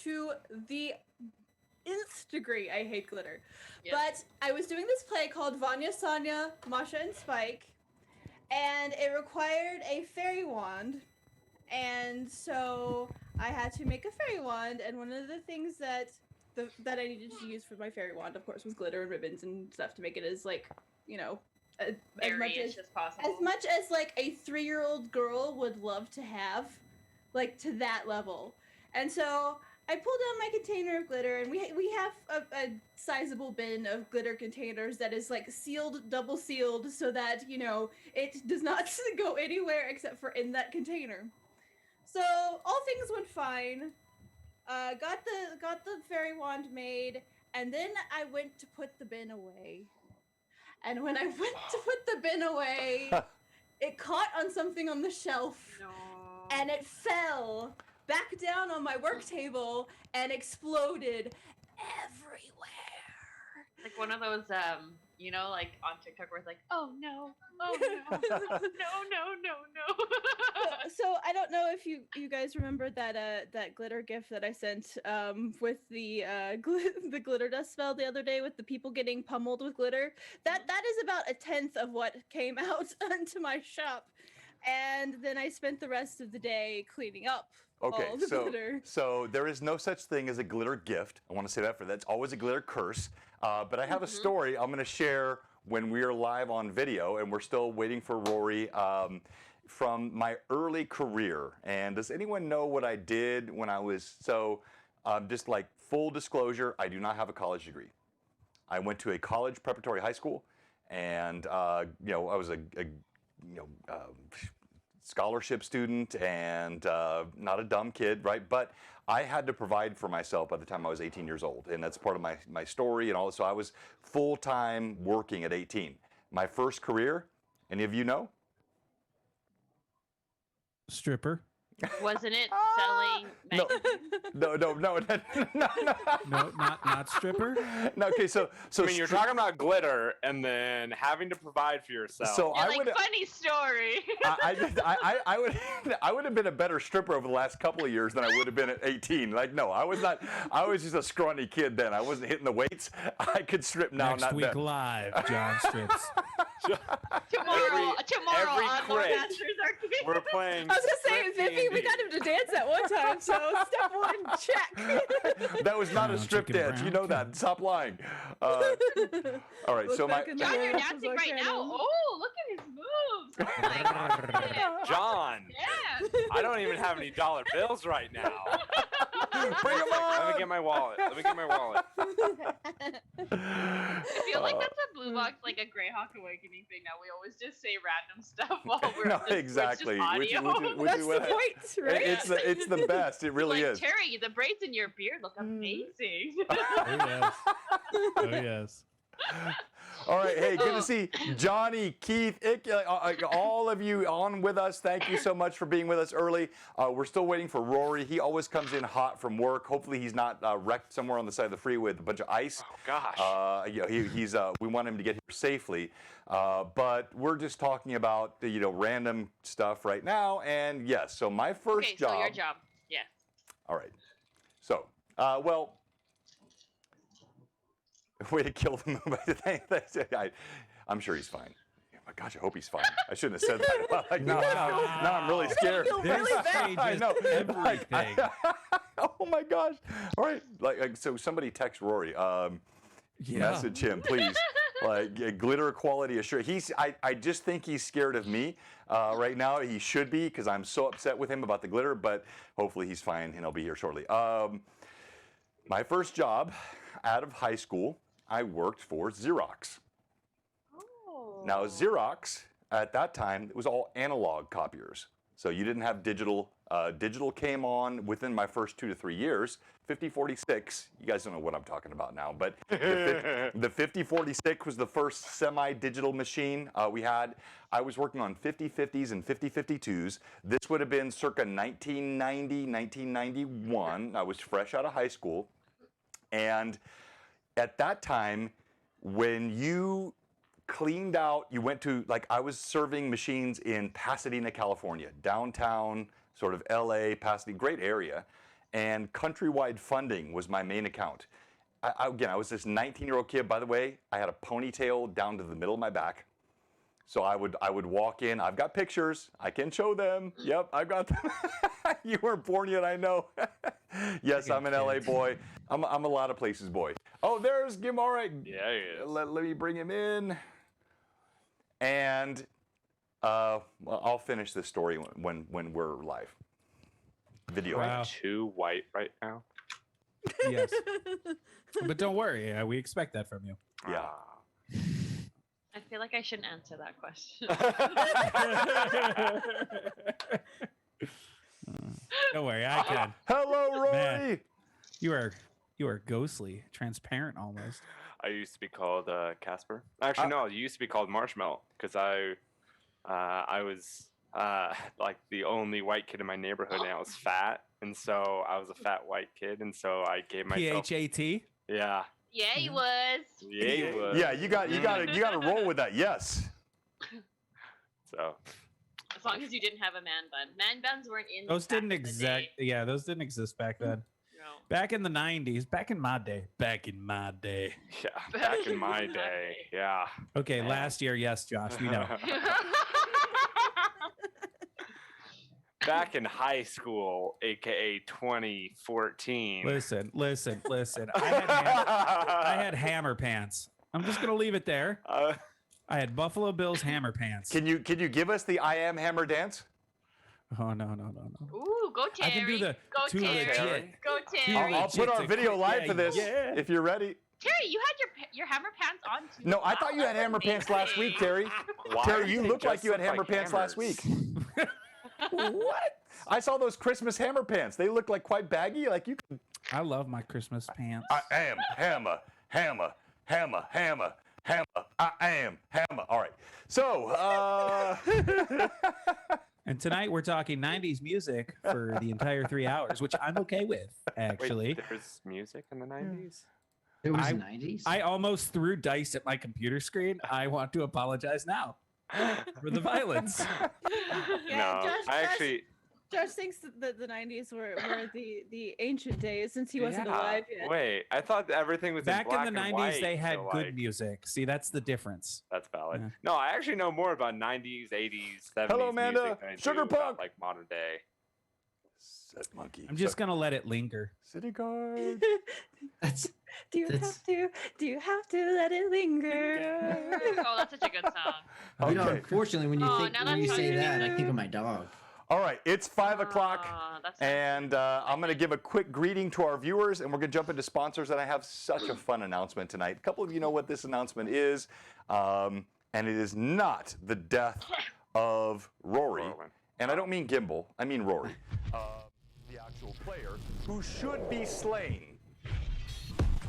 to the nth degree I hate glitter. Yep. But I was doing this play called Vanya, Sonia, Masha, and Spike, and it required a fairy wand. And so I had to make a fairy wand, and one of the things that I needed to use for my fairy wand, of course, was glitter and ribbons and stuff to make it as, like, you know, as much as possible. As much as, like, a 3-year-old girl would love to have, like, to that level. And so I pulled out my container of glitter, and we have a sizable bin of glitter containers that is, like, sealed, double sealed, so that, you know, it does not go anywhere except for in that container. So all things went fine. Got the fairy wand made, and then I went to put the bin away. And when I went to put the bin away, it caught on something on the shelf. No. And it fell back down on my work table and exploded everywhere. Like one of those, you know, like on TikTok where it's like, oh no, no. So I don't know if you guys remember that glitter GIF that I sent with the the glitter dust spell the other day with the people getting pummeled with glitter. That is about 1/10 of what came out onto my shop, and then I spent the rest of the day cleaning up. Okay, all the glitter. So there is no such thing as a glitter gift. I want to say that that's always a glitter curse. But I have a story I'm going to share when we are live on video, and we're still waiting for Rory, from my early career. And does anyone know what I did when I was, just like full disclosure, I do not have a college degree. I went to a college preparatory high school, and I was a scholarship student and not a dumb kid, right? But I had to provide for myself by the time I was 18 years old, and that's part of my story and all. So I was full-time working at 18. My first career, any of you know? Stripper. Wasn't it selling? No, No, not stripper. No, okay, so I mean, you're talking about glitter and then having to provide for yourself. So I would funny story. I would have been a better stripper over the last couple of years than I would have been at 18. Like, no, I was not. I was just a scrawny kid then. I wasn't hitting the weights. I could strip now. Next not week then. live, John strips. Tomorrow every on crate, BlueBoxRPG. we're playing. I was gonna say, strip Vivi, we D&D. got him to dance at one time, so step 1, check. That was not a Brown strip chicken, dance. You brown know that. Stop lying. All right, Look so back in the John, you're mirror, dancing like right now. Shannon. Oh, look at his moves. Oh my God. John, Yeah. I don't even have any dollar bills right now. Bring 'em on. Let me get my wallet. I feel like that's a Blue Box, like a Greyhawk Awakening thing. Now we always just say random stuff while we're No, just, exactly. Which is audio. Which That's is the point, right? It's the best. It really like, is. Terry, the braids in your beard look amazing. Oh yes. Oh yes. All right, hey, good to see Johnny, Keith, Icky, all of you on with us. Thank you so much for being with us early. We're still waiting for Rory. He always comes in hot from work. Hopefully he's not wrecked somewhere on the side of the freeway with a bunch of ice. Oh gosh. He's we want him to get here safely. But we're just talking about random stuff right now. And yes, so my first job. So your job, yeah. All right. So, way to kill the movie. I'm sure he's fine. Oh my gosh, I hope he's fine. I shouldn't have said that. Like, now I'm really scared. Really bad. I know. Everything. Oh my gosh. All right. So somebody text Rory. Message him, please. Glitter quality assured. I just think he's scared of me right now. He should be, because I'm so upset with him about the glitter, but hopefully he's fine and he'll be here shortly. My first job out of high school, I worked for Xerox. Oh. Now, Xerox, at that time, it was all analog copiers. So you didn't have digital. Digital came on within my first 2 to 3 years. 5046, you guys don't know what I'm talking about now, but the 5046 was the first semi-digital machine we had. I was working on 5050s and 5052s. This would have been circa 1990, 1991. I was fresh out of high school. And at that time, when you cleaned out, you went to, I was serving machines in Pasadena, California, downtown, sort of LA, Pasadena, great area. and Countrywide Funding was my main account. Again, I was this 19-year-old kid. By the way, I had a ponytail down to the middle of my back. So I would walk in. I've got pictures. I can show them. Yep, I've got them. You weren't born yet, I know. Yes, I'm an LA boy. I'm a lot of places boy. Oh, there's Gim. All right. Yeah, he is. Let me bring him in. And well, I'll finish this story when we're live. Video. Wow. Too white right now. Yes. But don't worry, we expect that from you. Yeah. I feel like I shouldn't answer that question. Don't worry, I can. Hello, Rory. Man. You are ghostly, transparent almost. I used to be called Casper. Actually, no, you used to be called Marshmallow because I was like the only white kid in my neighborhood, and I was fat, and so I was a fat white kid, and so I gave myself. PHAT. Yeah. Yeah, he was. Yeah, he was. Yeah, you got to roll with that. Yes. So. As long as you didn't have a man bun. Man buns weren't in. Those back didn't in the exact. day. Yeah, those didn't exist back then. No. Back in the 90s, back in my day. Yeah, back in my day. Yeah. Okay, Man. last year, yes, Josh, we know. Back in high school, aka 2014. Listen. I had hammer pants. I'm just gonna leave it there. I had Buffalo Bills hammer pants. Can you give us the I Am Hammer dance? Oh no. Ooh, go Terry. I can do the go too Terry. legit. Go Too Terry. I'll put our legit video to- live yeah, for this yeah. if you're ready. Terry, you had your hammer pants on too. No, I Wow, thought you had that's hammer pants last week, amazing. Terry. Why Terry, do you they look like just you had look hammer like pants last hammers? week. What? I saw those Christmas hammer pants. They look like quite baggy. Like you could. I love my Christmas pants. I am hammer. I am hammer. All right. So, And tonight we're talking 90s music for the entire 3 hours, which I'm okay with, actually. Wait, there's music in the 90s? It was I- 90s. I almost threw dice at my computer screen. I want to apologize now for the violence. Yeah, No, I actually. Josh thinks that the 90s were the ancient days since he wasn't Yeah, alive yet. Wait, I thought everything was Back in black in the 90s, and white, they had so, good like, music. See, that's the difference. That's valid. Yeah. No, I actually know more about 90s, 80s, 70s Hello, Amanda. music than I Sugar do about, Punk. like modern day. Set monkey. I'm just going to let it linger. City guard. That's Do you That's- have to let it linger? Oh, that's such a good song. you know, Okay. unfortunately, when you Oh, think now when you that's say funny. that, I think of my dog. All right. It's 5 o'clock. Oh, that's And I'm going to give a quick greeting to our viewers, and we're going to jump into sponsors. And I have such a fun announcement tonight. A couple of you know what this announcement is, and it is not the death of Rory. Whirlwind. And I don't mean Gimbal, I mean Rory, the actual player who should be slain.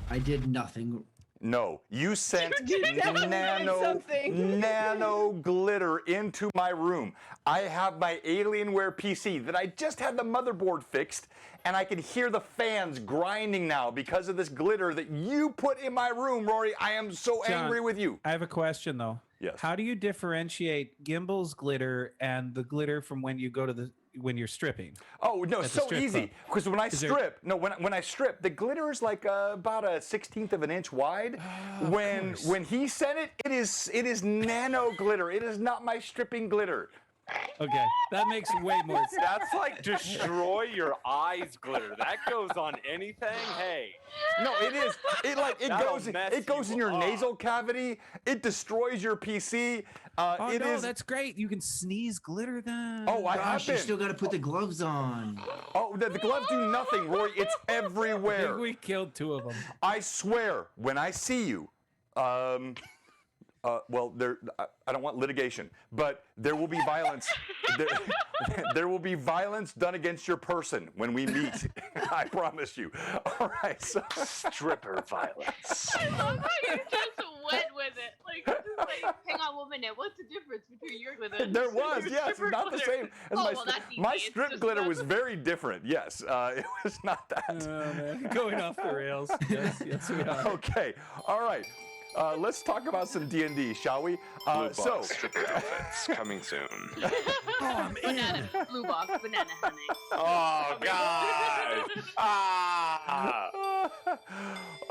I did nothing. No, you sent You definitely did something. nano glitter into my room. I have my Alienware PC that I just had the motherboard fixed, and I can hear the fans grinding now because of this glitter that you put in my room, Rory. I am so John, angry with you. I have a question, though. Yes. How do you differentiate Gimbal's glitter and the glitter from when you go to when you're stripping? Oh no, At the so strip easy. club. Because when I Is there- strip, when I strip, the glitter is like about a 1/16 of an inch wide. When he sent it, it is nano glitter. It is not my stripping glitter. Okay, that makes way more sense. That's like destroy your eyes glitter. That goes on anything. Hey, No, it is. That'll mess It goes you in your up. nasal cavity. It destroys your PC. Oh, It no, is. that's great. You can sneeze glitter then. Oh, I have Gosh, you been. still got to put the gloves on. Oh, the gloves do nothing, Roy. It's I everywhere. think we killed 2 of them. I swear, when I see you, well, I don't want litigation, but there will be violence. There will be violence done against your person when we meet. I promise you. All right. So, stripper violence. I love how you just went with it. Like, just like, hang on 1 minute. What's the difference between your glitter and there was, your yes, stripper not the glitter? same as Oh, my well, that's easy. my It's strip just glitter not was the- very different. Yes, it was not that. Oh, man. Going off the rails. Yes, we are. Okay. All right. let's talk about some D&D, shall we? Blue So, box stripper outfits coming soon. Banana, blue box, banana honey. Oh God! Ah!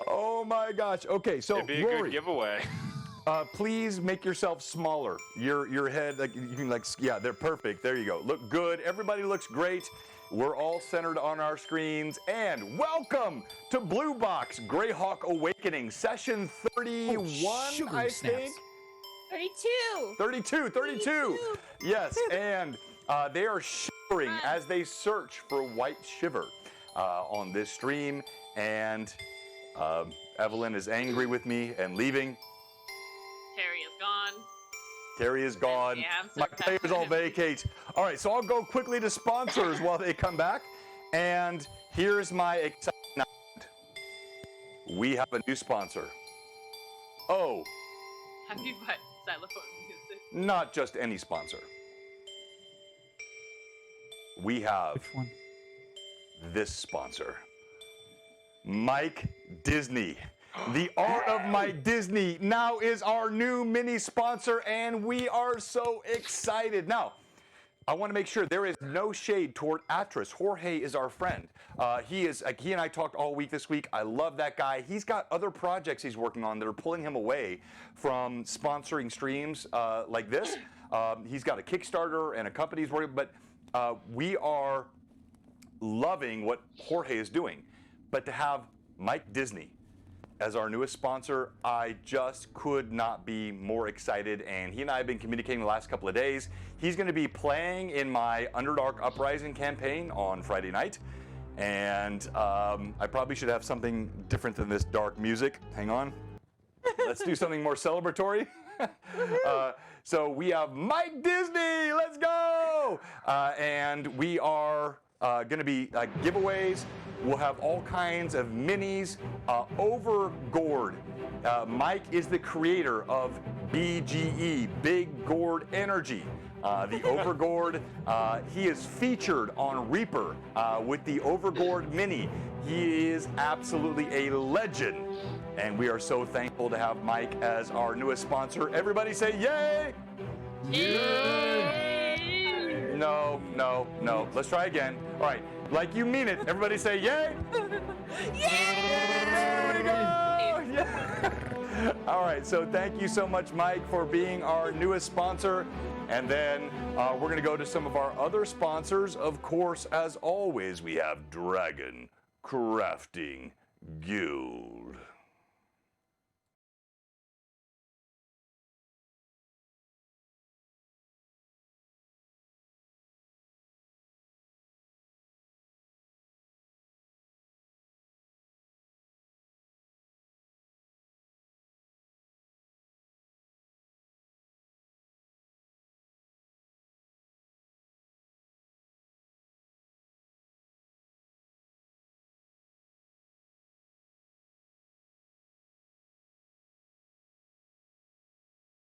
oh my gosh. Okay, so It'd be a Rory, good giveaway. please make yourself smaller. Your head, like you can yeah, they're perfect. There you go. Look good. Everybody looks great. We're all centered on our screens. And welcome to Blue Box Greyhawk Awakening, session 31, sugar I snaps. think. 32. 32. Yes, and they are shivering as they search for Whiteshiver on this stream. And Evelyn is angry with me and leaving. Terry is gone. Terry is gone. Yeah, I'm so My proud players of all him. vacate. All right, so I'll go quickly to sponsors while they come back. And here's my exciting announcement. We have a new sponsor. Oh, Happy xylophone music. not just any sponsor. We have Which one? this sponsor. Mike Disney. The Art of Mike Disney now is our new mini sponsor, and we are so excited. Now, I want to make sure there is no shade toward Atris. Jorge is our friend. He and I talked all week this week. I love that guy. He's got other projects he's working on that are pulling him away from sponsoring streams like this. He's got a Kickstarter and a company he's working, but we are loving what Jorge is doing. But to have Mike Disney as our newest sponsor, I just could not be more excited, and he and I have been communicating the last couple of days. He's going to be playing in my Underdark Uprising campaign on Friday night, and I probably should have something different than this dark music. Hang on. Let's do something more celebratory. So we have Mike Disney, let's go! And we are going to be giveaways. We'll have all kinds of minis. Overgourd. Mike is the creator of BGE, Big Gourd Energy. The Overgourd, he is featured on Reaper with the Overgourd Mini. He is absolutely a legend. And we are so thankful to have Mike as our newest sponsor. Everybody say yay! Yay! No. Let's try again. All right, like you mean it. Everybody say yay! There we go! Yeah. All right, so thank you so much, Mike, for being our newest sponsor. And then we're going to go to some of our other sponsors. Of course, as always, we have Dragon Crafting Guild.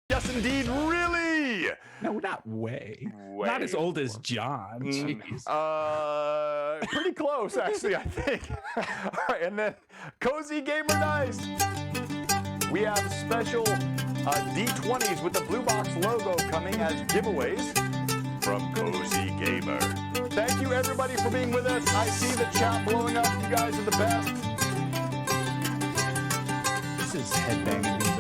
Yes, indeed, really. No, not way. Way Not as old as John. Jeez. Pretty close, actually, I think. All right, and then Cozy Gamer Dice. We have special D20s with the Blue Box logo coming as giveaways from Cozy Gamer. Thank you, everybody, for being with us. I see the chat blowing up. You guys are the best. This is headbanging music.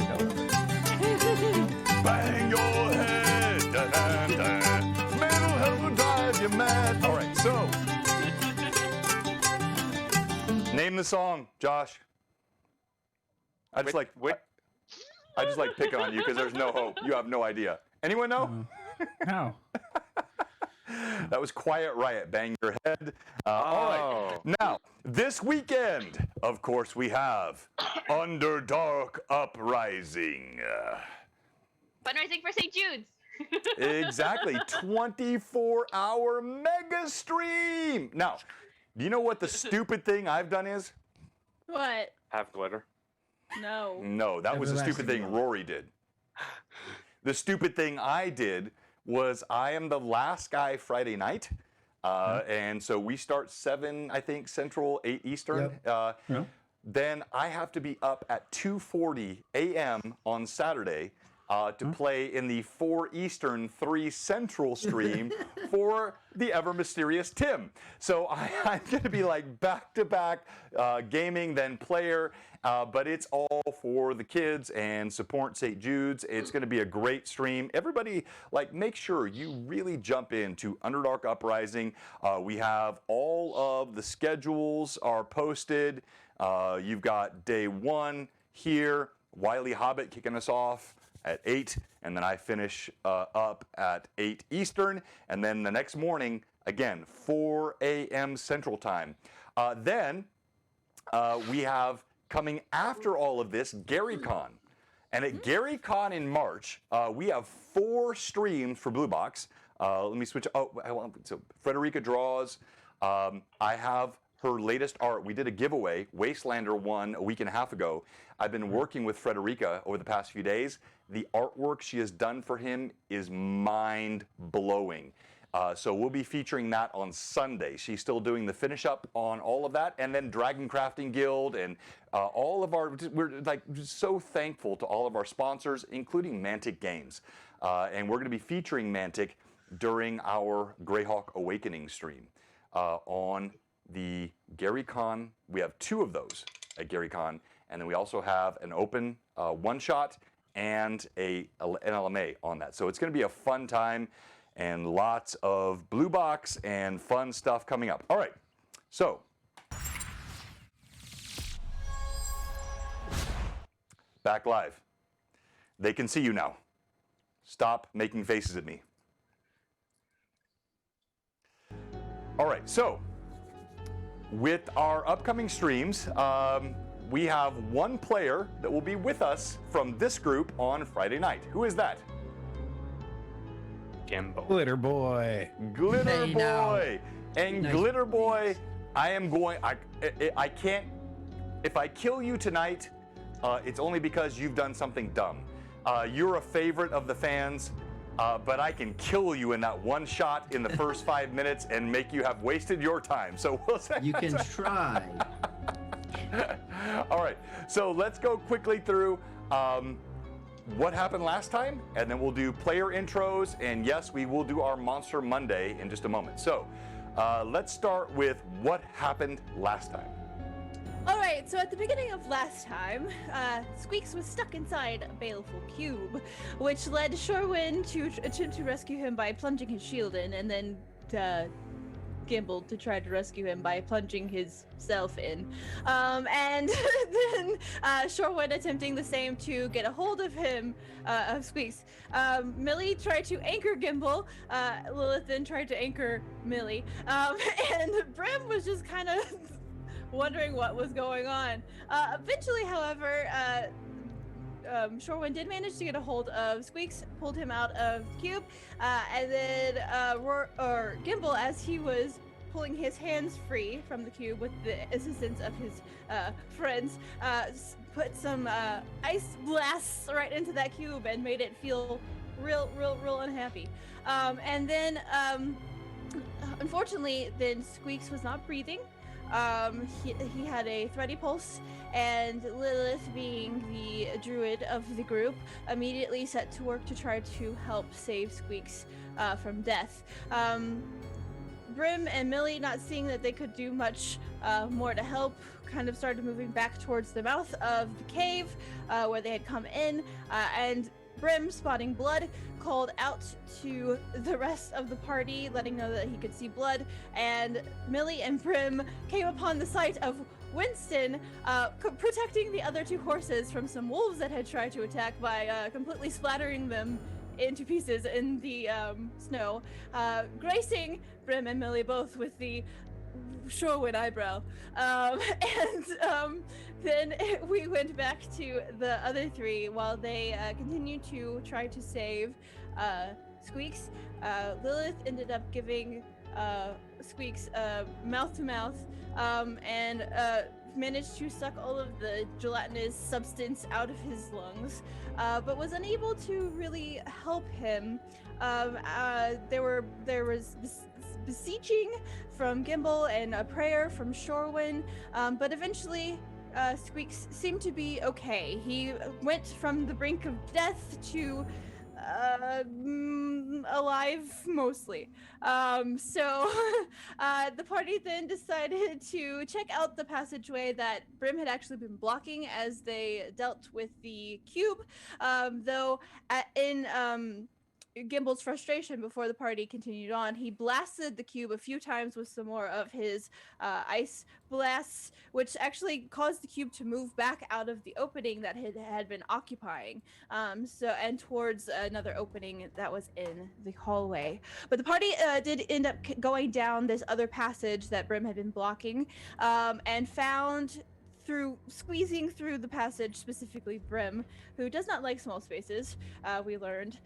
Bang your head. Da, da, da. Mental health will drive you mad. All right, so name the song, Josh. I just like picking on you because there's no hope. You have no idea. Anyone know? No. That was Quiet Riot, Bang Your Head. All right. Now, this weekend, of course, we have Underdark Uprising. Fundraising for St. Jude's. Exactly. 24-hour mega stream. Now, do you know what the stupid thing I've done is? What? Have glitter. No. No, that was the stupid thing Everlasting Rory did. The stupid thing I did was I am the last guy Friday night. And so we start 7, I think, Central, 8 Eastern. Yep. then I have to be up at 2:40 a.m. on Saturday to play in the 4 Eastern, 3 Central stream for the ever mysterious Tim. So I'm going to be like back-to-back gaming, then player, but it's all for the kids and support St. Jude's. It's going to be a great stream. Everybody, like, make sure you really jump into Underdark Uprising. We have all of the schedules are posted. You've got day 1 here, Wily Hobbit kicking us off at 8, and then I finish up at 8 Eastern, and then the next morning, again, 4 a.m. Central Time. Then we have, coming after all of this, GaryCon. And at GaryCon in March, we have 4 streams for Blue Box. Let me switch. So Frederica draws. I have her latest art. We did a giveaway, Wastelander one, a week and a half ago. I've been working with Frederica over the past few days. The artwork she has done for him is mind-blowing. So we'll be featuring that on Sunday. She's still doing the finish up on all of that, and then Dragon Crafting Guild and all of our, we're like so thankful to all of our sponsors, including Mantic Games. And we're going to be featuring Mantic during our Greyhawk Awakening stream on the GaryCon. We have 2 of those at GaryCon, and then we also have an open one-shot and an LMA on that. So it's going to be a fun time and lots of Blue Box and fun stuff coming up. All right, so back live. They can see you now. Stop making faces at me. All right, so with our upcoming streams, we have 1 player that will be with us from this group on Friday night. Who is that? Gimbo. Glitter Boy. Glitter Hey, Boy. now. And Nice. Glitter Boy, I am going, I can't, if I kill you tonight, it's only because you've done something dumb. You're a favorite of the fans. But I can kill you in that one shot in the first 5 minutes and make you have wasted your time. So we'll say You can try. All right, so let's go quickly through what happened last time, and then we'll do player intros, and yes, we will do our Monster Monday in just a moment. So let's start with what happened last time. All right, so at the beginning of last time, Squeaks was stuck inside a baleful cube, which led Shorewin to attempt to rescue him by plunging his shield in, and then Gimble to try to rescue him by plunging his self in. And then Shorewin attempting the same to get a hold of him, of Squeaks. Millie tried to anchor Gimble, Lilith then tried to anchor Millie, and Brim was just kind of wondering what was going on. Eventually, however, Shorewin did manage to get a hold of Squeaks, pulled him out of the cube, and then Gimble, as he was pulling his hands free from the cube with the assistance of his friends, put some ice blasts right into that cube and made it feel real unhappy. And then, unfortunately, then Squeaks was not breathing. He had a thready pulse, and Lilith, being the druid of the group, immediately set to work to try to help save Squeaks from death. Brim and Millie, not seeing that they could do much more to help, kind of started moving back towards the mouth of the cave where they had come in, and Brim, spotting blood, called out to the rest of the party, letting know that he could see blood, and Millie and Brim came upon the sight of Winston protecting the other 2 horses from some wolves that had tried to attack by completely splattering them into pieces in the snow, gracing Brim and Millie both with the Shorewin eyebrow. Then we went back to the other 3 while they continued to try to save Squeaks. Lilith ended up giving Squeaks mouth to mouth and managed to suck all of the gelatinous substance out of his lungs, but was unable to really help him. There was beseeching from Gimble and a prayer from Shorewin, but eventually Squeaks seemed to be okay. He went from the brink of death to alive mostly. So the party then decided to check out the passageway that Brim had actually been blocking as they dealt with the cube. Though in Gimble's frustration before the party continued on, he blasted the cube a few times with some more of his ice blasts, which actually caused the cube to move back out of the opening that it had been occupying, and towards another opening that was in the hallway. But the party did end up going down this other passage that Brim had been blocking, and found through squeezing through the passage, specifically Brim, who does not like small spaces, we learned.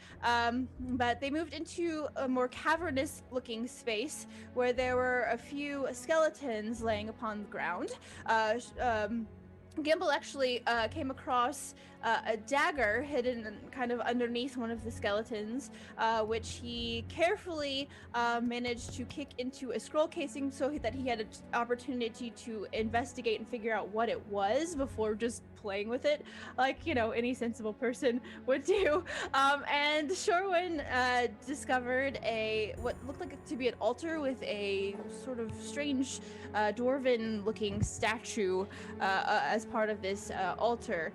But they moved into a more cavernous looking space where there were a few skeletons laying upon the ground. Gimble actually came across a dagger hidden kind of underneath one of the skeletons, which he carefully managed to kick into a scroll casing so that he had an opportunity to investigate and figure out what it was before just playing with it, like, you know, any sensible person would do. And Shorwin discovered what looked like to be an altar with a sort of strange dwarven-looking statue as part of this altar.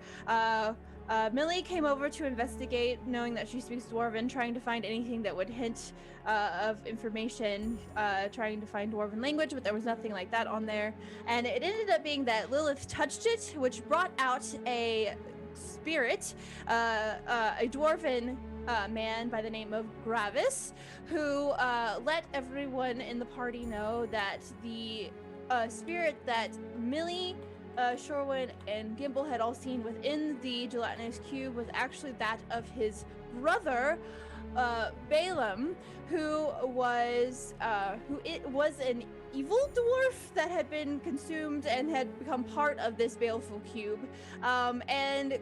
Millie came over to investigate, knowing that she speaks Dwarven, trying to find anything that would hint of information, trying to find Dwarven language, but there was nothing like that on there. And it ended up being that Lilith touched it, which brought out a spirit, a Dwarven man by the name of Gravis, who let everyone in the party know that the spirit that Millie, Shorwin, and Gimble had all seen within the gelatinous cube was actually that of his brother, Balaam, who was an evil dwarf that had been consumed and had become part of this baleful cube. And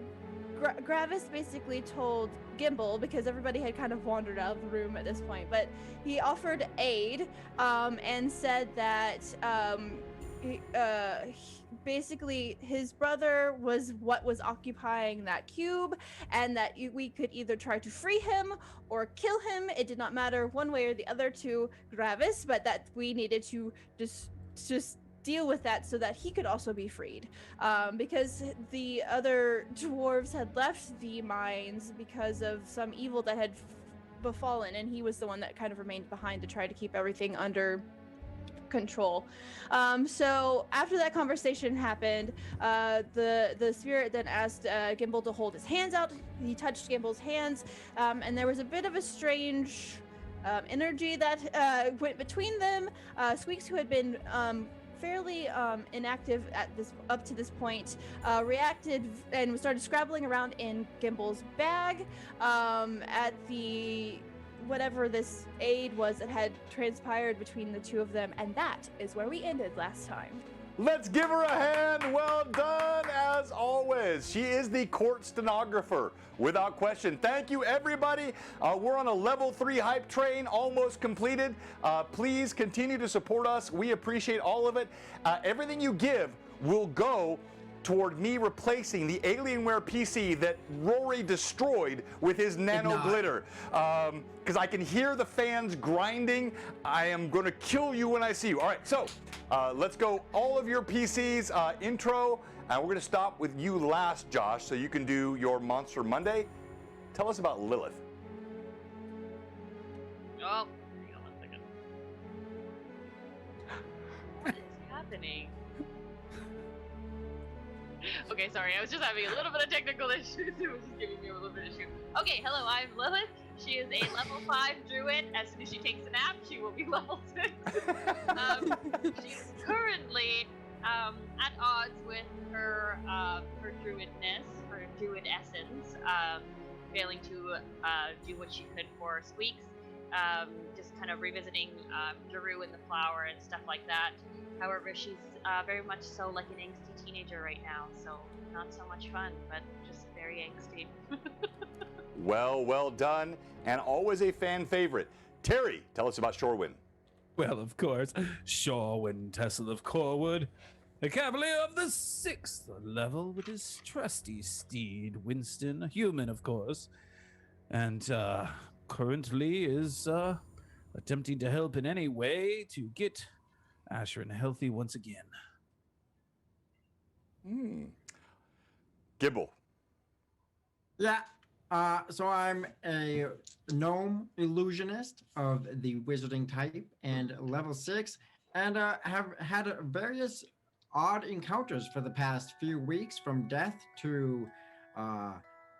Gravis basically told Gimble, because everybody had kind of wandered out of the room at this point, but he offered aid and said that basically his brother was what was occupying that cube, and that we could either try to free him or kill him. It did not matter one way or the other to Gravis, but that we needed to just deal with that so that he could also be freed, because the other dwarves had left the mines because of some evil that had befallen, and he was the one that kind of remained behind to try to keep everything under control. So after that conversation happened, the spirit then asked Gimble to hold his hands out. He touched Gimble's hands, and there was a bit of a strange energy that went between them. Squeaks, who had been fairly inactive up to this point, reacted and started scrabbling around in Gimble's bag at the whatever this aid was that had transpired between the two of them, and that is where we ended last time. Let's give her a hand. Well done, as always. She is the court stenographer, without question. Thank you, everybody. We're on a level 3 hype train, almost completed. Please continue to support us. We appreciate all of it. Everything you give will go toward me replacing the Alienware PC that Rory destroyed with his nano glitter. Because I can hear the fans grinding. I am going to kill you when I see you. All right, so let's go all of your PCs intro. And we're going to stop with you last, Josh, so you can do your Monster Monday. Tell us about Lilith. Oh, hang on 1 second. What is happening? Okay, sorry, I was just having a little bit of technical issues. It was just giving me a little bit of issue. Okay, hello, I'm Lilith. She is a level 5 druid. As soon as she takes a nap, she will be level 6. She's currently at odds with her druidness, her druid essence, failing to do what she could for Squeaks, just kind of revisiting Daru and the flower and stuff like that. However, she's very much so like an angsty teenager right now, so not so much fun, but just very angsty. Well done, and always a fan favorite. Terry, tell us about Shorwin. Well, of course, Shorwin, Tessel of Corwood. A cavalier of the 6th level with his trusty steed, Winston, a human, of course, and currently is attempting to help in any way to get Asherin healthy once again. Gibble. Yeah. So I'm a gnome illusionist of the wizarding type and level 6, and have had various odd encounters for the past few weeks, from death to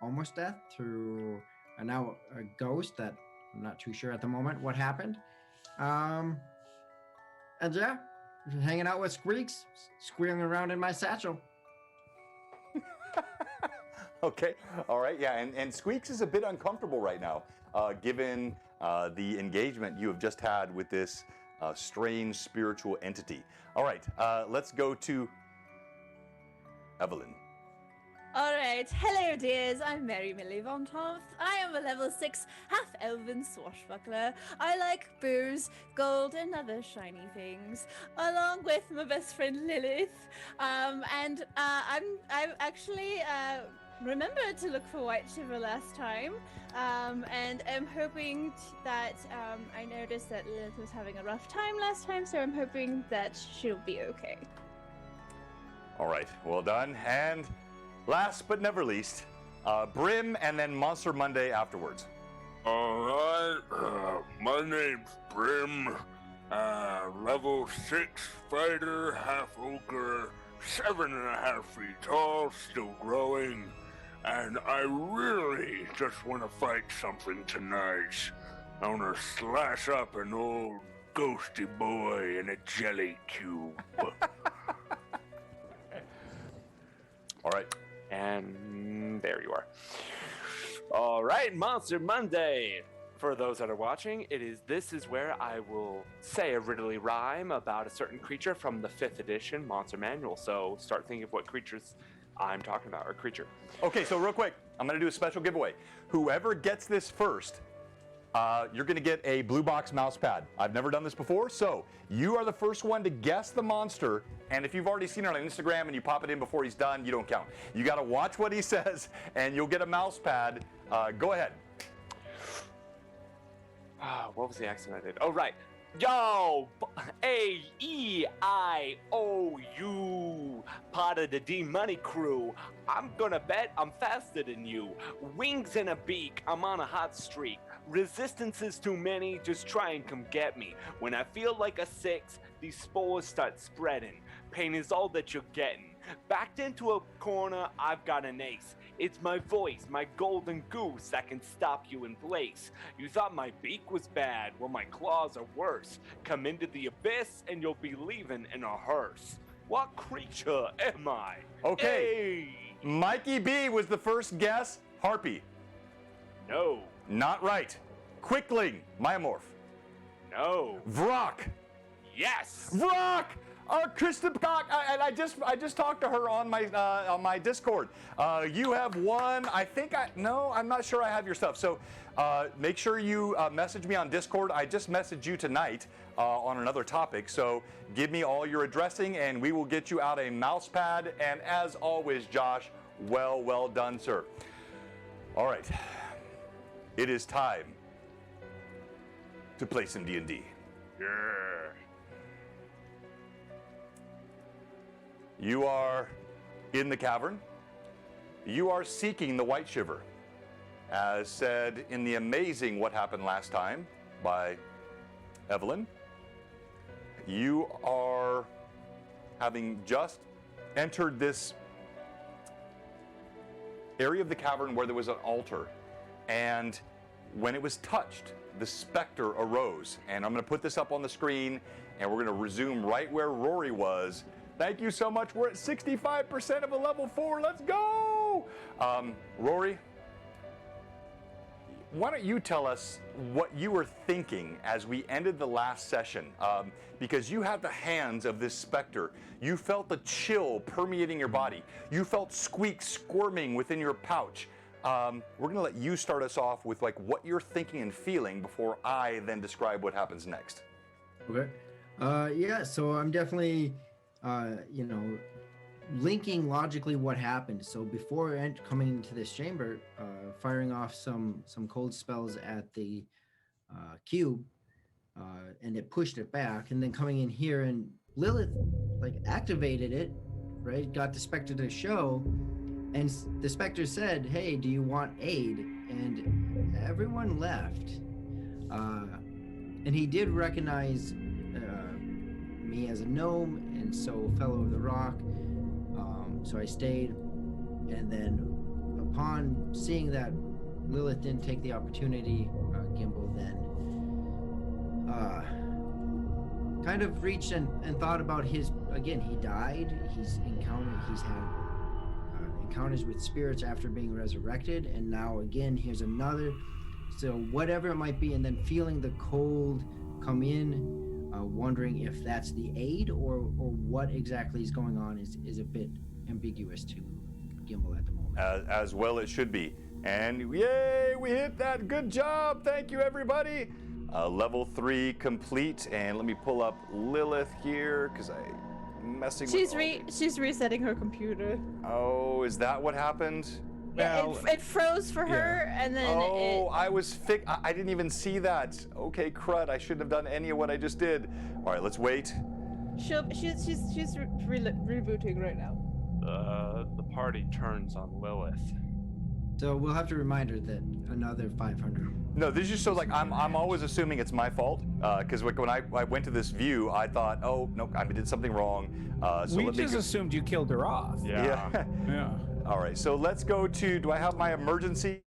almost death to now a ghost that I'm not too sure at the moment what happened. And yeah, hanging out with Squeaks, squealing around in my satchel. Okay, all right, yeah, and Squeaks is a bit uncomfortable right now, given the engagement you have just had with this strange spiritual entity. All right, let's go to Evelyn. All right, hello dears, I'm Mary Millie Von Toth. I am a level 6 half-elven swashbuckler. I like booze, gold, and other shiny things, along with my best friend Lilith. And I've actually remembered to look for Whiteshiver last time, and I'm hoping that I noticed that Lilith was having a rough time last time, so I'm hoping that she'll be okay. All right, well done. And last but never least, Brim, and then Monster Monday afterwards. All right, my name's Brim, level 6 fighter, half ogre, 7.5 feet tall, still growing, and I really just want to fight something tonight. I want to slash up an old ghosty boy in a jelly cube. All right. And there you are. All right, Monster Monday. For those that are watching, this is where I will say a riddly rhyme about a certain creature from the 5th edition Monster Manual. So start thinking of what creatures I'm talking about, or creature. Okay, so real quick, I'm going to do a special giveaway. Whoever gets this first, you're going to get a Blue Box mouse pad. I've never done this before, so you are the first one to guess the monster, and if you've already seen it on Instagram and you pop it in before he's done, you don't count. You got to watch what he says, and you'll get a mouse pad. Go ahead. What was the accent I did? Oh, right. Yo, A-E-I-O-U, part of the D-Money crew. I'm gonna bet I'm faster than you. Wings and a beak, I'm on a hot streak. Resistance is too many, just try and come get me. When I feel like a 6, these spores start spreading. Pain is all that you're getting. Backed into a corner, I've got an ace. It's my voice, my golden goose that can stop you in place. You thought my beak was bad, well my claws are worse. Come into the abyss and you'll be leaving in a hearse. What creature am I? Okay. Hey! Mikey B was the first guess. Harpy. No. Not right. Quickling. Myomorph. No. Vrock. Yes! Vrock! Kristen Cock, and I just talked to her on my Discord. You have won. I'm not sure I have your stuff. So make sure you message me on Discord. I just messaged you tonight on another topic. So give me all your addressing, and we will get you out a mouse pad. And as always, Josh, well done, sir. All right, it is time to play some D&D. Yeah. You are in the cavern. You are seeking the Whiteshiver. As said in the amazing What Happened Last Time by Evelyn, you are having just entered this area of the cavern where there was an altar. And when it was touched, the specter arose. And I'm going to put this up on the screen, and we're going to resume right where Rory was. Thank you so much. We're at 65% of a level 4. Let's go! Rory, why don't you tell us what you were thinking as we ended the last session? Because you had the hands of this specter. You felt the chill permeating your body. You felt Squeak squirming within your pouch. We're going to let you start us off with like what you're thinking and feeling before I then describe what happens next. Okay. Yeah, so I'm definitely you know, linking logically what happened. So before coming into this chamber, firing off some cold spells at the cube, and it pushed it back, and then coming in here and Lilith like activated it, right? Got the Spectre to show, and the Spectre said, "Hey, do you want aid?" And everyone left. And he did recognize me as a gnome, and so Fellow of the Rock. So I stayed, and then upon seeing that Lilith didn't take the opportunity, Gimbal then kind of reached and thought about his, again, he died, he's had encounters with spirits after being resurrected, and now again here's another, so whatever it might be, and then feeling the cold come in, wondering if that's the aid or what exactly is going on is a bit ambiguous to Gimbal at the moment. As well it should be. And yay, we hit that. Good job. Thank you, everybody. Level 3 complete. And let me pull up Lilith here because I'm messing with She's resetting her computer. Oh, is that what happened? Yeah, it froze for her, and then I didn't even see that. Okay, crud. I shouldn't have done any of what I just did. All right, let's wait. She's rebooting right now. The party turns on Lilith. So we'll have to remind her that another 500. No, this is just so like I'm always assuming it's my fault because when I went to this view, I thought, oh no, I did something wrong. So we just assumed you killed her off. Yeah. Yeah. All right, so let's go to. Do I have my emergency?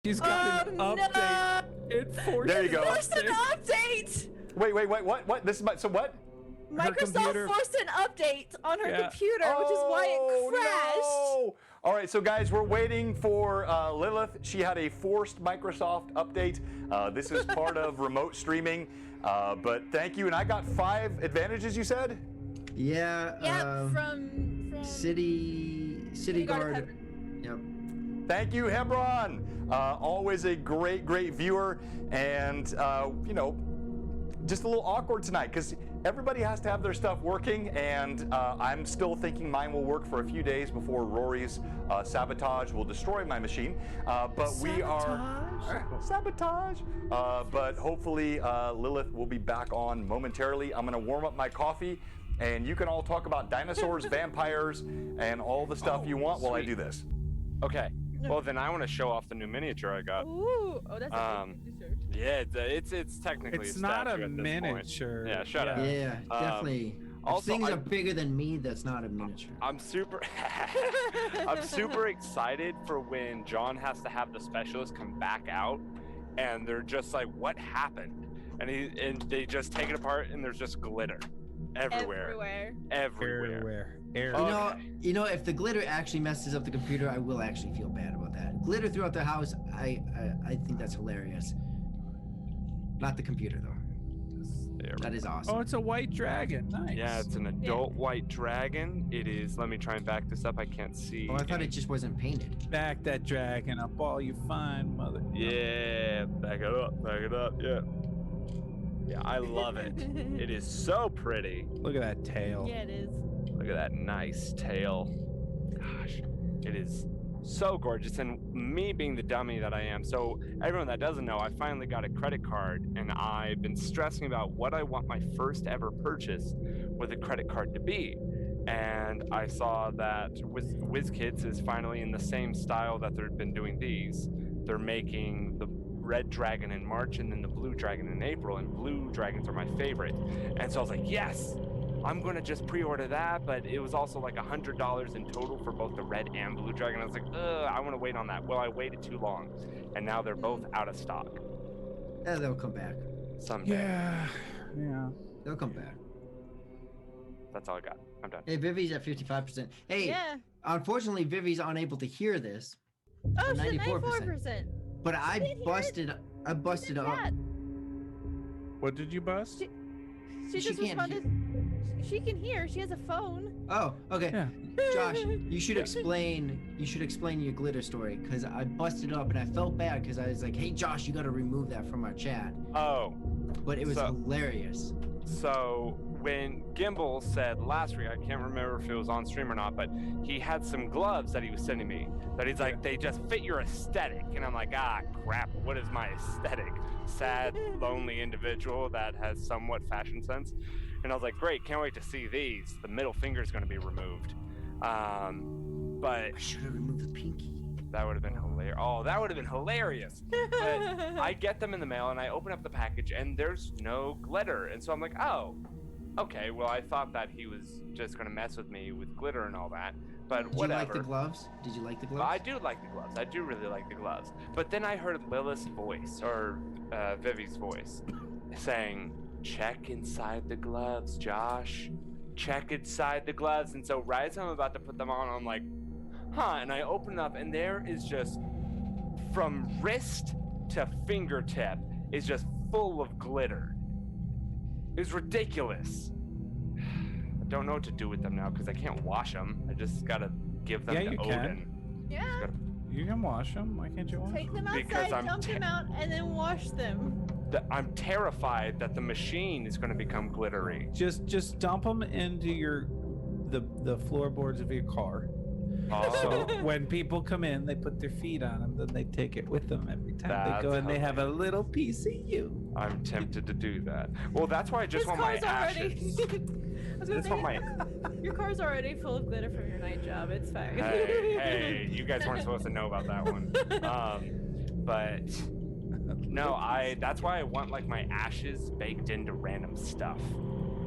She's got an update. No! It forced There you go. Forced an update! Wait, what? This is my, so what? Microsoft computer- forced an update on her Yeah. computer, which is why it crashed. No. All right, so guys, we're waiting for Lilith. She had a forced Microsoft update. This is part of remote streaming, but thank you. And I got 5 advantages, you said? Yeah. Yeah, from City Guard. Heaven. Yep. Thank you, Hebron. Always a great viewer, and just a little awkward tonight because everybody has to have their stuff working, and I'm still thinking mine will work for a few days before Rory's sabotage will destroy my machine. But we are sabotage. But hopefully Lilith will be back on momentarily. I'm gonna warm up my coffee, and you can all talk about dinosaurs, vampires, and all the stuff you want while I do this. Okay. Well, then I want to show off the new miniature I got. Ooh, oh, that's a good Yeah, it's technically It's a not statue a at this miniature. Point. Yeah, shut up. Yeah, definitely. If also, things are bigger than me, that's not a miniature. I'm super excited for when John has to have the specialist come back out, and they're just like, "What happened?" And they just take it apart, and there's just glitter everywhere. Everywhere. You know, if the glitter actually messes up the computer, I will actually feel bad about that. Glitter throughout the house, I think that's hilarious. Not the computer though. That is awesome. Oh, it's a white dragon. Nice. Yeah, it's an adult white dragon. It is. Let me try and back this up. I can't see. Oh, I thought it just wasn't painted. Back that dragon up, all you fine mother. Yeah, back it up. Yeah. Yeah, I love it. It is so pretty. Look at that tail. Yeah, it is. Look at that nice tail. Gosh, it is so gorgeous. And me being the dummy that I am, so everyone that doesn't know, I finally got a credit card, and I've been stressing about what I want my first ever purchase with a credit card to be. And I saw that WizKids is finally in the same style that they've been doing these. They're making the red dragon in March and then the blue dragon in April, and blue dragons are my favorite. And so I was like, yes, I'm gonna just pre-order that, but it was also like $100 in total for both the red and blue dragon. I was like, I want to wait on that. Well, I waited too long, and now they're both out of stock. Yeah, they'll come back. Someday. Yeah. They'll come back. That's all I got. I'm done. Hey, Vivi's at 55%. Hey, Yeah. unfortunately, Vivi's unable to hear this. Oh, So shit, 94%. 94%. But didn't I hear it. busted up. That. What did you bust? She She just can't responded. She can hear. She has a phone. Oh, okay. Yeah. Josh, you should explain your glitter story, because I busted up and I felt bad because I was like, hey Josh, you gotta remove that from our chat. Oh, But it was So- hilarious. so when Gimbal said last week, I can't remember if it was on stream or not, but he had some gloves that he was sending me that he's like, they just fit your aesthetic. And I'm like, crap, what is my aesthetic? Sad, lonely individual that has somewhat fashion sense. And I was like, great, can't wait to see these. The middle finger is going to be removed. But I should have removed the pinky. that would have been hilarious. Oh, that would have been hilarious. But I get them in the mail and I open up the package and there's no glitter. And so I'm like, oh, okay, well, I thought that he was just going to mess with me with glitter and all that. But Did whatever. you like the gloves? Did you like the gloves? I do like the gloves. I do really like the gloves. But then I heard Lilith's voice, or Vivi's voice, saying, check inside the gloves, Josh. Check inside the gloves. And so right as I'm about to put them on, I'm like, and I open up and there is just, from wrist to fingertip, is just full of glitter. It's ridiculous. I don't know what to do with them now because I can't wash them. I just gotta give them Yeah, to you Odin. can. Yeah. You can wash them. Why can't you wash Take them? them Because outside, I'm dump them out, and then wash them. I'm terrified that the machine is going to become glittery. Just dump them into the floorboards of your car. So when people come in, they put their feet on them, then they take it with them every time they go, That's and they have a little piece of you. I'm tempted to do that. Well, that's why I just His want my car's already. ashes. I was gonna That's say, what my. your car's already full of glitter from your night job. It's fine. Hey, you guys weren't supposed to know about that one. But no, that's why I want like my ashes baked into random stuff.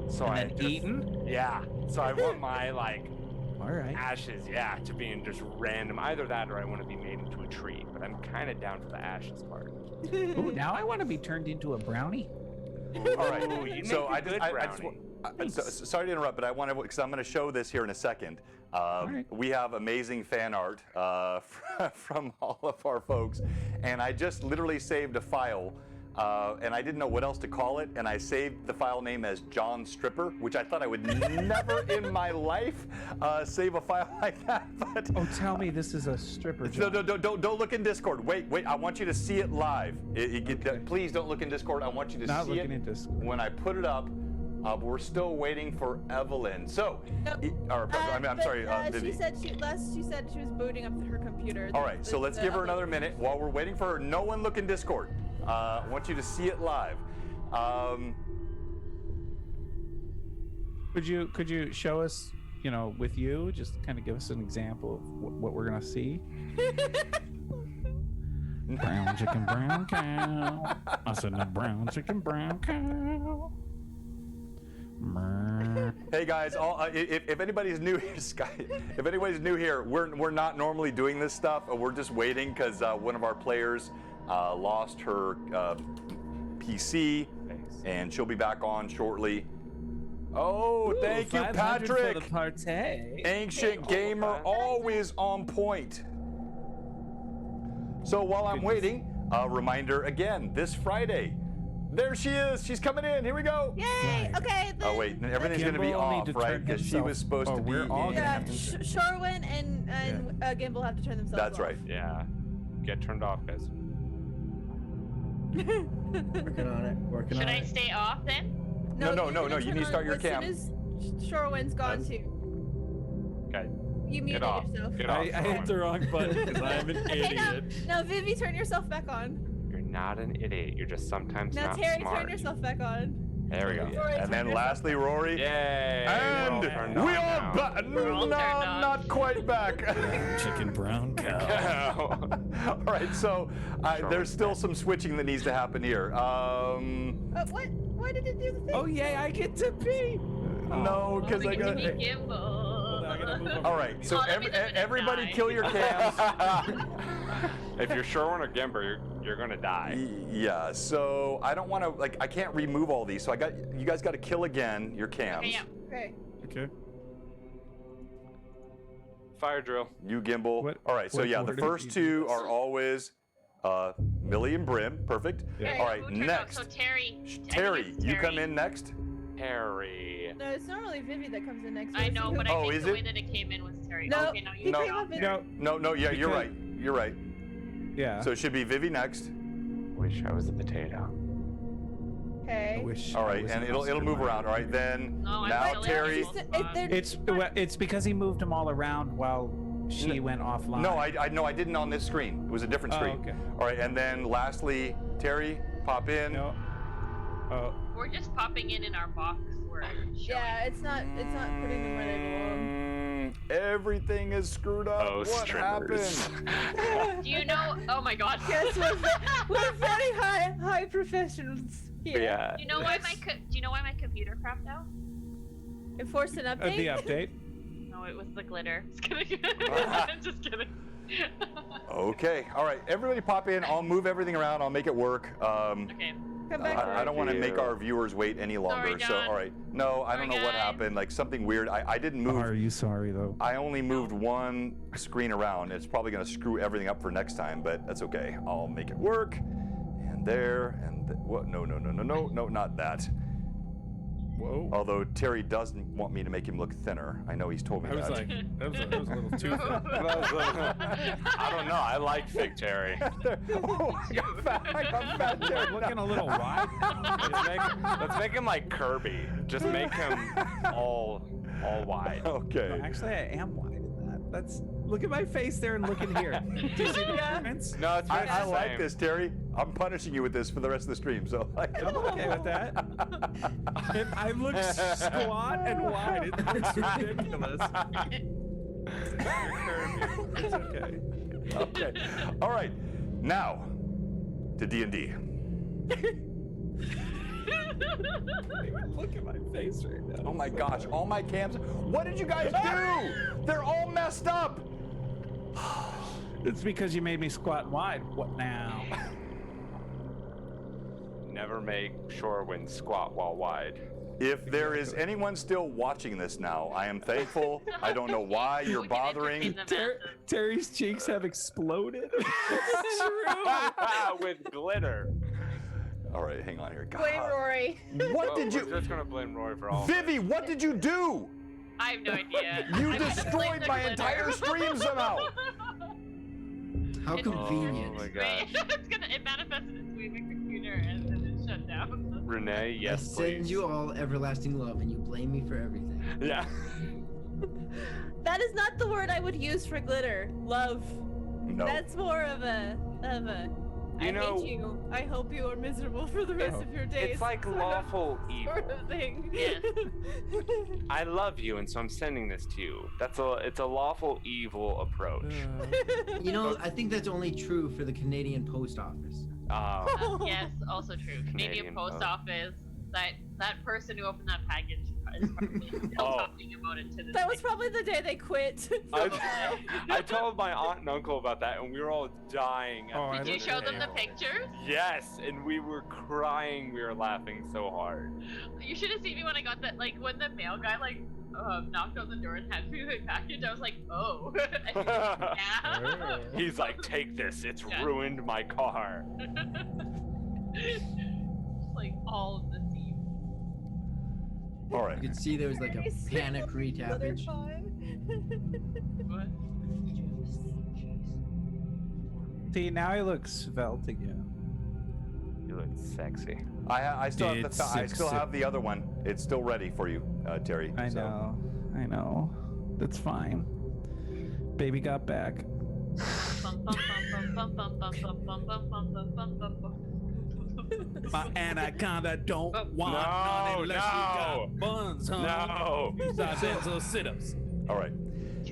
So And I then just, eaten? Yeah. So I want my like All right. ashes, to be in just random. Either that or I want to be made into a tree. But I'm kind of down for the ashes part. Ooh, now I want to be turned into a brownie. All right. Ooh, you So make a good I brownie. sorry to interrupt, but I want to, because I'm going to show this here in a second. right. We have amazing fan art from all of our folks, and I just literally saved a file, and I didn't know what else to call it, and I saved the file name as John Stripper, which I thought I would never in my life save a file like that. But Oh, tell me this is a stripper no, job. don't look in Discord. Wait, I want you to see it live. Please don't look in Discord. I want you to Not see looking it in Discord. when I put it up. We're still waiting for Evelyn. So, I'm sorry, Vivi. She said she was booting up her computer. All right, so let's give her another minute while we're waiting for her. No one look in Discord. I want you to see it live. Could you show us, with you, just kind of give us an example of what we're gonna see? Brown chicken, brown cow. I said no brown chicken, brown cow. Hey guys, if anybody's new here, if anybody's new here, we're not normally doing this stuff. We're just waiting because one of our players lost her PC, and she'll be back on shortly. Oh, thank you, 500 Patrick. For the party. Ancient gamer, always on point. So while I'm waiting, a reminder again, this Friday. There she is. She's coming in. Here we go. Yay! Right. Okay. Oh wait, everything's gonna be Gimbal need off, to right? turn Because she himself- was supposed or to be. we're all gonna Yeah, have to- Sharwin and Gimbal have to turn themselves That's off. right. Yeah. Get turned off, guys. Working on it. Working Should on I it. stay off then? No, you're no, gonna you turn need to start on your as cam. soon as Sharwin's gone That's- too. Okay. You Get muted off. yourself. Get off. I hit the wrong button because I'm an Okay, idiot. now Vivi, turn yourself back on. You're not an idiot. You're just sometimes Now not Terry, smart. turn yourself back on. There we go. Rory, And turn then yourself lastly, back on. Rory. Yay! And we're all turned we on are now. back. We're all No, turned on. not quite back. Chicken brown cow. All right, so there's still some switching that needs to happen here. What? Why did it do the thing? Oh yay! I get to pee. No, because I got. Gimbal. Hold on, I gotta move over. All right, so Oh, that means I'm gonna everybody die. kill your cams. If you're Sherwin or Gimber, you're gonna die. Yeah, so I don't want to, like, I can't remove all these, so you guys got to kill again your cams. Okay, yeah. Okay. Okay. Fire drill. You gimbal. What- All right, so what yeah, the order first do you two do this? are always Millie and Brim. Perfect. Yeah. All right, Who turned out? next. So Terry. I think Terry, it's you come Terry. in next. Harry. No, it's normally Vivi that comes in next. I know, but Oh, I think is the it? way that it came in was Terry. No, Okay, no, he you No. came up in. No. Yeah, you're Because- right. You're right. Yeah. So it should be Vivi next. Wish I was a potato. I Okay. wish. All I right, was and an it'll move Oscar around. All right, then No, I'm now still in Terry. the spot. It's because he moved them all around while she went offline. No, I didn't on this screen. It was a different Oh, screen. okay. All right, and then lastly, Terry, pop in. No. Oh. We're just popping in our box where it's showing. Yeah, it's not putting them where they belong. Everything is screwed up. Oh, what strippers. happened? Do you know? Oh my God. Yes, we're very high professionals here. Yeah. Do you know why my computer crapped out? Enforce an update. The update. No, it was the glitter. Just kidding. I'm just kidding. Okay. All right. Everybody pop in. I'll move everything around. I'll make it work. Okay. Come back. I don't want to make you. our viewers wait any longer. Sorry, So, John. all right. No, I don't know Sorry, what guys. happened. Like something weird. I didn't move. Are you sorry though? I only moved one screen around. It's probably going to screw everything up for next time, but that's okay. I'll make it work. And there, and what? No, not that. Whoa. Although Terry doesn't want me to make him look thinner. I know he's told me I was that. like, that was a little too thin. I don't know. I like Fig Terry. Oh, I got fat Terry. Looking a little wide. Let's make him like Kirby. Just make him all wide. Okay. No, actually, I am wide in that. Look at my face there and look in here. Do you see the difference? No, it's pretty I the like same. this, Terry. I'm punishing you with this for the rest of the stream, so. I'm okay with that. I look squat and wide. It's ridiculous. It's okay. Okay. All right. Now to D&D. Look at my face right now. Oh my gosh, all my cams. What did you guys do? They're all messed up. It's because you made me squat wide. What now? Never make Shorewin squat while wide. If there is anyone still watching this now, I am thankful. I don't know why you're We can bothering. entertain the masses. Terry's cheeks have exploded. It's true. With glitter. All right, hang on here. God. Blame Rory. What did We're you, just gonna blame Roy for all. Vivi? What did you do? I have no idea. You I'm gonna blame destroyed the my glitter. entire stream somehow. How It's- convenient. Oh my gosh. It manifested its way in the computer and then it shut down. Renee, I yes, send please. you all everlasting love, and you blame me for everything. Yeah. That is not the word I would use for glitter. Love. No. That's more of a. You I know- hate you. I hope you are miserable for the rest of your days. It's like sort of- lawful evil. Sort of thing. Yes. I love you, and so I'm sending this to you. It's a lawful evil approach. You know, I think that's only true for the Canadian Post Office. Yes, also true. Canadian Canadian Post Post. Office. That person who opened that package is probably still Oh. talking about it to this That was day. probably the day they quit. I told my aunt and uncle about that, and we were all dying. at Oh, the I Did you show them the table. pictures? Yes, and we were crying. We were laughing so hard. You should have seen me when I got that. Like when the mail guy knocked on the door and handed me the package. I was like, oh. And he was like, yeah. He's like, take this. It's Yeah. ruined my car. Like all of the seams. All right. You could see there was like a panic retappage. What? See, now I look svelte again. You look sexy. I still have It's I still six- have the other one. It's still ready for you, Terry. I so. know. That's fine. Baby got back. My anaconda don't want none unless you no. got buns, huh? No. Stop doing those sit-ups. All right.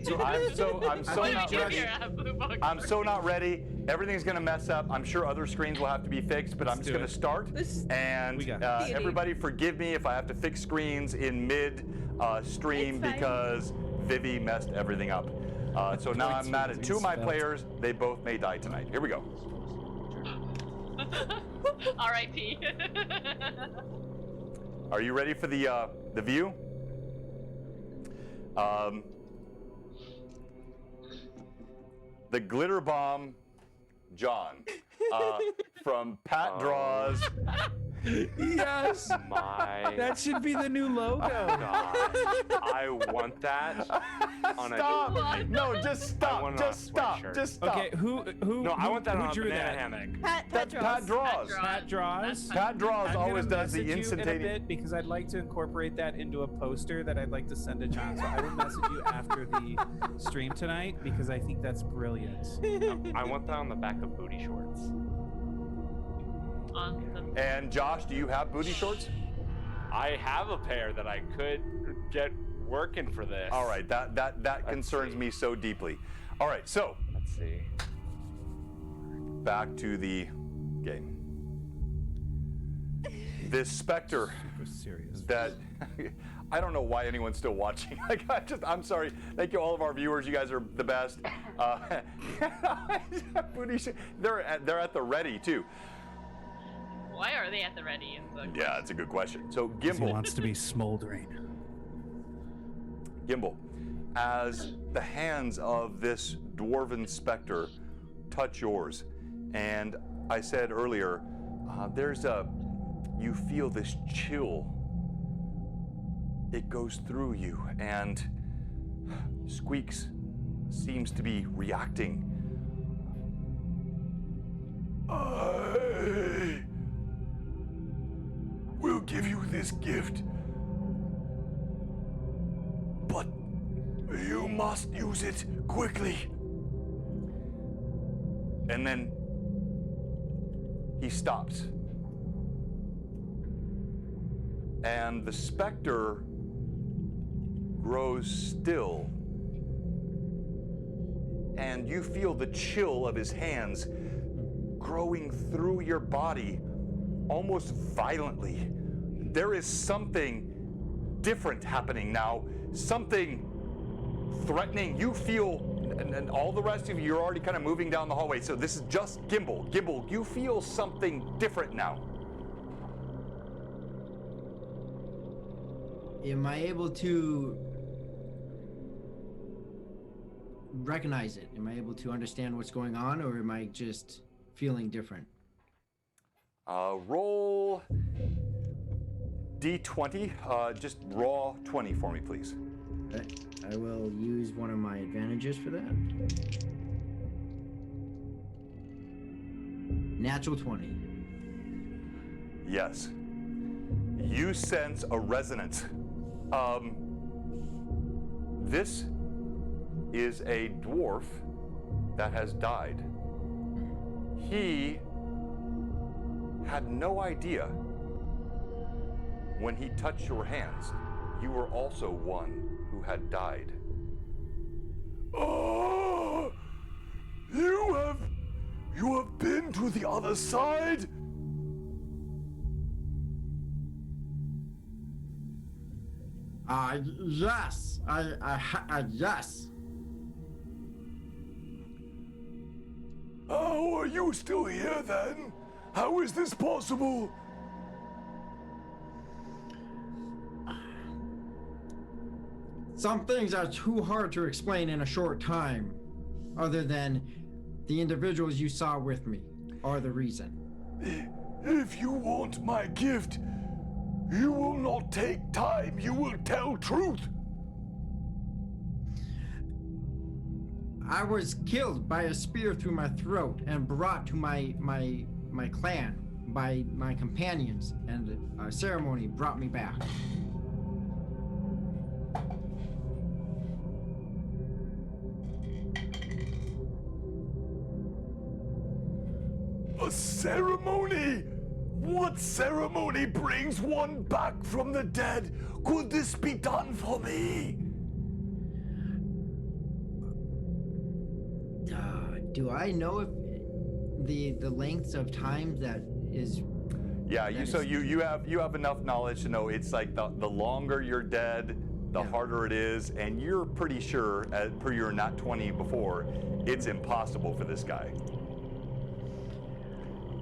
I'm so Why not did you ready. here at Blue Box? I'm so not ready. Everything's gonna mess up. I'm sure other screens will have to be fixed, but I'm just do gonna it. start. This- And We got everybody, forgive me if I have to fix screens in mid stream It's fine. because Vivi messed everything up. So now I'm mad at two of my players. They both may die tonight. Here we go. R.I.P. Are you ready for the view? The glitter bomb, John, from Pat Draws. Yes. My That should be the new logo. God, I want that on Stop! a. No, just stop! want it on a Just stop! sweatshirt. Just stop! Okay, who? No, I want that who on a drew banana that? hammock. Pat That's Pat Draws. Pat draws. Pat Draws I'm always gonna does the message you in a instantaneous. bit because I'd like to incorporate that into a poster that I'd like to send to John. So I will message you after the stream tonight because I think that's brilliant. I want that on the back of booty shorts. On the And Josh, do you have booty shorts? I have a pair that I could get working for this. All right, that concerns see. me so deeply. All right, so Let's see. back to the game. This specter Super serious. that I don't know why anyone's still watching. Like, I'm sorry. Thank you, all of our viewers. You guys are the best. Booty they're at the ready too. Why are they at the ready? Is the Yeah, it's a good question. So He Gimbal, wants to be smoldering. as the hands of this dwarven specter touch yours, and I said earlier, you feel this chill. It goes through you, and Squeaks seems to be reacting. I will give you this gift, but you must use it quickly. And then he stops. And the specter grows still. And you feel the chill of his hands growing through your body almost violently. There is something different happening now, something threatening. You feel, and all the rest of you, you're already kind of moving down the hallway, so this is just Gimbal. Gimbal, you feel something different now. Am I able to recognize it? Am I able to understand what's going on, or am I just feeling different? Roll D20, just raw 20 for me, please. Okay. I will use one of my advantages for that. Natural 20. Yes. You sense a resonance. This is a dwarf that has died. He had no idea when he touched your hands, you were also one who had died. Oh, you have been to the other side? Yes. Yes. How are you still here then? How is this possible? Some things are too hard to explain in a short time, other than the individuals you saw with me are the reason. If you want my gift, you will not take time. You will tell truth. I was killed by a spear through my throat and brought to my clan by my companions, and a ceremony brought me back. A ceremony? What ceremony brings one back from the dead? Could this be done for me? Do I know if the lengths of time that is? Yeah, that so is- you have enough knowledge to know it's like the longer you're dead, the harder it is, and you're pretty sure, per your nat 20 before, it's impossible for this guy.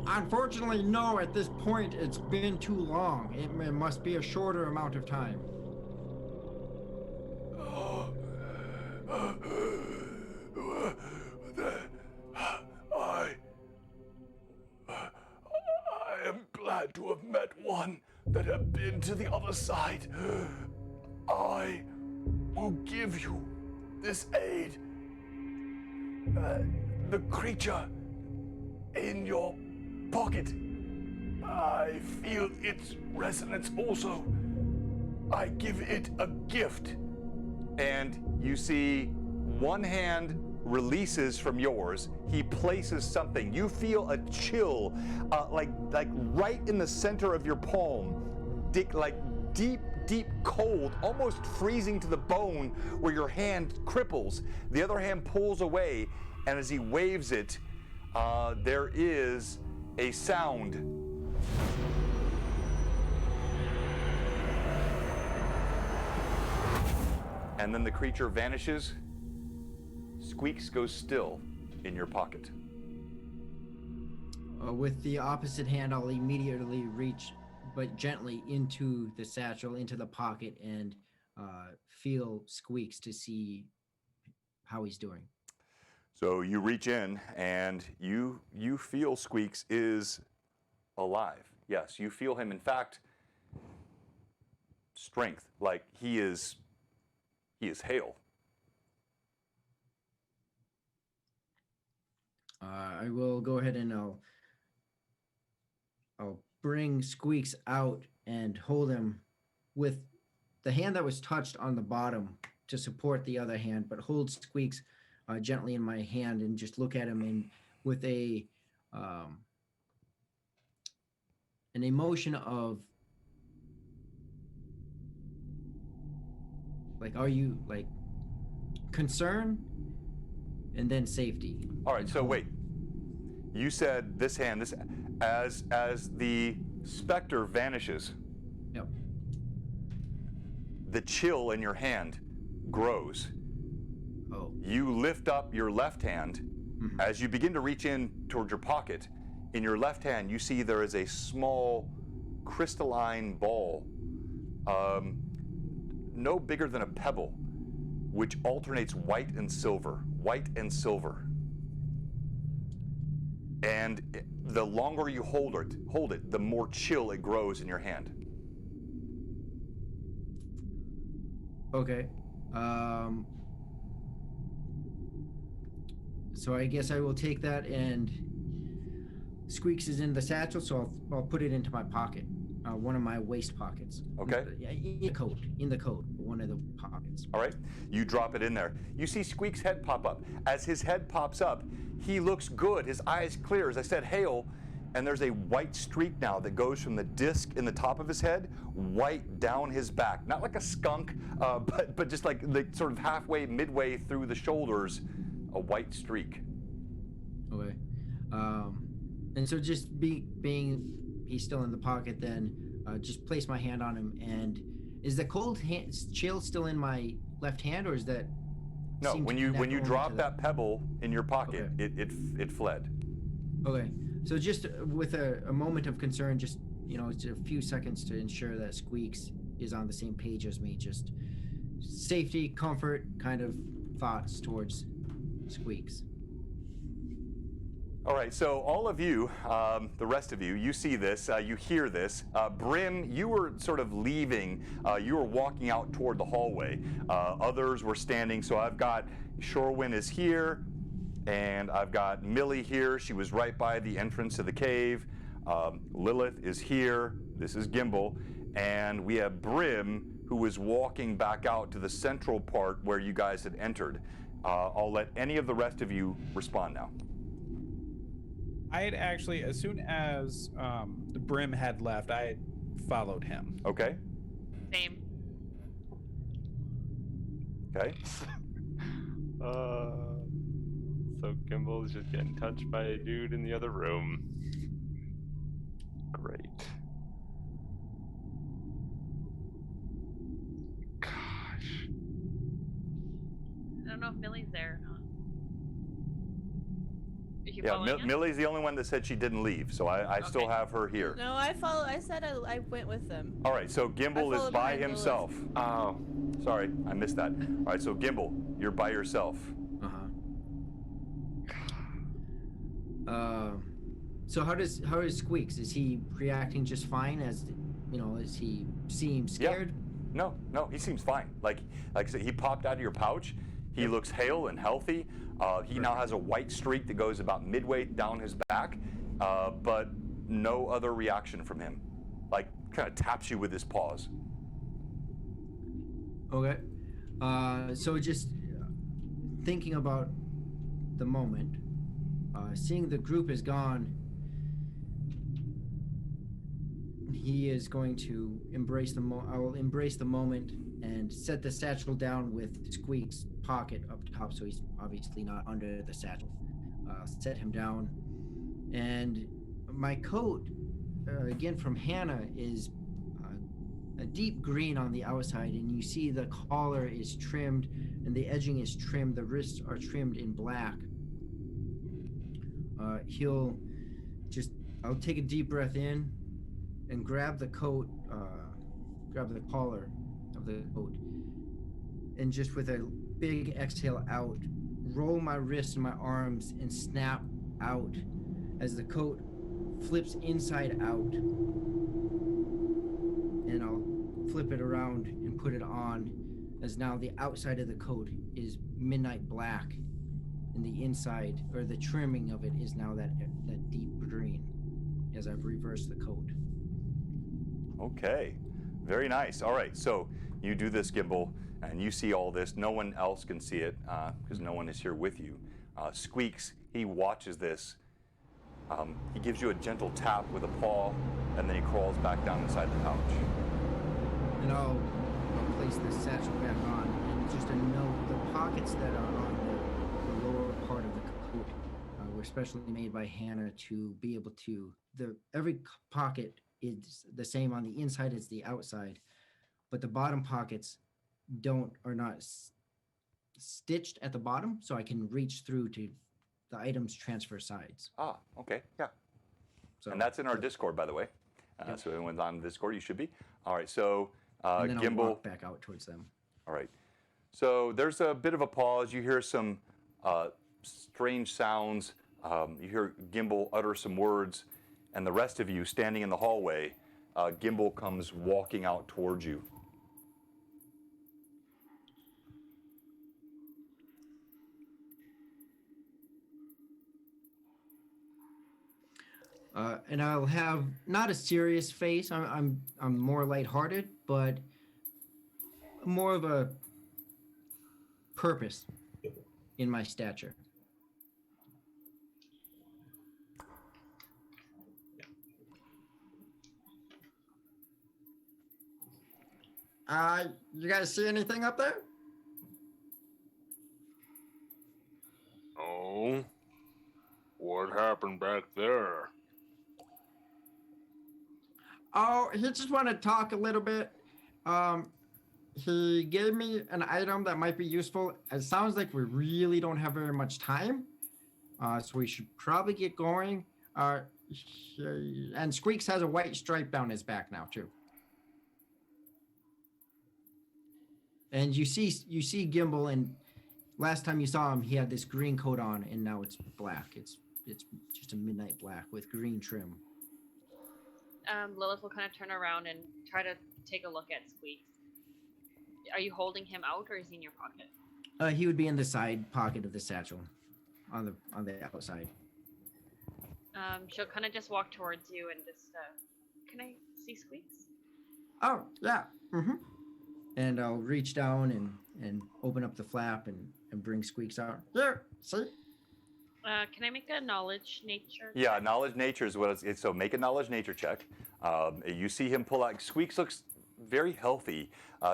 Unfortunately, no. At this point, it's been too long. It must be a shorter amount of time. I am glad to have met one that have been to the other side. I will give you this aid. The creature in your pocket. I feel its resonance also. I give it a gift. And you see one hand releases from yours. He places something. You feel a chill, like right in the center of your palm, like deep cold, almost freezing to the bone, where your hand cripples. The other hand pulls away, and as he waves it, there is a sound. And then the creature vanishes. Squeaks goes still in your pocket. With the opposite hand, I'll immediately reach, but gently, into the satchel, into the pocket, and feel Squeaks to see how he's doing. So you reach in, and you feel Squeaks is alive. Yes, you feel him. In fact, strength, like he is hale. I will go ahead and I'll bring Squeaks out and hold him with the hand that was touched on the bottom to support the other hand, but hold Squeaks gently in my hand and just look at him and with an emotion of like, are you like concern and then safety. All right, so wait. You said this hand, this as the specter vanishes. Yep. The chill in your hand grows. Oh. You lift up your left hand. Mhm. As you begin to reach in towards your pocket, in your left hand, you see there is a small crystalline ball, no bigger than a pebble, which alternates white and silver. And the longer you hold it, the more chill it grows in your hand. Okay. So I guess I will take that, and Squeaks is in the satchel, so I'll put it into my pocket, one of my waist pockets. Okay. Yeah, in the coat, one of the pockets. All right, you drop it in there. You see Squeak's head pop up. As his head pops up, he looks good. His eyes clear. As I said, hail, and there's a white streak now that goes from the disc in the top of his head, white down his back. Not like a skunk, but just like the sort of halfway, midway through the shoulders, a white streak. Okay. And so just being he's still in the pocket, then just place my hand on him. And is the cold chill still in my left hand, or is that? No, when you drop that pebble in your pocket, Okay. it fled. Okay. So just with a moment of concern, just it's a few seconds to ensure that Squeaks is on the same page as me. Just safety, comfort kind of thoughts towards Squeaks. All right, so all of you, the rest of you, you see this, you hear this. Brim, you were sort of leaving, you were walking out toward the hallway. Others were standing, so I've got Shorewin is here, and I've got Millie here. She was right by the entrance to the cave. Lilith is here. This is Gimbal. And we have Brim, who is walking back out to the central part where you guys had entered. I'll let any of the rest of you respond now. I had actually, as soon as the Brim had left, I had followed him. Okay. Same. Okay. So Gimble's just getting touched by a dude in the other room. Great. Gosh. I don't know if Millie's there or not. Are you Yeah, following us? Millie's the only one that said she didn't leave, so I still Okay. have her here. No, I follow. I said I went with them. All right, so Gimbal I is followed by behind Lilith. himself. Oh. Sorry, I missed that. All right, so Gimbal, you're by yourself. So how is Squeaks? Is he reacting just fine? As is he seem scared? No, he seems fine. Like I said, he popped out of your pouch. He looks hale and healthy. He now has a white streak that goes about midway down his back, but no other reaction from him. Like, kind of taps you with his paws. Okay. So just thinking about the moment, seeing the group is gone, he is going to embrace I will embrace the moment and set the satchel down with Squeak's pocket up top, so he's obviously not under the satchel. Set him down, and my coat, again from Hannah, is a deep green on the outside, and you see the collar is trimmed and the edging is trimmed. The wrists are trimmed in black. I'll take a deep breath in and grab the coat, grab the collar of the coat, and just with a big exhale out, roll my wrists and my arms and snap out as the coat flips inside out. And I'll flip it around and put it on, as now the outside of the coat is midnight black, and the inside, or the trimming of it, is now that deep green, as I've reversed the coat. Okay, very nice. All right, so you do this, Gimbal, and you see all this. No one else can see it because no one is here with you. Squeaks, he watches this. He gives you a gentle tap with a paw, and then he crawls back down inside the pouch. And I'll place the satchel back on, and just a note: the pockets that are on the lower part of the coat were specially made by Hannah to be able to. Every pocket is the same on the inside as the outside, but the bottom pockets are not stitched at the bottom, so I can reach through to the items transfer sides. Ah, okay, yeah. So, and that's in our Discord, by the way. Yep. So everyone's on Discord, you should be. All right, so and then Gimbal. I'll walk back out towards them. All right. So there's a bit of a pause. You hear some strange sounds. You hear Gimbal utter some words, and the rest of you standing in the hallway, Gimbal comes walking out towards you. And I'll have not a serious face. I'm more lighthearted, but more of a purpose in my stature. You guys see anything up there? Oh, what happened back there? Oh, he just wanted to talk a little bit. He gave me an item that might be useful. It sounds like we really don't have very much time, so we should probably get going. And Squeaks has a white stripe down his back now too. And you see Gimbal, and last time you saw him, he had this green coat on, and now it's black. It's just a midnight black with green trim. Lilith will kind of turn around and try to take a look at Squeaks. Are you holding him out, or is he in your pocket? He would be in the side pocket of the satchel, on the outside. She'll kind of just walk towards you and just, can I see Squeaks? Oh, yeah. Mm-hmm. And I'll reach down and open up the flap and bring Squeaks out. Here, see? Can I make a knowledge nature? Yeah, knowledge nature is what it's. So make a knowledge nature check. You see him pull out. Squeaks looks very healthy.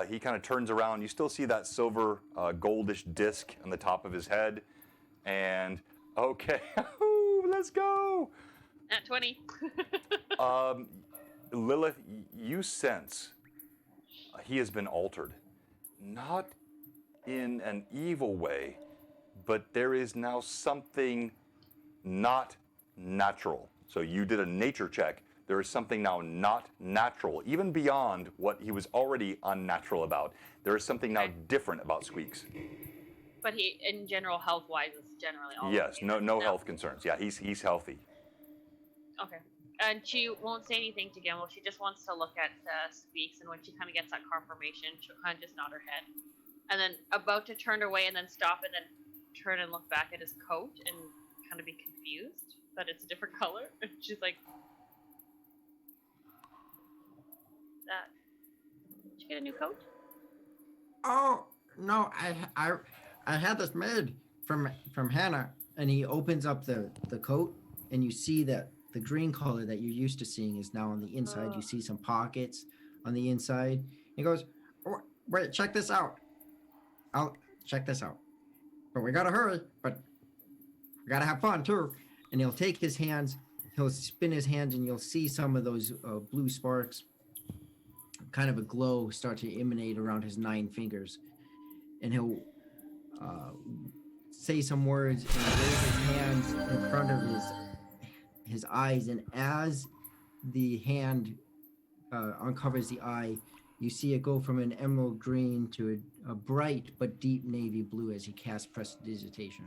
He kind of turns around. You still see that silver goldish disc on the top of his head, and Okay. Ooh, let's go. At 20. Lilith, you sense he has been altered. Not in an evil way, but there is now something not natural. So you did a nature check. There is something now not natural, even beyond what he was already unnatural about. There is something now different about Squeaks. But he, in general, health-wise, is generally all Yes, okay no right now. health concerns. Yeah, he's healthy. Okay. And she won't say anything to Gamble. She just wants to look at Squeaks, and when she kind of gets that confirmation, she'll kind of just nod her head. And then about to turn away and then stop and then turn and look back at his coat and kind of be confused that it's a different color. And she's like, did you get a new coat? Oh no, I had this made from Hannah, and he opens up the coat, and you see that the green color that you're used to seeing is now on the inside. You see some pockets on the inside. He goes, oh, wait, check this out. I'll check this out. But we gotta hurry, but we gotta have fun too. And he'll take his hands, he'll spin his hands, and you'll see some of those blue sparks, kind of a glow, start to emanate around his 9 fingers. And he'll say some words and raise his hands in front of his eyes. And as the hand uncovers the eye, you see it go from an emerald green to a bright but deep navy blue as he casts prestidigitation.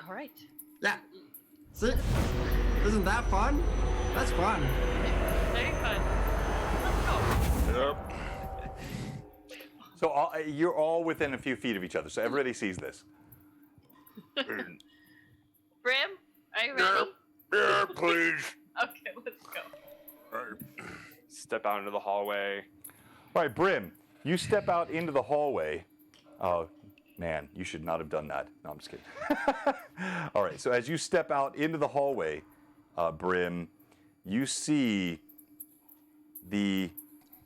All right. Yeah. See? Isn't that fun? That's fun. Very fun. Let's go. Yep. So you're all within a few feet of each other, so everybody sees this. Brim, are you ready? Yeah, please. Okay, let's go. Alright. Step out into the hallway. All right, Brim, you step out into the hallway. Oh, man, you should not have done that. No, I'm just kidding. All right, so as you step out into the hallway, Brim, you see the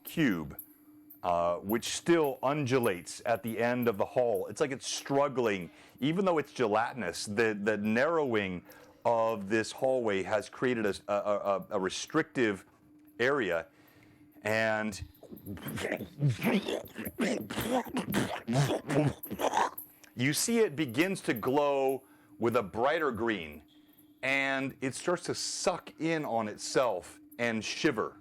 cube, which still undulates at the end of the hall. It's like it's struggling. Even though it's gelatinous, the narrowing of this hallway has created a restrictive area, and you see it begins to glow with a brighter green, and it starts to suck in on itself and shiver.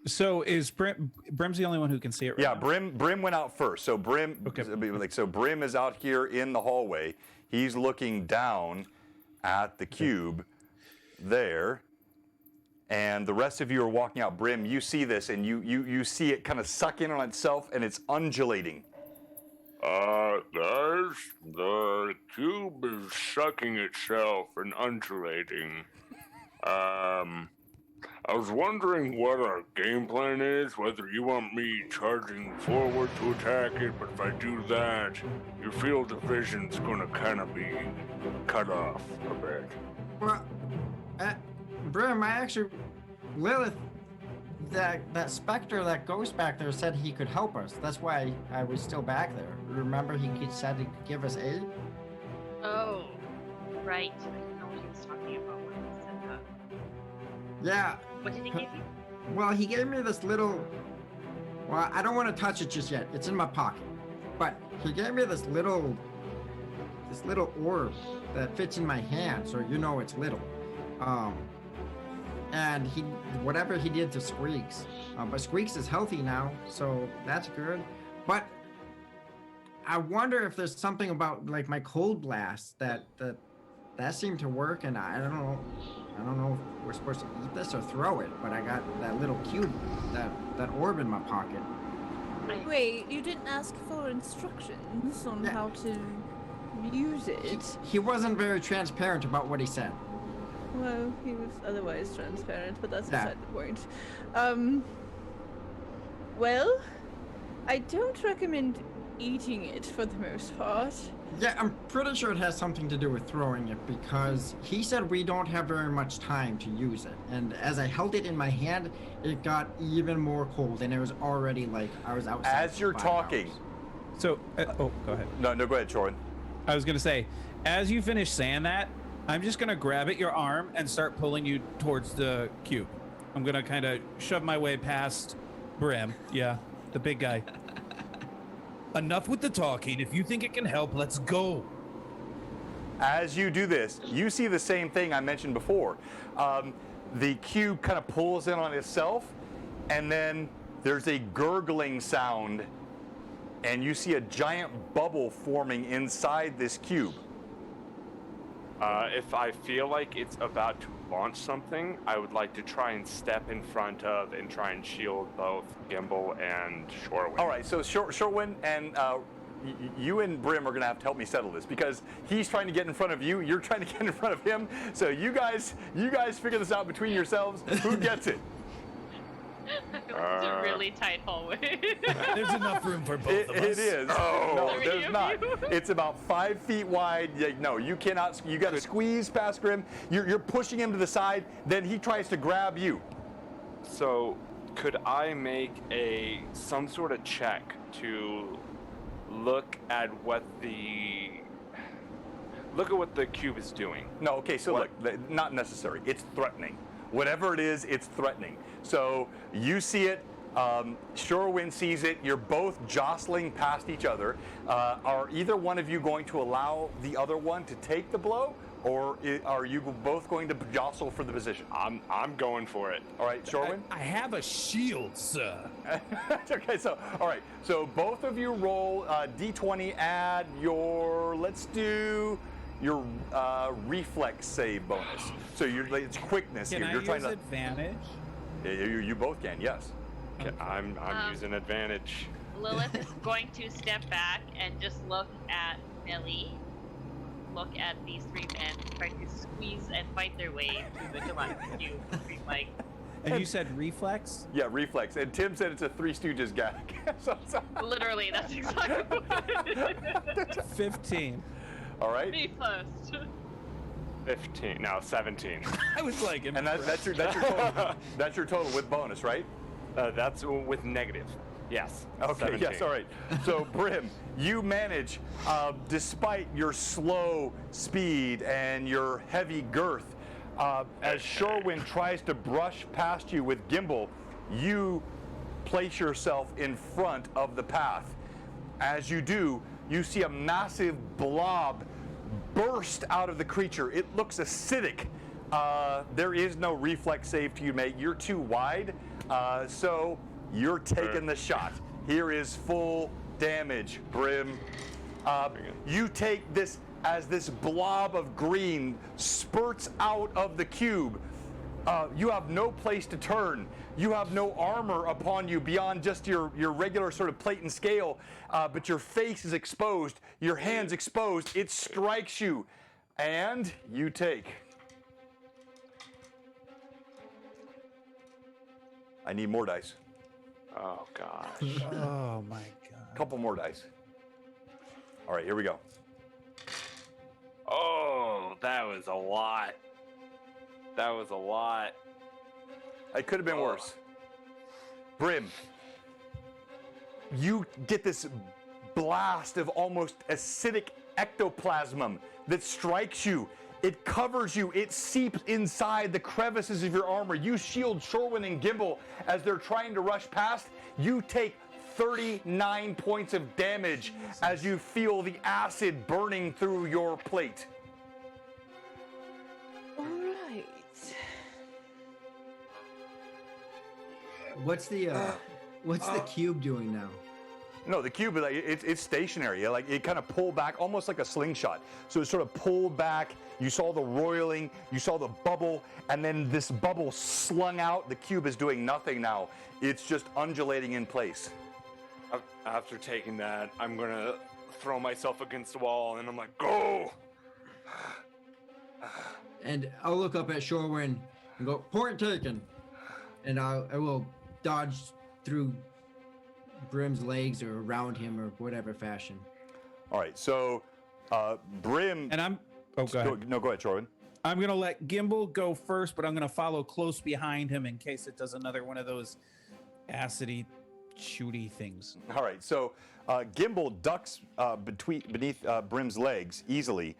So is Brim's the only one who can see it right Yeah, now? Brim went out first. So Brim, so Brim is out here in the hallway. He's looking down at the cube there, and the rest of you are walking out. Brim, you see this, and you see it kind of suck in on itself, and it's undulating. Guys, the cube is sucking itself and undulating. I was wondering what our game plan is, whether you want me charging forward to attack it, but if I do that, your field of vision's gonna kind of be cut off a bit. Well, Brim, Lilith, that specter, that ghost back there said he could help us. That's why I was still back there. Remember, he said to give us aid? Oh, right. I didn't know what he was talking about when he said that. Yeah. What did he give you? Well, he gave me this little... Well, I don't want to touch it just yet. It's in my pocket. But he gave me this little orb that fits in my hand, so you know it's little. And whatever he did to Squeaks. But Squeaks is healthy now, so that's good. But I wonder if there's something about like my cold blast that seemed to work, and I don't know if we're supposed to eat this or throw it, but I got that little cube, that orb in my pocket. Wait, you didn't ask for instructions on how to use it? He wasn't very transparent about what he said. Well, he was otherwise transparent, but that's Yeah. beside the point. Well, I don't recommend eating it for the most part. Yeah, I'm pretty sure it has something to do with throwing it because he said we don't have very much time to use it. And as I held it in my hand, it got even more cold, and it was already like I was outside. As for you're 5 talking. hours. So, go ahead. No, go ahead, Shorin. I was gonna say, as you finish saying that, I'm just gonna grab at your arm and start pulling you towards the cube. I'm gonna kind of shove my way past Brim. Yeah, the big guy. Enough with the talking. If you think it can help, let's go. As you do this, you see the same thing I mentioned before. The cube kind of pulls in on itself, and then there's a gurgling sound, and you see a giant bubble forming inside this cube. If I feel like it's about to launch something, I would like to try and step in front of and try and shield both Gimbal and Shorewind. All right, so Shorewind and you and Brim are going to have to help me settle this because he's trying to get in front of you, you're trying to get in front of him. So you guys figure this out between yourselves. Who gets it? It's a really tight hallway. There's enough room for both of us. It is. No, Three there's of not. you? It's about 5 feet wide. No, you cannot. You got to squeeze past Grim. You're pushing him to the side. Then he tries to grab you. So, could I make some sort of check to look at what the cube is doing? No, okay, so What? look, not necessary. It's threatening. Whatever it is, it's threatening. So you see it, Shorewind sees it, you're both jostling past each other. Are either one of you going to allow the other one to take the blow, or are you both going to jostle for the position? I'm going for it. All right, Shorewind? I have a shield, sir. Okay, so, all right, so both of you roll D20, add your, let's do your reflex save bonus. So it's quickness Can here. I You're use trying to. advantage? Yeah, you both can, yes. Okay, I'm using advantage. Lilith is going to step back and just look at Millie. Look at these three men trying to squeeze and fight their way through the Goliath cube. Being like, And you said reflex? Yeah, reflex. And Tim said it's a Three Stooges gag. so, literally, that's exactly what it is. 15. all right. Me first. 15. No, 17. I was like, And that's your total. That's your total with bonus, right? That's with negative. Yes. Okay, 17. yes, all right. So, Brim, you manage, despite your slow speed and your heavy girth, as Shorewind tries to brush past you with Gimbal, you place yourself in front of the path. As you do, you see a massive blob burst out of the creature. It looks acidic. There is no reflex save to you make. You're too wide, so you're taking the shot. Here is full damage, Brim. You take this as this blob of green spurts out of the cube. You have no place to turn. You have no armor upon you beyond just your regular sort of plate and scale, but your face is exposed, your hands exposed. It strikes you, and you take. I need more dice. Oh gosh. oh my A god. couple more dice. All right, here we go. Oh, that was a lot. That was a lot. It could have been worse. Brim, you get this blast of almost acidic ectoplasm that strikes you. It covers you. It seeps inside the crevices of your armor. You shield Shorewind and Gimbal as they're trying to rush past. You take 39 points of damage as you feel the acid burning through your plate. All right. What's the cube doing now? No, the cube, like, it's stationary. Like, it kind of pulled back, almost like a slingshot. So it sort of pulled back. You saw the roiling, you saw the bubble, and then this bubble slung out. The cube is doing nothing now. It's just undulating in place. After taking that, I'm gonna throw myself against the wall, and I'm like, go! And I'll look up at Shorewind and go, point taken. And I will dodge through Brim's legs or around him or whatever fashion. All right, so Brim. And I'm. Oh, go ahead. No, go ahead, Shorwin. I'm going to let Gimbal go first, but I'm going to follow close behind him in case it does another one of those acidy, shooty things. All right, so Gimbal ducks beneath Brim's legs easily.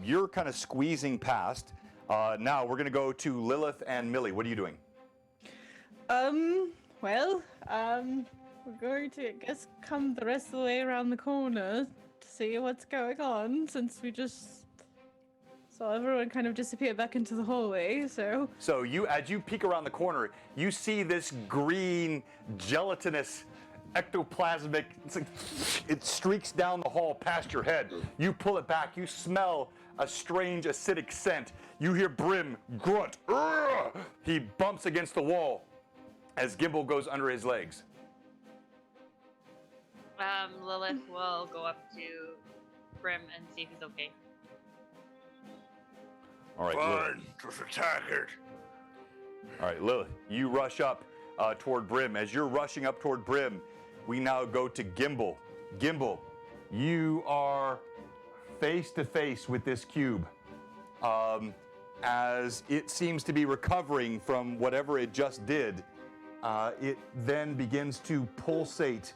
You're kind of squeezing past. Now we're going to go to Lilith and Millie. What are you doing? Well, we're going to, I guess, come the rest of the way around the corner to see what's going on, since we just saw everyone kind of disappear back into the hallway, so... So as you peek around the corner, you see this green, gelatinous, ectoplasmic, it streaks down the hall past your head. You pull it back, you smell a strange acidic scent. You hear Brim grunt. Urgh! He bumps against the wall as Gimbal goes under his legs. Lilith will go up to Brim and see if he's okay. All right, Lilith. Fine, just attack it. All right, Lilith, you rush up toward Brim. As you're rushing up toward Brim, we now go to Gimbal. Gimbal, you are face to face with this cube as it seems to be recovering from whatever it just did. It then begins to pulsate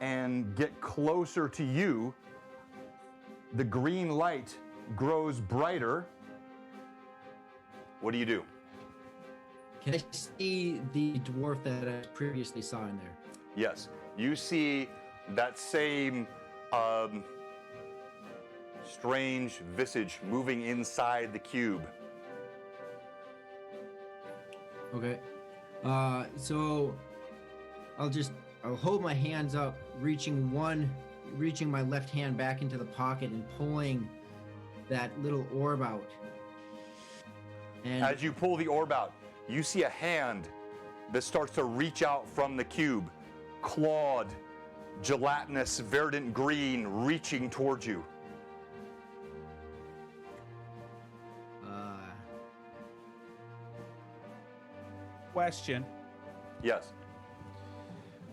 and get closer to you. The green light grows brighter. What do you do? Can I see the dwarf that I previously saw in there? Yes, you see that same strange visage moving inside the cube. Okay. So I'll hold my hands up, reaching my left hand back into the pocket and pulling that little orb out. And As you pull the orb out, you see a hand that starts to reach out from the cube, clawed, gelatinous, verdant green, reaching towards you. Question. Yes.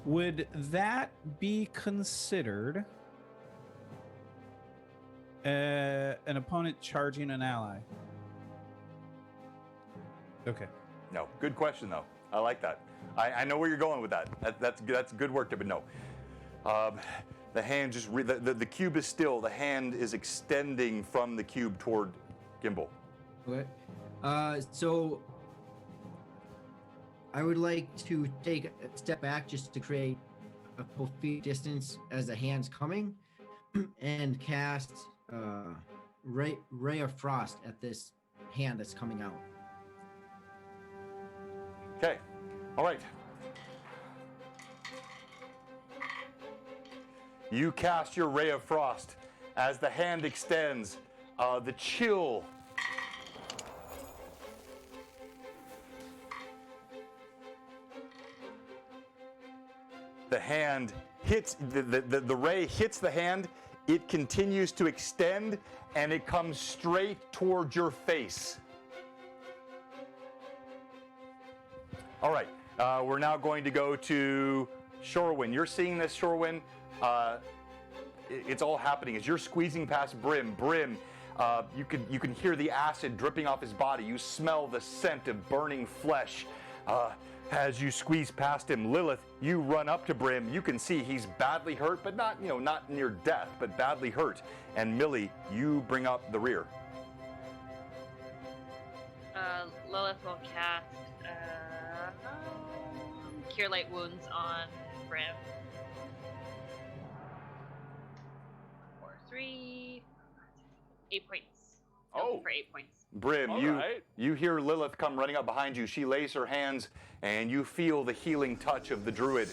Would that be considered an opponent charging an ally? Okay. No. Good question, though. I like that. I know where you're going with that. That's good work, but no. The hand just the cube is still. The hand is extending from the cube toward Gimbal. Okay. So I would like to take a step back just to create a full feet distance as the hand's coming, and cast ray of frost at this hand that's coming out. Okay. All right. You cast your ray of frost as the hand extends. The chill the hand hits the ray hits the hand. It continues to extend and it comes straight towards your face. All right, we're now going to go to Shorwin. You're seeing this, Shorwin. It's all happening as you're squeezing past Brim. Brim, you can hear the acid dripping off his body. You smell the scent of burning flesh as you squeeze past him. Lilith, you run up to Brim. You can see he's badly hurt, but not near death, but badly hurt. And Millie, you bring up the rear. Lilith will cast Cure Light Wounds on Brim. 4, 3, 8 points. Oh. For 8 points. Brim, All you right. you hear Lilith come running up behind you. She lays her hands, and you feel the healing touch of the druid.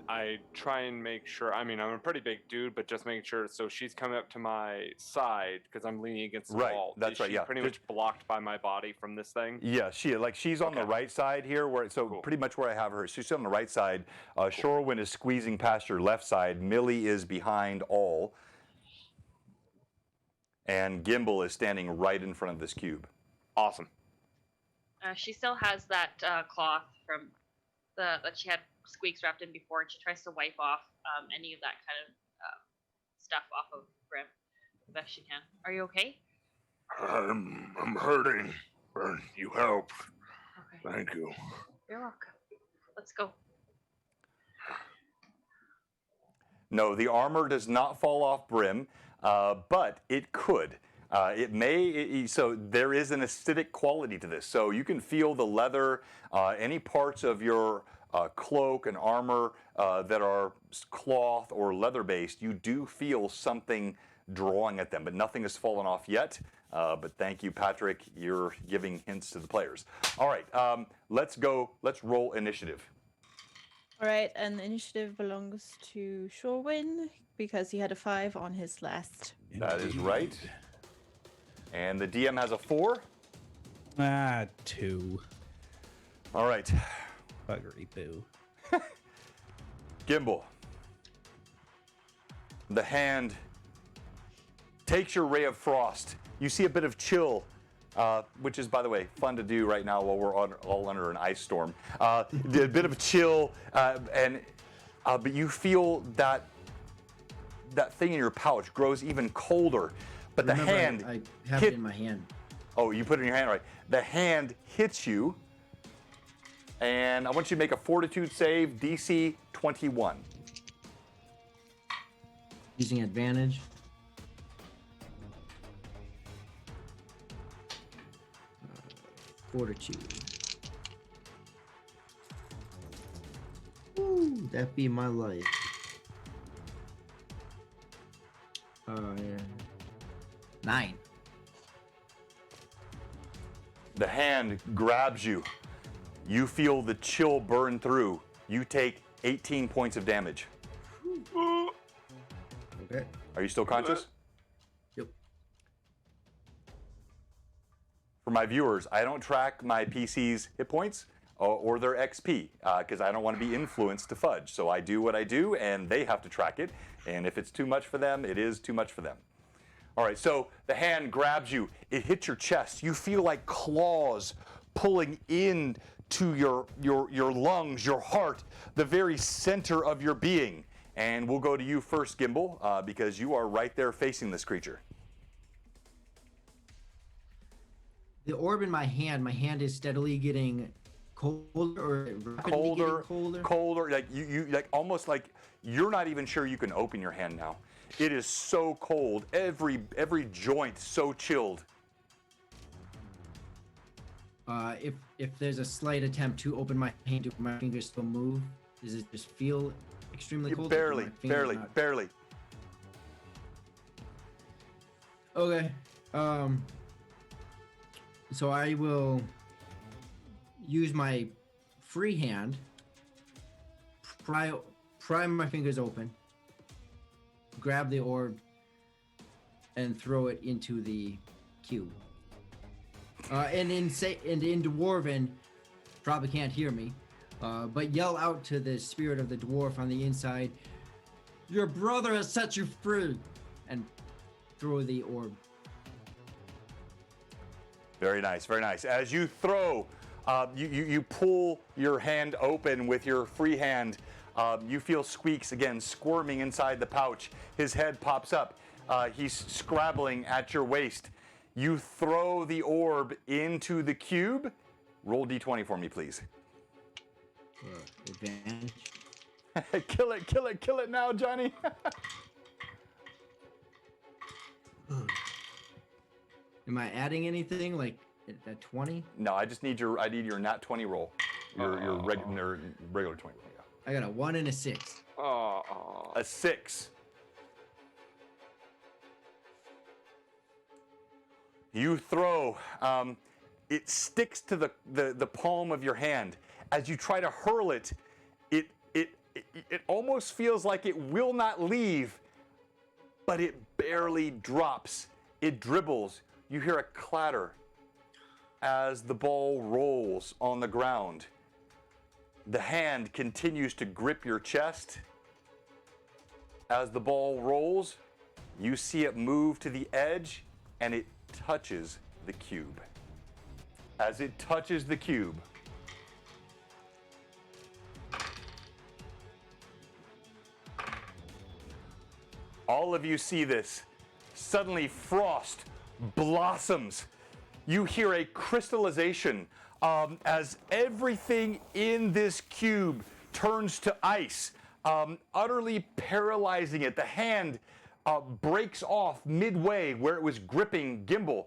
I try and make sure. I mean, I'm a pretty big dude, but just making sure. So she's coming up to my side because I'm leaning against the Right, wall. that's Is right, she yeah. Pretty much blocked by my body from this thing. Yeah, she's on the Okay. right side here, Cool. pretty much where I have her. She's on the right side. Shorwin is squeezing past your left side. Millie is behind all, and Gimbal is standing right in front of this cube. Awesome. She still has that cloth from that she had squeaks wrapped in before, and she tries to wipe off any of that kind of stuff off of Brim the best she can. Are you okay? I'm hurting. You helped. Okay. Thank you. You're welcome. Let's go. No, the armor does not fall off Brim, but it could. It may, so there is an acidic quality to this. So you can feel the leather, any parts of your cloak and armor that are cloth or leather based, you do feel something drawing at them, but nothing has fallen off yet. But thank you, Patrick. You're giving hints to the players. All right, let's go. Let's roll initiative. All right, and the initiative belongs to Shorewin because he had a 5 on his last. That is right. And the DM has a 4. 2. All right. Buggery boo. Gimbal. The hand takes your ray of frost. You see a bit of chill, which is, by the way, fun to do right now while we're all under an ice storm. A bit of chill, but you feel that thing in your pouch grows even colder. But Remember, the hand I have it in my hand. Oh, you put it in your hand, right? The hand hits you, and I want you to make a Fortitude save, DC 21. Using advantage. Fortitude. Ooh, that be my life. Yeah. 9. The hand grabs you. You feel the chill burn through. You take 18 points of damage. Okay. Are you still conscious? Yep. For my viewers, I don't track my PC's hit points or their XP because I don't want to be influenced to fudge. So I do what I do, and they have to track it. And if it's too much for them, it is too much for them. All right, so the hand grabs you. It hits your chest. You feel like claws pulling in to your lungs, your heart, the very center of your being. And we'll go to you first, Gimbal, because you are right there facing this creature. The orb in my hand is steadily getting colder or rapidly getting colder. Like you like almost like you're not even sure you can open your hand now. It is so cold. Every joint so chilled. If there's a slight attempt to open my hand, do my fingers still move? Does it just feel extremely cold? Barely. Okay. So I will use my free hand, pry my fingers open, grab the orb, and throw it into the cube. And in Dwarven, probably can't hear me, but yell out to the spirit of the dwarf on the inside, "Your brother has set you free!" and throw the orb. Very nice, very nice. As you throw, you pull your hand open with your free hand. You feel Squeaks again squirming inside the pouch. His head pops up. He's scrabbling at your waist. You throw the orb into the cube. Roll d20 for me, please. Advantage. Kill it now, Johnny. Am I adding anything like at 20? No, I need your nat 20 roll. Your regular 20 roll. Yeah. I got a 1 and a 6. Oh. A 6. You throw. It sticks to the palm of your hand. As you try to hurl it, it almost feels like it will not leave, but it barely drops. It dribbles. You hear a clatter as the ball rolls on the ground. The hand continues to grip your chest. As the ball rolls, you see it move to the edge, and it touches the cube. as it touches the cube. All of you see this. Suddenly, frost blossoms. You hear a crystallization as everything in this cube turns to ice, utterly paralyzing it. The hand breaks off midway where it was gripping Gimbal,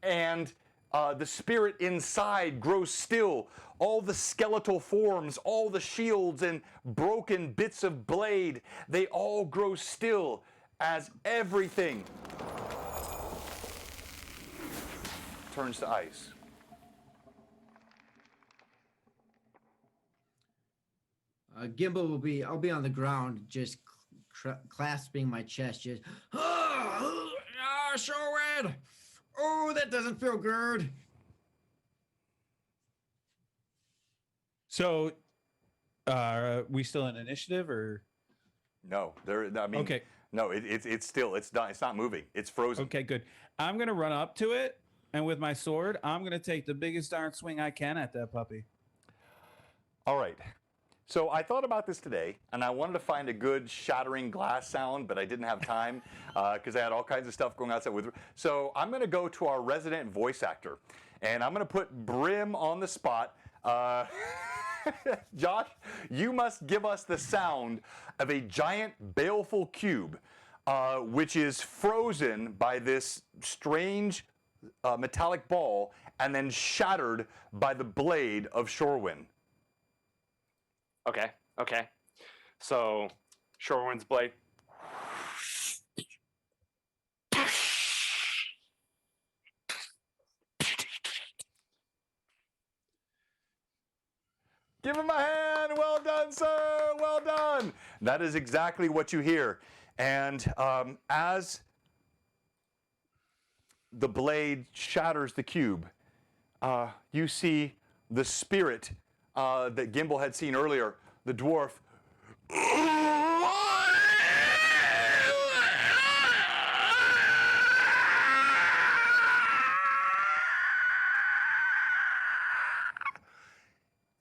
and the spirit inside grows still. All the skeletal forms, all the shields and broken bits of blade, they all grow still as everything turns to ice. Gimbal will be. I'll be on the ground, just clasping my chest. Just show it. Oh, that doesn't feel good. So, we still in initiative or? No, I mean, Okay. no, it's still, it's not moving. It's frozen. Okay, good. I'm gonna run up to it, and with my sword, I'm gonna take the biggest darn swing I can at that puppy. All right. So I thought about this today, and I wanted to find a good shattering glass sound, but I didn't have time because I had all kinds of stuff going outside with. So I'm going to go to our resident voice actor, and I'm going to put Brim on the spot. Josh, you must give us the sound of a giant baleful cube, which is frozen by this strange metallic ball and then shattered by the blade of Shorewin. Okay. So, Shorewind's blade. Give him a hand. Well done, sir. Well done. That is exactly what you hear. And as the blade shatters the cube, you see the spirit that Gimbal had seen earlier, the dwarf.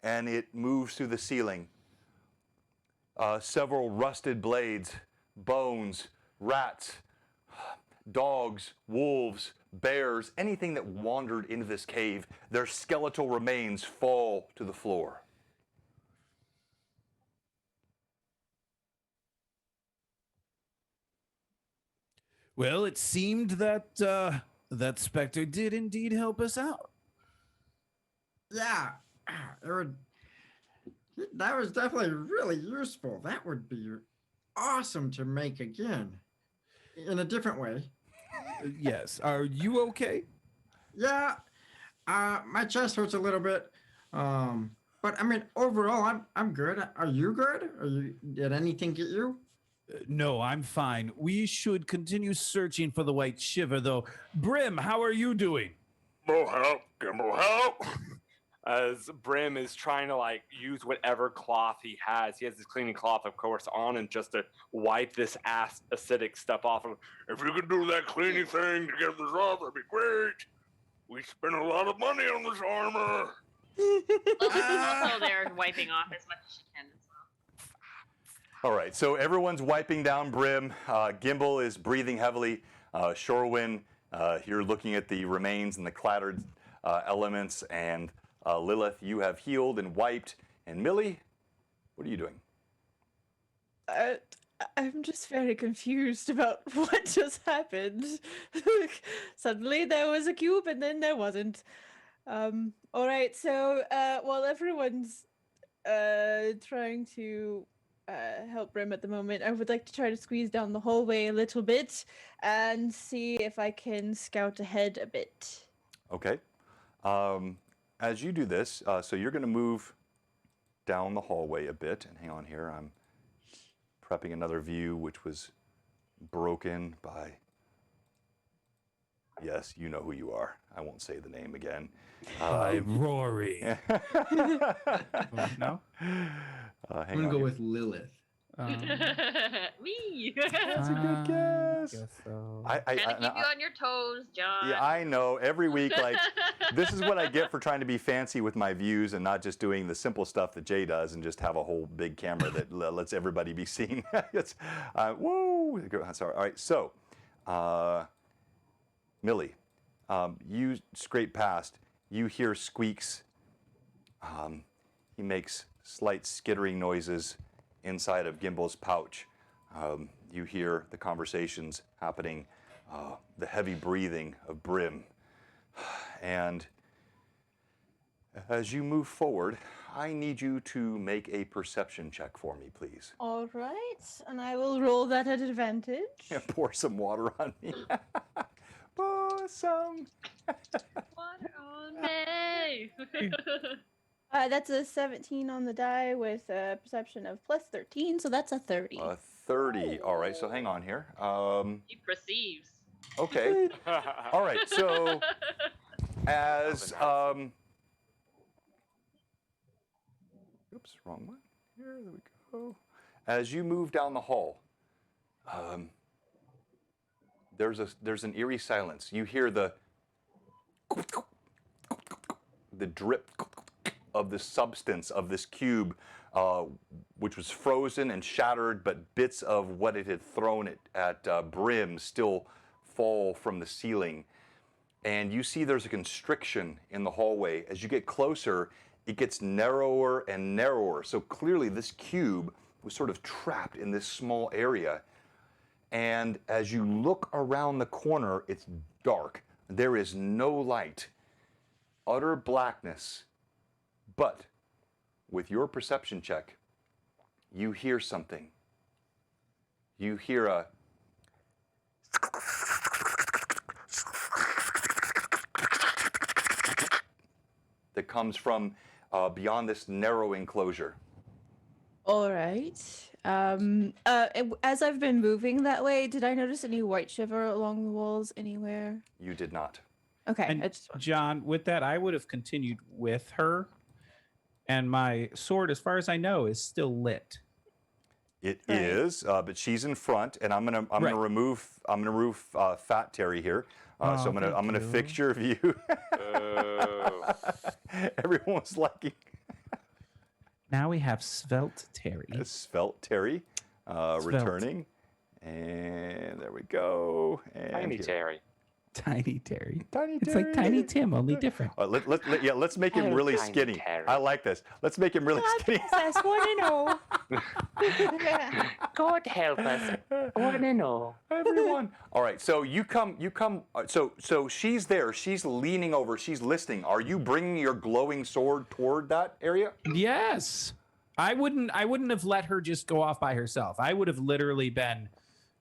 And it moves through the ceiling. Several rusted blades, bones, rats, dogs, wolves, bears, anything that wandered into this cave, their skeletal remains fall to the floor. Well, it seemed that that specter did indeed help us out. Yeah, that was definitely really useful. That would be awesome to make again in a different way. Yes. Are you okay? Yeah, my chest hurts a little bit, but I mean overall I'm good. Are you good? Did anything get you? No, I'm fine. We should continue searching for the Whiteshiver, though. Brim, how are you doing? Gimbal help! Gimbal help! As Brim is trying to use whatever cloth he has his cleaning cloth, of course, on, and just to wipe this acidic stuff off of. If you could do that cleaning thing to get this off, that'd be great. We spent a lot of money on this armor. Also, they're wiping off as much as she can as well. All right, so everyone's wiping down Brim. Gimbal is breathing heavily. Shorewin, you're looking at the remains and the clattered elements, and Lilith, you have healed and wiped. And Millie, what are you doing? I'm just very confused about what just happened. Suddenly there was a cube and then there wasn't. All right, so while everyone's trying to help Brim at the moment, I would like to try to squeeze down the hallway a little bit and see if I can scout ahead a bit. Okay. As you do this, so you're going to move down the hallway a bit. And hang on here, I'm prepping another view which was broken by... Yes, you know who you are. I won't say the name again. Rory. No? I'm gonna go with Lilith. Wee. That's a good guess. Guess so. I Trying to keep you on your toes, John. Yeah, I know. Every week, like, this is what I get for trying to be fancy with my views and not just doing the simple stuff that Jay does and just have a whole big camera that lets everybody be seen. It's, woo! Sorry. All right, so, Millie, you scrape past. You hear squeaks. He makes slight skittering noises inside of Gimble's pouch. You hear the conversations happening, the heavy breathing of Brim. And as you move forward, I need you to make a perception check for me, please. All right, and I will roll that at advantage. Yeah, pour some water on me. Pour some. Water on me. That's a 17 on the die with a perception of plus 13, so that's a 30. 30. All right, so hang on here. He perceives. Okay. All right, so as oops, wrong one. Here we go. As you move down the hall, there's an eerie silence. You hear the drip of the substance of this cube, which was frozen and shattered, but bits of what it had thrown at Brim still fall from the ceiling. And you see there's a constriction in the hallway. As you get closer, it gets narrower and narrower. So clearly this cube was sort of trapped in this small area. And as you look around the corner, it's dark. There is no light, utter blackness. But with your perception check, you hear something. You hear a that comes from beyond this narrow enclosure. All right. As I've been moving that way, did I notice any Whiteshiver along the walls anywhere? You did not. Okay. And John, with that, I would have continued with her, and my sword, as far as I know, is still lit. It Right. is, but she's in front, and I'm gonna Right. remove Fat Terry here. So I'm thank gonna you. fix your view. Oh. Everyone's liking Now we have Svelte Terry. Svelte Terry returning, and there we go. And Tiny here. Terry. Tiny Terry. Tiny It's like Terry. Tiny Tim, only different. Let's make him Oh, really Tiny skinny. Terry. I like this. Let's make him really skinny. Princess, want to know? God help us. One and all. Everyone. All right. So you come. So she's there. She's leaning over. She's listening. Are you bringing your glowing sword toward that area? Yes. I wouldn't have let her just go off by herself. I would have literally been,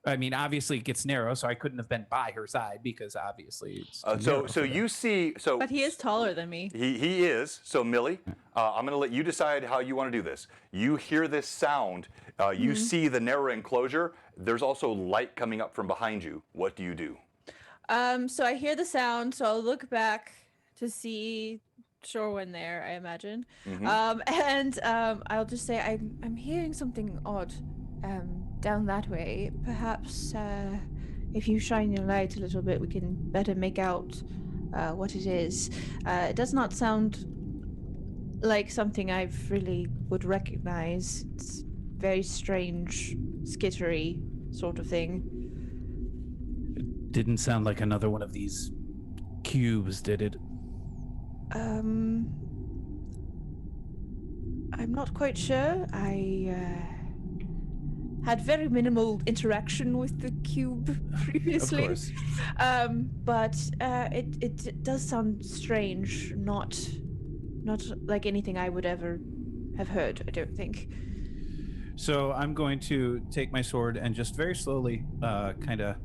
I mean, obviously it gets narrow, so I couldn't have been by her side because obviously it's narrow So for you see. So But he is taller than me. He is. So Millie, I'm going to let you decide how you want to do this. You hear this sound. You see the narrow enclosure. There's also light coming up from behind you. What do you do? So I hear the sound, so I'll look back to see Shorewin there, I imagine. I'll just say I'm hearing something odd down that way. Perhaps if you shine your light a little bit, we can better make out what it is. It does not sound like something I've really would recognize. It's very strange, skittery sort of thing. Didn't sound like another one of these cubes, did it? I'm not quite sure. I had very minimal interaction with the cube previously. Of course. But it does sound strange, not like anything I would ever have heard, I don't think. So I'm going to take my sword and just very slowly kind of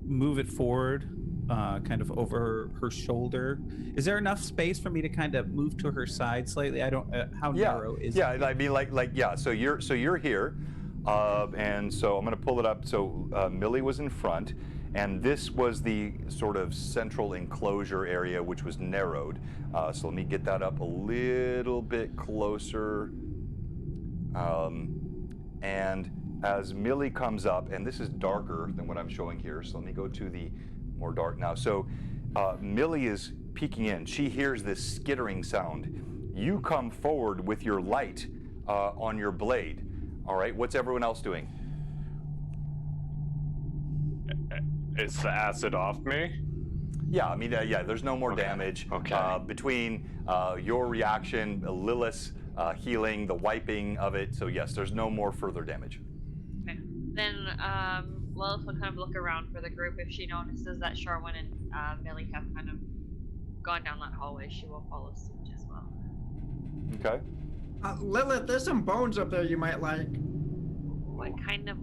move it forward, kind of over her shoulder. Is there enough space for me to kind of move to her side slightly? I don't. How narrow is it? Yeah, I mean, yeah. So you're here, and so I'm going to pull it up. So Millie was in front, and this was the sort of central enclosure area, which was narrowed. So let me get that up a little bit closer. And as Millie comes up, and this is darker than what I'm showing here, so let me go to the more dark now. So Millie is peeking in. She hears this skittering sound. You come forward with your light on your blade. All right, what's everyone else doing? Is the acid off me? Yeah, I mean, yeah, there's no more Okay, damage. okay. Between your reaction, Lilith's healing, the wiping of it, so yes, there's no more further damage. Okay. Then Lilith will kind of look around for the group. If she notices that Sharwin and Millie have kind of gone down that hallway, she will follow suit as well. Okay. Lilith, there's some bones up there you might like. What kind of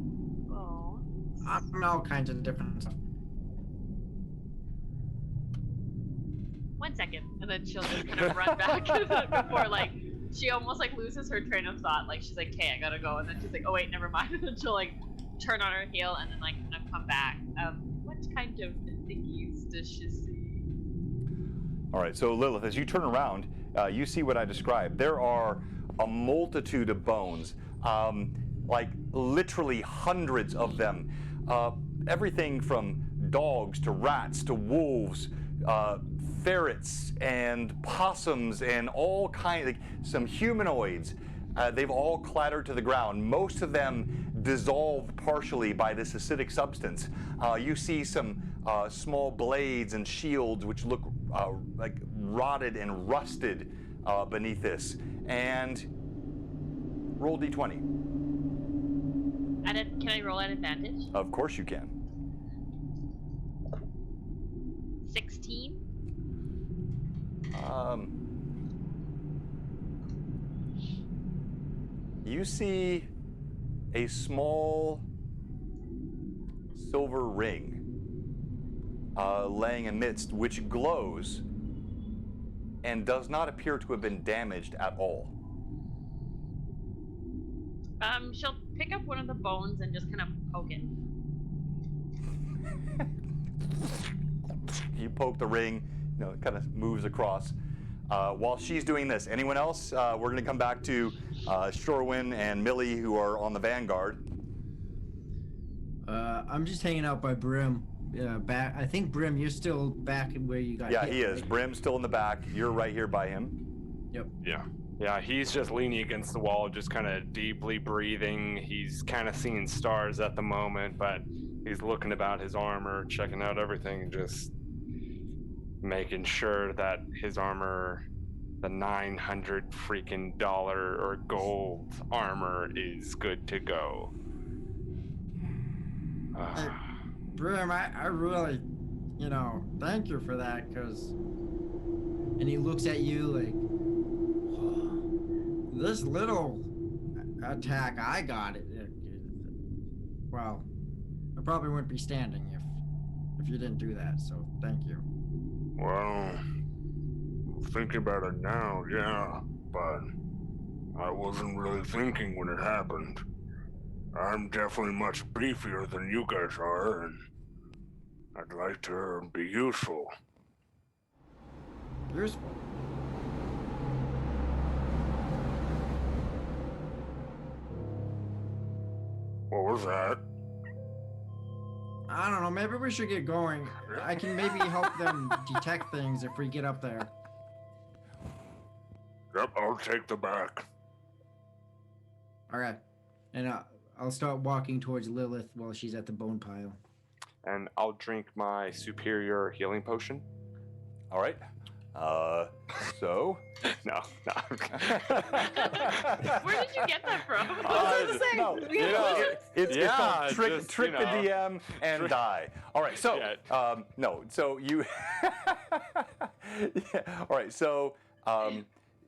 bones? All kinds of different stuff. 1 second, and then she'll just kind of run back before like she almost like loses her train of thought. Like she's like, "Okay, I gotta go," and then she's like, "Oh wait, never mind." And then she'll like turn on her heel and then like kind of come back. What kind of thingies does she see? All right, so Lilith, as you turn around, you see what I described. There are a multitude of bones, like literally hundreds of them. Everything from dogs to rats to wolves, ferrets and possums and all kinds, like some humanoids. They've all clattered to the ground. Most of them dissolved partially by this acidic substance. You see some small blades and shields which look like rotted and rusted beneath this. And roll d20. Can I roll at advantage? Of course you can. 16. You see a small silver ring laying amidst, which glows and does not appear to have been damaged at all. She'll pick up one of the bones and just kind of poke it. You poke the ring, it kind of moves across. While she's doing this, anyone else? We're going to come back to Shorewin and Millie, who are on the vanguard. I'm just hanging out by Brim. Back. I think Brim, you're still back where you got Yeah, hit, he is. right? Brim's still in the back. You're right here by him. Yep. Yeah, he's just leaning against the wall, just kind of deeply breathing. He's kind of seeing stars at the moment, but he's looking about his armor, checking out everything, just making sure that his armor, the $900 freaking or gold armor, is good to go. Brim, I really, thank you for that, because... And he looks at you like, this little attack I got, well, I probably wouldn't be standing if you didn't do that, so thank you. Well, thinking about it now, yeah, but I wasn't really thinking when it happened. I'm definitely much beefier than you guys are, and I'd like to be useful. Useful. What was that? I don't know, maybe we should get going. I can maybe help them detect things if we get up there. Yep, I'll take the back. Alright. And I'll start walking towards Lilith while she's at the bone pile. And I'll drink my superior healing potion. All right. So? No. Where did you get that from? I was about to say, No, we have potions? it's Yeah, called just, trick you the know. DM and die. All right, so Yeah. no, so you. Yeah, all right, so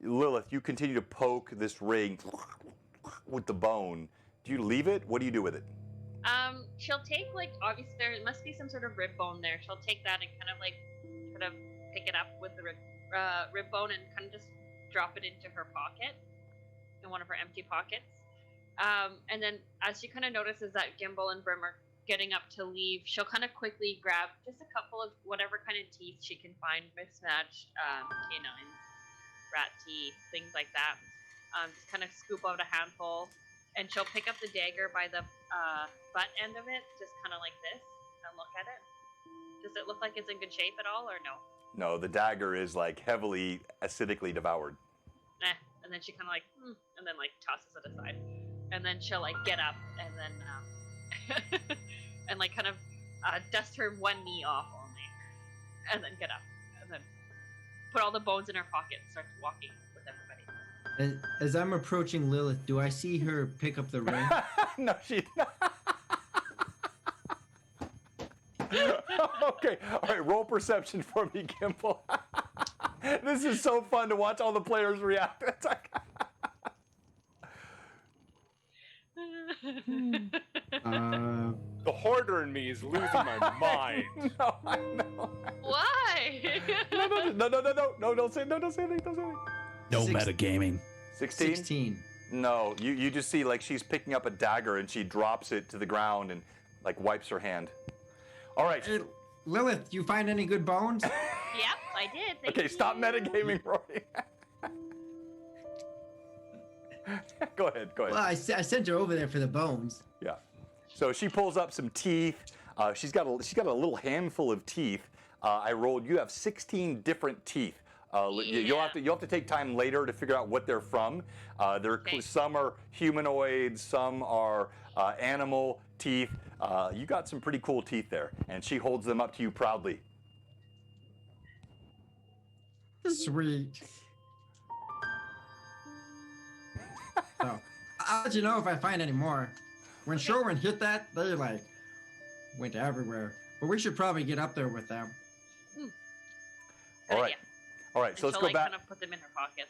Lilith, you continue to poke this ring with the bone. Do you leave it? What do you do with it? She'll take obviously there must be some sort of rib bone there. She'll take that and kind of pick it up with the rib bone and kind of just drop it into her pocket, in one of her empty pockets. And then as she kind of notices that Gimbal and Brim are getting up to leave, she'll kind of quickly grab just a couple of whatever kind of teeth she can find, mismatched canines, rat teeth, things like that. Just kind of scoop out a handful, and she'll pick up the dagger by the butt end of it, just kind of like this, and look at it. Does it look like it's in good shape at all, or no? No, the dagger is like heavily acidically devoured. And then she kind of like, and then like tosses it aside, and then she'll like get up and then and like kind of dust her one knee off only, and then get up, and then put all the bones in her pocket and start walking with everybody. As I'm approaching Lilith, do I see her pick up the ring? No, she. Okay, all right. Roll perception for me, Gimple. This is so fun to watch all the players react. It's like The hoarder in me is losing my mind. no, I know. Why? No, don't say anything. Don't say anything. No Six- metagaming. 16? 16. No, you just see like she's picking up a dagger and she drops it to the ground and like wipes her hand. All right. Hey, Lilith, you find any good bones? Yep, I did. Thank Okay, you. stop metagaming, Rory. Go ahead. Well, I sent her over there for the bones. Yeah. So she pulls up some teeth. She's got a little handful of teeth. I rolled. You have 16 different teeth. You'll have to take time later to figure out what they're from. Okay. Some are humanoid, some are animal teeth. You got some pretty cool teeth there, and she holds them up to you proudly. Sweet. So, I'll let you know if I find any more. When Showman hit that, they like went everywhere. But we should probably get up there with them. Good All right. idea. All right. And So let's she'll, go like, back. kind of put them in her pocket.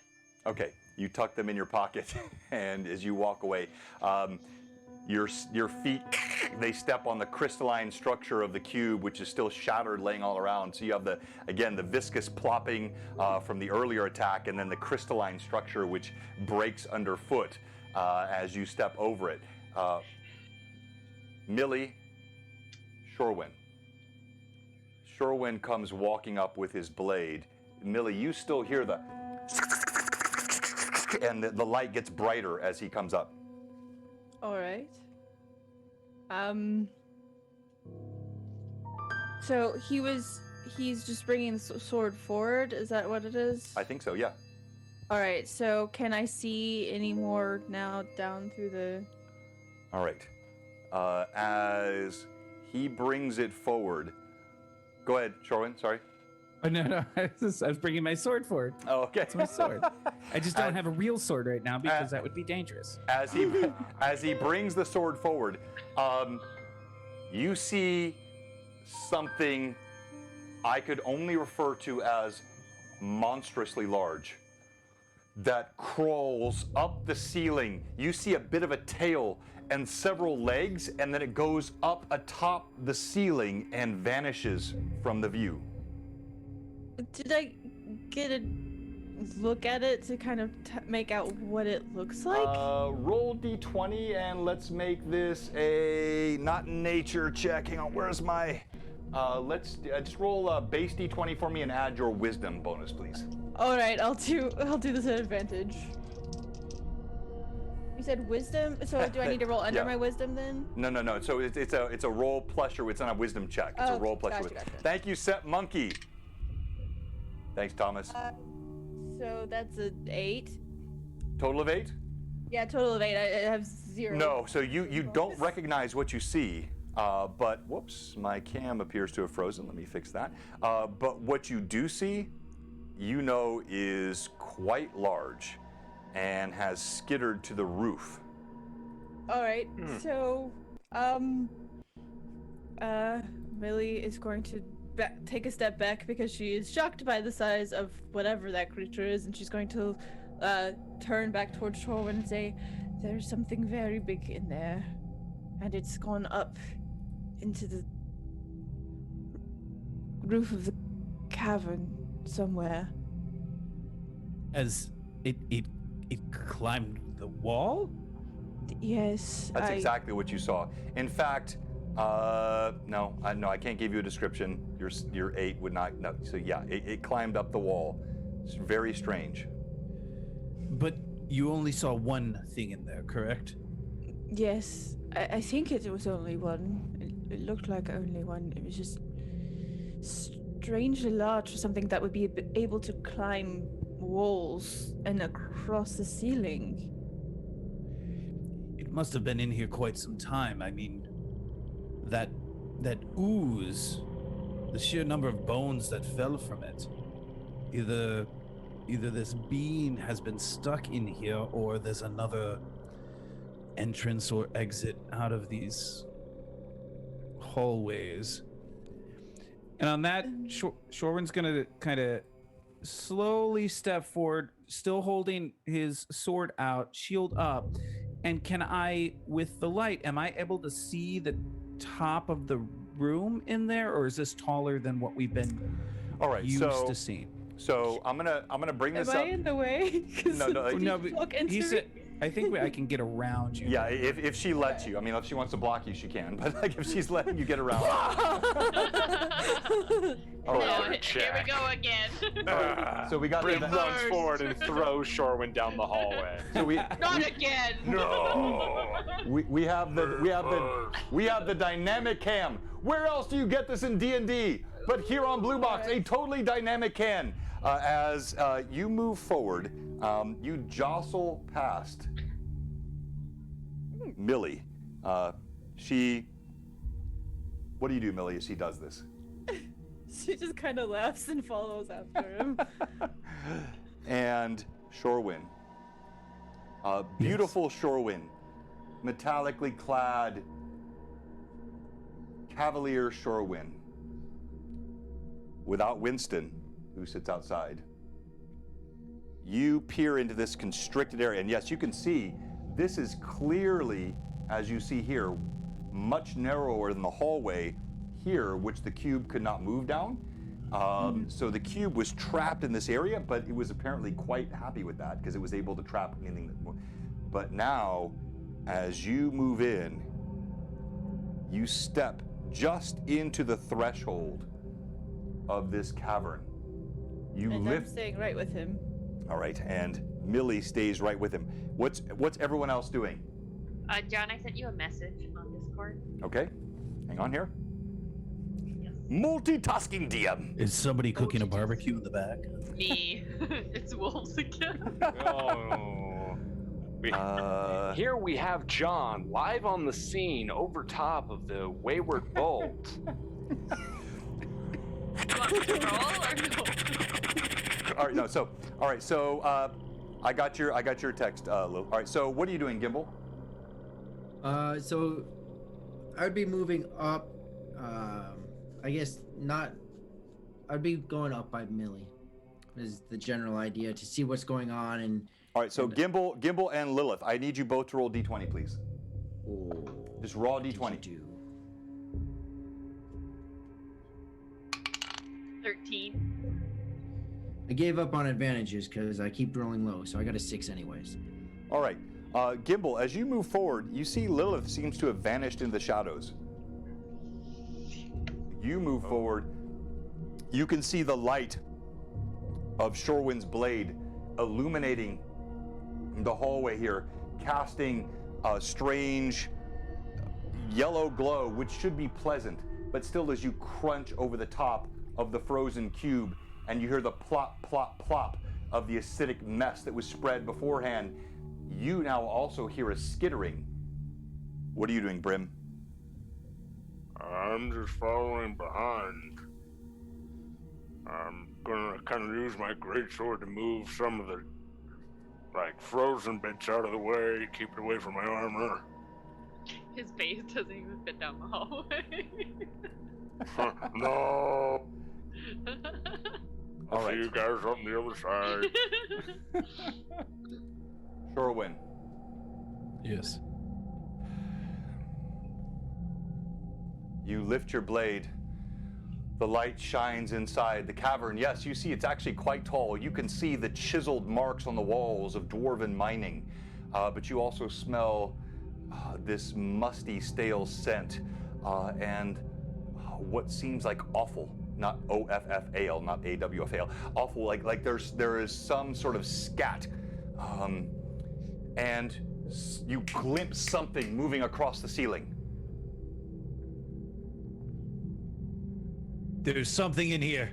Okay, you tuck them in your pocket, and as you walk away, your feet, they step on the crystalline structure of the cube, which is still shattered, laying all around. So you have the viscous plopping from the earlier attack, and then the crystalline structure, which breaks underfoot as you step over it. Millie, Shorewin. Shorewin comes walking up with his blade. Millie, you still hear the and the light gets brighter as he comes up. All right. So he's just bringing the sword forward. Is that what it is? I think so, yeah. All right. So can I see any more now down through the? All right. As he brings it forward, go ahead, Shorewin. Sorry. Oh, no, I was bringing my sword forward. Oh, okay. It's my sword. I just don't have a real sword right now because that would be dangerous. As he brings the sword forward, you see something I could only refer to as monstrously large that crawls up the ceiling. You see a bit of a tail and several legs, and then it goes up atop the ceiling and vanishes from the view. Did I get a look at it to kind of make out what it looks like? Roll d20 and let's make this a not nature check. Hang on, where's my? Let's just roll a base d20 for me and add your wisdom bonus, please. All right, I'll do this at advantage. You said wisdom, so do I need to roll under Yeah. my wisdom then? No. So it's a roll plus your. It's not a wisdom check. It's a Oh, roll plus your. gotcha. Thank you, Set Monkey. Thanks, Thomas. So that's an 8. Total of 8? Yeah, total of 8. I have 0. No. So you don't recognize what you see. But whoops, my cam appears to have frozen. Let me fix that. But what you do see, you know, is quite large and has skittered to the roof. All right. So, Millie is going to take a step back because she is shocked by the size of whatever that creature is, and she's going to turn back towards Shorewin and say, "There's something very big in there, and it's gone up into the roof of the cavern somewhere." As it climbed the wall? Yes, That's exactly what you saw. In fact, no, I can't give you a description. Your 8 would not. No. So yeah, it climbed up the wall. It's very strange. But you only saw one thing in there, correct? Yes, I think it was only one. It looked like only one. It was just strangely large for something that would be able to climb walls and across the ceiling. It must have been in here quite some time. I mean, that ooze, the sheer number of bones that fell from it. Either this being has been stuck in here, or there's another entrance or exit out of these hallways. And on that, Shorwin's gonna kind of slowly step forward, still holding his sword out, shield up. And can I, with the light, am I able to see the top of the room in there, or is this taller than what we've been All right, used so to seeing? so I'm gonna bring this Am up. I in the way? No, but he said, I think I can get around you. Yeah, if she lets you. I mean, if she wants to block you, she can. But like, if she's letting you get around. Oh, right. here we go again. So we got Brim the. runs forward and throws Shorwin down the hallway. So we Not again. No. we have the dynamic cam. Where else do you get this in D&D? But here on Blue Box, a totally dynamic cam. As you move forward, you jostle past Millie. She. What do you do, Millie, as she does this? She just kind of laughs and follows after him. And Shorwin. Beautiful Shorwin. Metallically clad Cavalier Shorwin. Without Winston, who sits outside. You peer into this constricted area, and yes, you can see this is clearly, as you see here, much narrower than the hallway here, which the cube could not move down. So the cube was trapped in this area, but it was apparently quite happy with that because it was able to trap anything. But now, as you move in, you step just into the threshold of this cavern. You And I'm lift. staying right with him. All right, and Millie stays right with him. What's everyone else doing? John, I sent you a message on Discord. Okay, hang on here. Yes. Multitasking DM. Is somebody cooking a barbecue in the back? Me. It's wolves again. Oh. Here we have John live on the scene over top of the Wayward Bolt. You want me to roll or no? All right, no. So, all right. So, I got your text, Lil. All right. So, what are you doing, Gimbal? So I'd be moving up. I guess not. I'd be going up by Millie. Is the general idea to see what's going on and. All right. So, Gimbal, and Lilith, I need you both to roll d20, please. Oh, Just raw what did d20. you do? 13. I gave up on advantages because I keep rolling low, so I got a 6 anyways. All right. Gimbal, as you move forward, you see Lilith seems to have vanished in the shadows. You move forward, you can see the light of Shorwin's blade illuminating the hallway here, casting a strange yellow glow, which should be pleasant, but still as you crunch over the top of the frozen cube, and you hear the plop, plop, plop of the acidic mess that was spread beforehand, you now also hear a skittering. What are you doing, Brim? I'm just following behind. I'm gonna kind of use my greatsword to move some of the, frozen bits out of the way, keep it away from my armor. His face doesn't even fit down the hallway. No! I'll All see right. you guys on the other side. Shorwin. Yes. You lift your blade. The light shines inside the cavern. Yes, you see it's actually quite tall. You can see the chiseled marks on the walls of dwarven mining. But you also smell this musty, stale scent and what seems like awful. Not O-F-F-A-L, not A-W-F-A-L. Awful, like there is some sort of scat. And you glimpse something moving across the ceiling. There's something in here.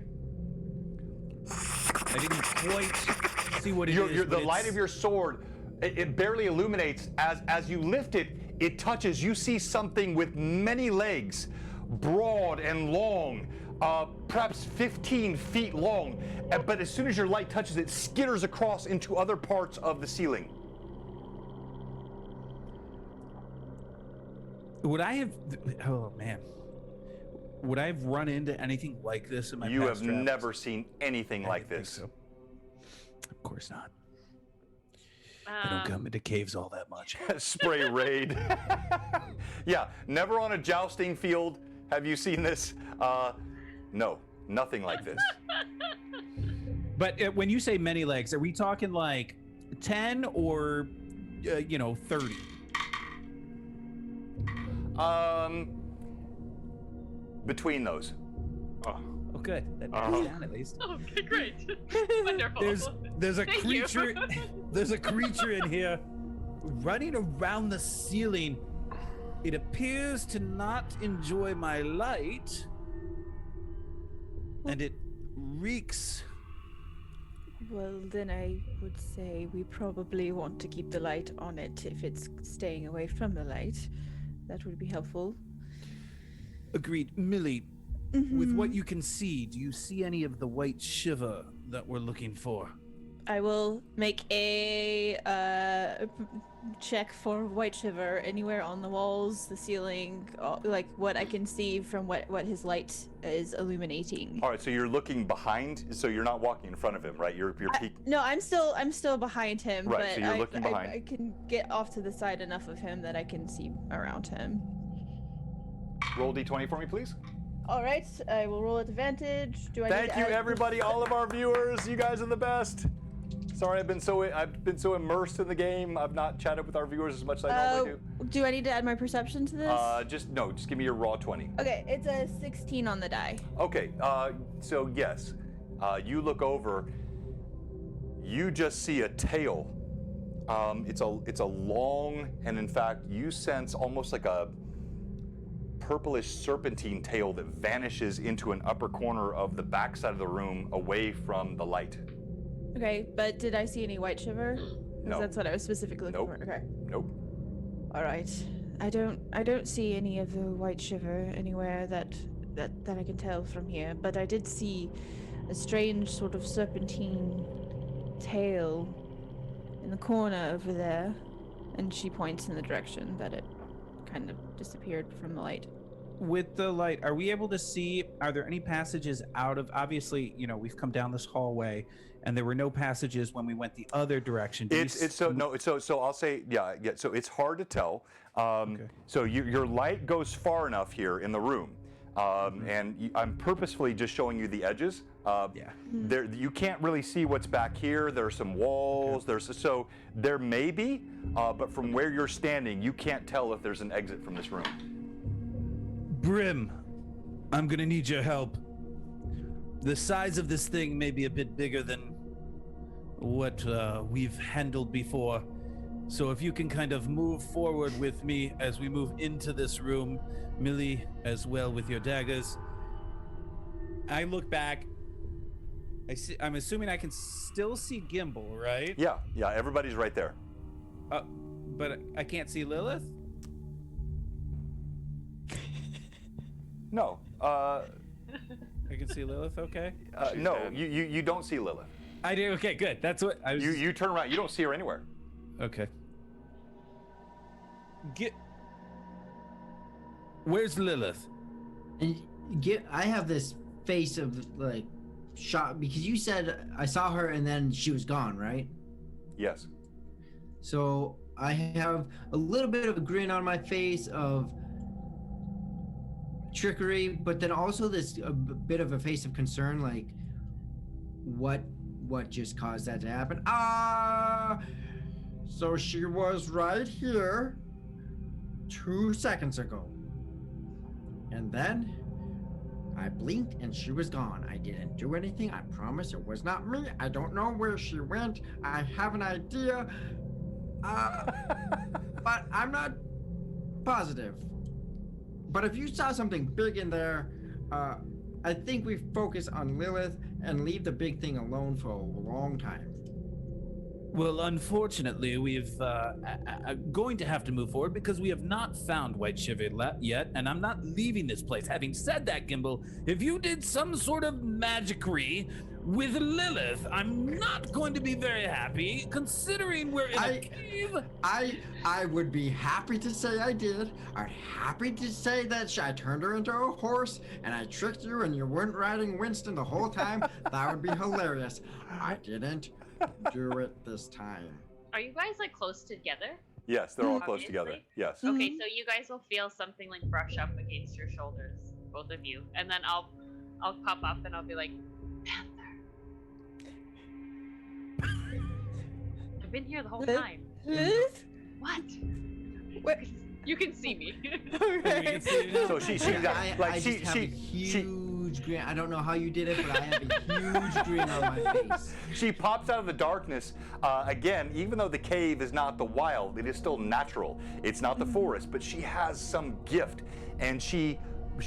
I didn't quite see what it is. The light of your sword, it barely illuminates. As you lift it, it touches. You see something with many legs, broad and long, perhaps 15 feet long. But as soon as your light touches it, skitters across into other parts of the ceiling. Would I have? Oh man. Would I have run into anything like this in my You past have travels? never seen anything like think this. so. Of course not. I don't come into caves all that much. Spray raid. Yeah, never on a jousting field have you seen this. No, nothing like this. But when you say many legs, are we talking like 10 or 30? Between those. Oh, Oh, good. That narrows it down at least. Okay, great. Wonderful. There's a Thank you. creature. There's a creature in here, running around the ceiling. It appears to not enjoy my light, and it reeks. Well, then I would say we probably want to keep the light on it if it's staying away from the light. That would be helpful. Agreed. Millie, with what you can see, do you see any of the Whiteshiver that we're looking for? I will make a check for Whiteshiver anywhere on the walls, the ceiling, like what I can see from what his light is illuminating. All right, so you're looking behind, so you're not walking in front of him, right? You're peeking. No, I'm still behind him, Right, but so you're looking behind. I can get off to the side enough of him that I can see around him. Roll d20 for me, please. All right, I will roll at advantage. Do I? Thank you, everybody, all of our viewers. You guys are the best. Sorry, I've been so immersed in the game. I've not chatted with our viewers as much as I normally do. Do I need to add my perception to this? Just give me your raw 20. Okay, it's a 16 on the die. Okay, so yes, you look over. You just see a tail. It's a long, and in fact, you sense almost like a purplish serpentine tail that vanishes into an upper corner of the back side of the room, away from the light. Okay, but did I see any Whiteshiver? 'Cause No. that's what I was specifically looking Nope. for. Okay. Nope. All right. I don't see any of the Whiteshiver anywhere that I can tell from here, but I did see a strange sort of serpentine tail in the corner over there, and she points in the direction that it kind of disappeared from the light. With the light, are we able to see, are there any passages out of, obviously, we've come down this hallway and there were no passages when we went the other direction. So I'll say, yeah, so it's hard to tell. So your light goes far enough here in the room. And I'm purposefully just showing you the edges. There, you can't really see what's back here. There are some walls. So there may be, but from where you're standing, you can't tell if there's an exit from this room. Brim, I'm gonna need your help. The size of this thing may be a bit bigger than what we've handled before. So if you can kind of move forward with me as we move into this room, Millie as well with your daggers. I look back. I'm assuming I can still see Gimbal, right? Yeah, everybody's right there. But I can't see Lilith? No. I can see Lilith, okay? No, you don't see Lilith. I do, okay, good. That's what I was... You turn around, you don't see her anywhere. Okay. Where's Lilith? And I have this face of like shock because you said I saw her and then she was gone, right? Yes. So I have a little bit of a grin on my face of trickery, but then also a bit of a face of concern, like what just caused that to happen? So she was right here 2 seconds ago. And then I blinked and she was gone. I didn't do anything. I promise it was not me. I don't know where she went. I have an idea. But I'm not positive. But if you saw something big in there, I think we focus on Lilith and leave the big thing alone for a long time. Well, unfortunately, we've going to have to move forward because we have not found Whiteshiver yet, and I'm not leaving this place. Having said that, Gimbal, if you did some sort of magicry with Lilith, I'm not going to be very happy, considering we're in a cave. I would be happy to say I did. I'd happy to say that I turned her into a horse and I tricked you and you weren't riding Winston the whole time. That would be hilarious. I didn't do it this time. Are you guys like close together? Yes, they're all close Obviously. together. Yes. Okay, so you guys will feel something like brush up against your shoulders, both of you, and then I'll pop up and I'll be like, Panther. I've been here the whole time. Liz? What? What? You can see me. Alright. So she I just have a huge grin. I don't know how you did it, but I have a huge grin on my face. She pops out of the darkness. Again, even though the cave is not the wild, it is still natural. It's not the forest, but she has some gift, and she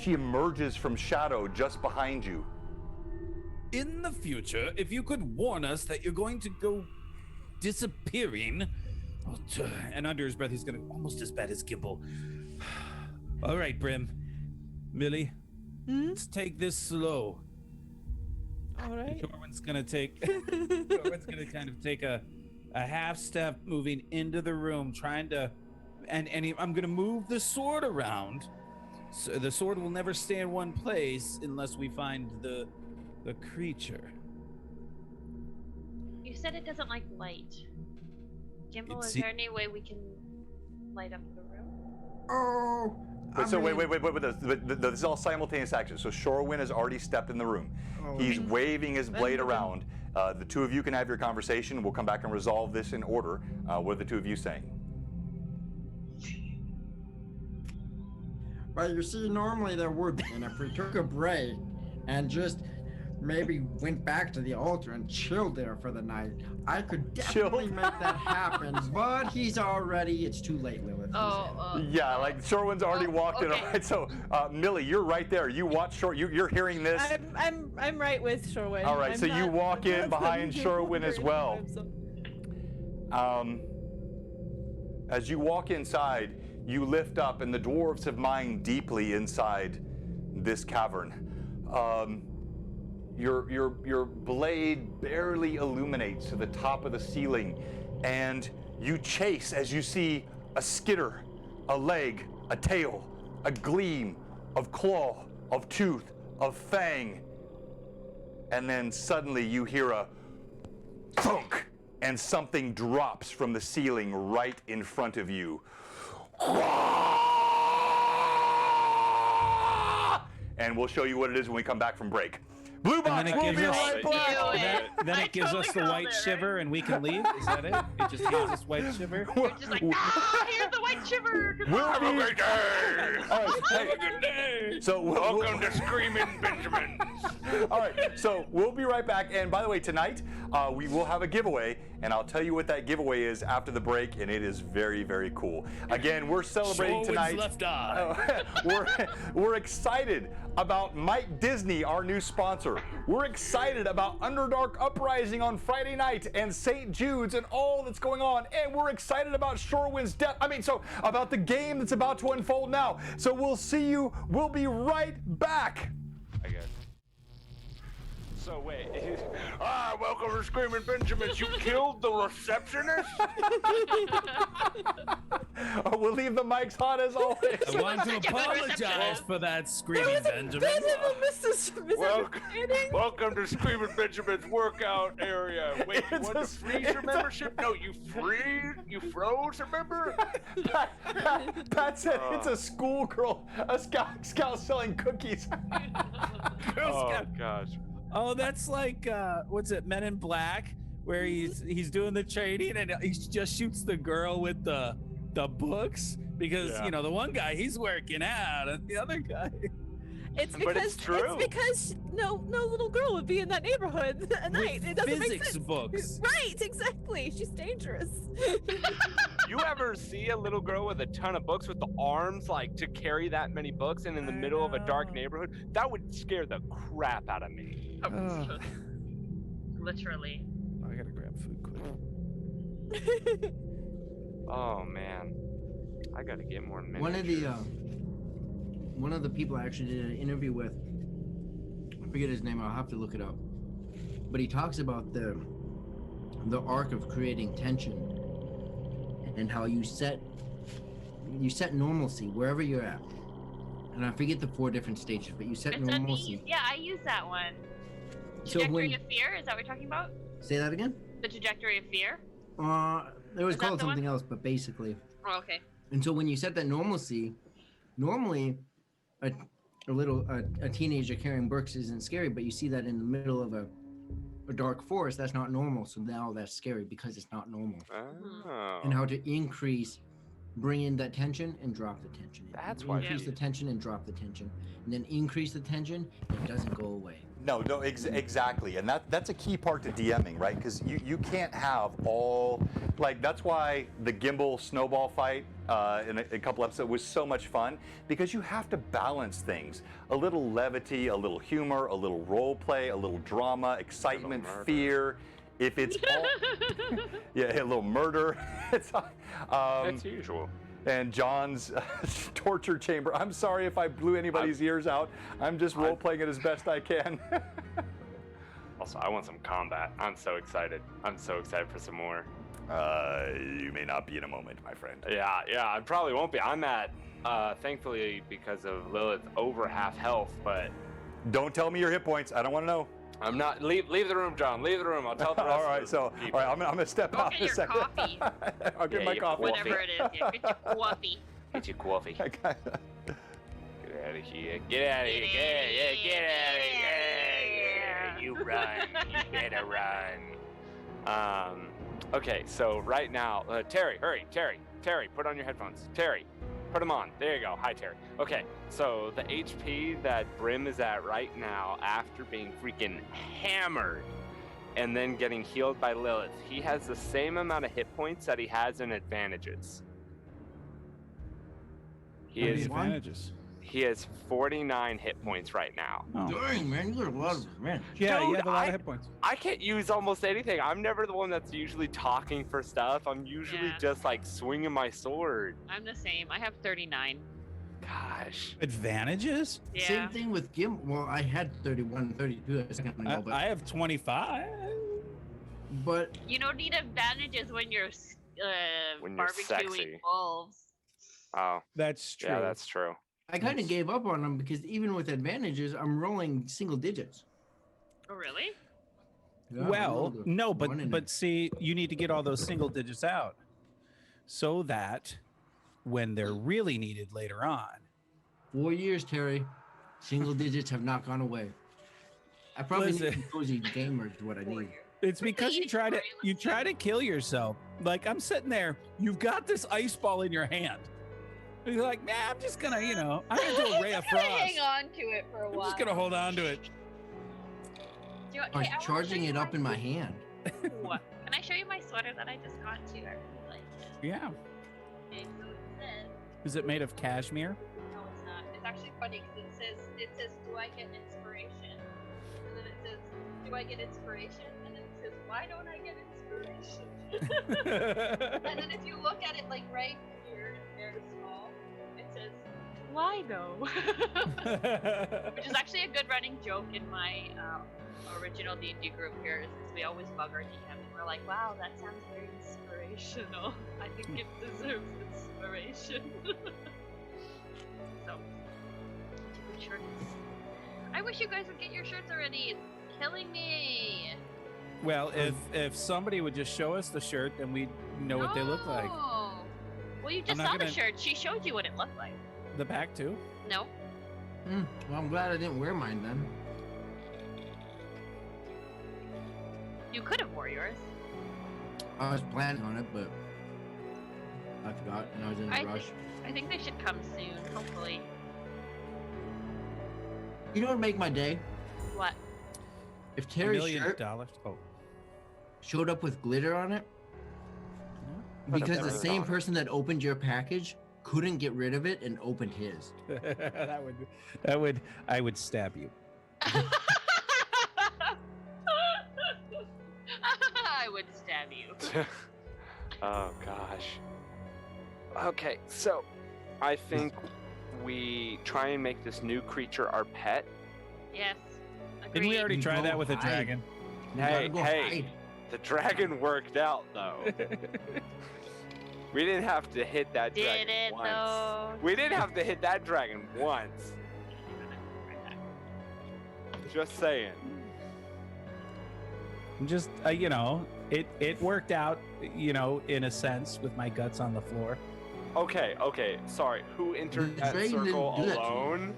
emerges from shadow just behind you. In the future, if you could warn us that you're going to go disappearing, and under his breath, he's gonna almost as bad as Gimbal. All right, Brim, Millie, let's take this slow. All right. Corwin's gonna kind of take a half step, moving into the room, trying to, I'm gonna move the sword around. So the sword will never stay in one place unless we find the creature. You said it doesn't like light. Gimbal, It's is the- there any way we can light up the room? Oh. Wait, this is all simultaneous action. So Shorewind has already stepped in the room. Oh. He's waving his blade around. The two of you can have your conversation. We'll come back and resolve this in order. What are the two of you saying? Well, you see, normally there would be, and if we took a break and just maybe went back to the altar and chilled there for the night, I could definitely make that happen. But it's too late, Lilith. Yeah, like Shorewind's already walked in. okay. All right, so Millie, you're right there. You watch Shore. You're hearing this. I'm right with Shorewind. All right, I'm so you not- walk I'm in not behind suddenly Shorewind as well. As you walk inside, you lift up, and the dwarves have mined deeply inside this cavern. Your blade barely illuminates to the top of the ceiling, and you chase as you see a skitter, a leg, a tail, a gleam of claw, of tooth, of fang, and then suddenly you hear a thunk, and something drops from the ceiling right in front of you. And we'll show you what it is when we come back from break. Blue Box it will gives be us- right back. Then I it gives totally us the called white it, shiver, right? and we can leave. Is that it? It just gives us white shiver. You're just like, here's the white shiver. We'll Have a be- great day! All right, Have a good day! so Welcome to Screaming Benjamins! All right, so we'll be right back. And by the way, tonight we will have a giveaway, and I'll tell you what that giveaway is after the break, and it is very, very cool. Again, we're celebrating Shorewood's tonight. left eye. We're excited about Mike Disney, our new sponsor. We're excited about Underdark Uprising on Friday night and St. Jude's and all that's going on. And we're excited about Shorewind's death. About the game that's about to unfold now. So we'll see you. We'll be right back. I guess. So wait. Welcome to Screaming Benjamins. You killed the receptionist? We'll leave the mics hot as always. I want to Second apologize receptionist. for that screaming Benjamin. Welcome to Screaming Benjamin's workout area. Wait, you It's want a- to freeze your it's a- membership? No, you froze, remember? Pat said it's a schoolgirl, a scout selling cookies. Oh gosh. Oh, that's like what's it, Men in Black, where he's doing the training and he just shoots the girl with the books because Yeah. you know the one guy he's working out and the other guy. It's But it's because true. it's because no little girl would be in that neighborhood at night. It doesn't make physics sense. books. Right, exactly. She's dangerous. You ever see a little girl with a ton of books with the arms like to carry that many books and in the I middle of a dark know. neighborhood? That would scare the crap out of me. Ugh. Literally. I gotta grab food quick. Oh man, I gotta get more miniatures. One of the people I actually did an interview with, I forget his name, I'll have to look it up, but he talks about the arc of creating tension and how you set normalcy wherever you're at. And I forget the 4 different stages, but you set It's normalcy. yeah, I use that one. So Trajectory when, of fear, is that what you're talking about? say that again? The trajectory of fear? It was Is that called the one? something else, but basically. Oh, okay. And so when you set that normalcy, normally a teenager carrying books isn't scary, but you see that in the middle of a dark forest, that's not normal. So now that's scary because it's not normal. Oh. And how to bring in that tension and drop the tension. That's why Increase we the use- tension and drop the tension, and then increase the tension. It doesn't go away. No, exactly, and that's a key part to DMing, right? Because you can't have all, like, that's why the gimbal snowball fight in a couple episodes was so much fun, because you have to balance things. A little levity, a little humor, a little role play, a little drama, excitement, murder. fear. If it's all, yeah, a little murder. It's That's usual. and John's torture chamber. I'm sorry if I blew anybody's ears out. I'm just role playing it as best I can. Also, I want some combat. I'm so excited. I'm so excited for some more. You may not be in a moment, my friend. Yeah, I probably won't be. I'm at, thankfully, because of Lilith, over half health, but Don't tell me your hit points. I don't want to know. I'm not. Leave the room, John. Leave the room. I'll tell the rest All right, of so the all people. right, I'm gonna step Go out get in a your second. coffee. I'll get Yeah, my your coffee. Whatever it is. Yeah, get your coffee. Get your coffee. I got- Get out of here. Get out of here. Get out of here. You run. You better run. Okay, so right now, Terry, hurry. Terry, put on your headphones. Terry, put them on. There you go. Hi, Terry. Okay, so the HP that Brim is at right now, after being freaking hammered and then getting healed by Lilith, he has the same amount of hit points that he has in advantages. He How many is. advantages? He has 49 hit points right now. Oh. Dang, man, you got a lot of man. Yeah, you Dude, have a lot of hit points. I can't use almost anything. I'm never the one that's usually talking for stuff. I'm usually Yeah. just like swinging my sword. I'm the same. I have 39. Gosh. Advantages? Yeah. Same thing with Gim. Well, I had 31, 32 a second ago, but, I have 25. but You don't need advantages when you're When you're barbecuing sexy. wolves. Oh, That's true. yeah, that's true. I kind of gave up on them because even with advantages, I'm rolling single digits. Oh, really? Yeah, I Well, rolled a no, 1 and but see, you need to get all those single digits out so that when they're really needed later on. 4 years, Terry. Single digits have not gone away. I probably need Listen. some cozy gamers. Is what I need. It's because you try to kill yourself. Like I'm sitting there, you've got this ice ball in your hand. And you're like, nah, I'm just gonna, I'm gonna do a ray of I'm gonna frost. hang on to it for a I'm while. just gonna hold on to it. Do you, I was hey, I wanna charging show it you up in my hand. What? Can I show you my sweater that I just got too? I really like it. Yeah. Okay, so it says, Is it made of cashmere? no, it's not. It's actually funny because it says, do I get inspiration? And then it says, do I get inspiration? And then it says, why don't I get inspiration? And then if you look at it like right here, very small, it says, why though? Which is actually a good running joke in my original D&D group here, is we always bug our DM and we're like, wow, that sounds very inspirational. I think it deserves inspiration. So, stupid shirts. I wish you guys would get your shirts already. It's killing me. Well, if somebody would just show us the shirt, then we'd know what they look like. No. Well, you just not saw the gonna- shirt. She showed you what it looked like. The back too. No. Well, I'm glad I didn't wear mine then. You could have wore yours. I was planning on it, but I forgot, and I was in a rush. I think they should come soon, hopefully. You know what would make my day? What? If $1 Terry's million. shirt Oh. showed up with glitter on it, because the never same thought. person that opened your package couldn't get rid of it and opened his. I would stab you. I would stab you. Oh gosh. Okay, so I think we try and make this new creature our pet. Yes. Didn't we Agreed. already You try go that with a hide. dragon? We Hey, gotta go hey. hide. The dragon worked out though. We didn't have to hit that Did dragon it once. though? We didn't have to hit that dragon once. Just saying. Just it worked out, in a sense, with my guts on the floor. Okay, sorry. Who entered The that dragon didn't circle do that to you. alone?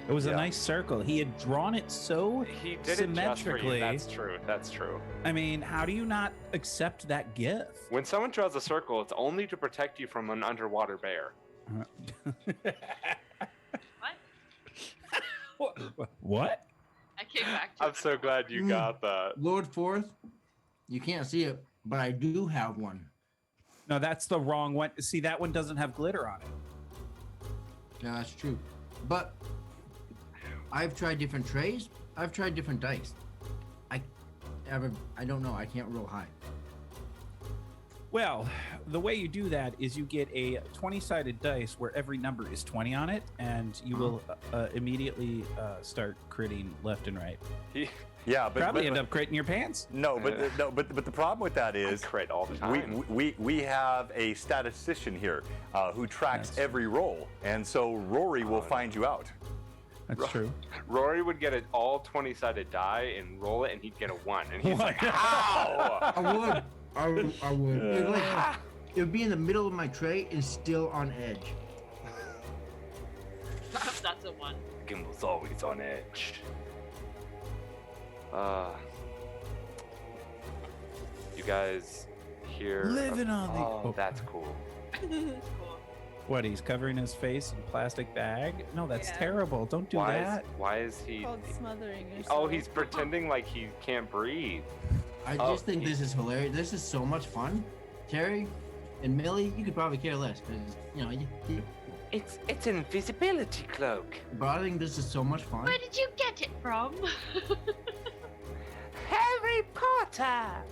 It was a Yeah. nice circle. He had drawn it so He did it just for symmetrically. you. That's true. I mean, how do you not accept that gift? When someone draws a circle, it's only to protect you from an underwater bear. What? I came back to I'm so glad you got that. Lord Fourth, you can't see it, but I do have one. No, that's the wrong one. See, that one doesn't have glitter on it. Yeah, that's true. But I've tried different trays. I've tried different dice. I don't know. I can't roll high. Well, the way you do that is you get a 20-sided dice where every number is 20 on it, and you will immediately start critting left and right. Yeah, but Probably end up critting your pants. no, but the problem with that I is crit all the time. we have a statistician here who tracks That's- every roll, and so Rory will find you out. That's true. Rory would get an all 20-sided die and roll it, and he'd get a 1. And he's like, "How?" I would. I would. It would be in the middle of my tray and still on edge. That's a one. Gimble's always on edge. You guys hear? Living on the- Oh, oh. that's cool. Cool. What, he's covering his face in a plastic bag? No, that's Yeah. terrible. Don't do Why that. is he? Called smothering yourself. Oh, he's pretending like he can't breathe. I Oh, just think this is hilarious. This is so much fun. Terry and Millie, you could probably care less because It's an invisibility cloak. but I think this is so much fun. Where did you get it from? Harry Potter.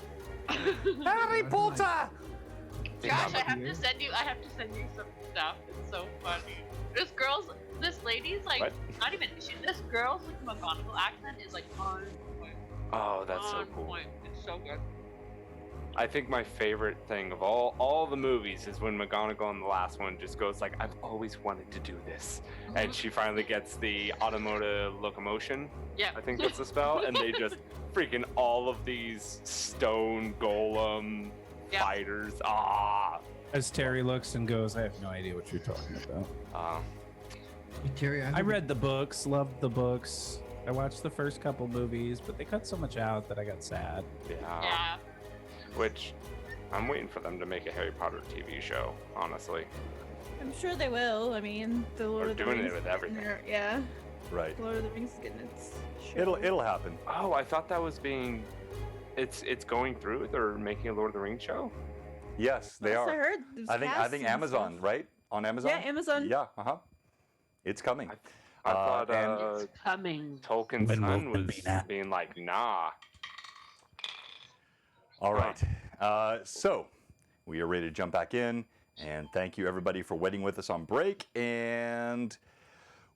Harry Potter! Josh, I have to send you some stuff. It's so funny. This lady's like, What? not even, this girl's like McGonagall accent is like on point. Oh, that's so On cool. point. It's so good. I think my favorite thing of all the movies is when McGonagall in the last one just goes like, "I've always wanted to do this," and she finally gets the automotive locomotion. Yeah. I think that's the spell, and they just freaking all of these stone golem Yeah. fighters. As Terry looks and goes, I have no idea what you're talking about. Terry, I read the books, loved the books. I watched the first couple movies, but they cut so much out that I got sad. Yeah. Which I'm waiting for them to make a Harry Potter TV show. Honestly, I'm sure they will. I mean, the Lord They're of the doing it Rings. with everything. Yeah, Right. Lord of the Rings is getting its show. It'll happen. oh, I thought that was being. It's going through. They're making a Lord of the Rings show. Yes, they Yes, are. I heard. there's I casts think and Amazon, stuff. right? On Amazon? Yeah, Amazon. Yeah, It's coming. I thought and- It's coming. Tolkien's When will son it was be now? being like, nah. All right. So we are ready to jump back in. And thank you, everybody, for waiting with us on break. And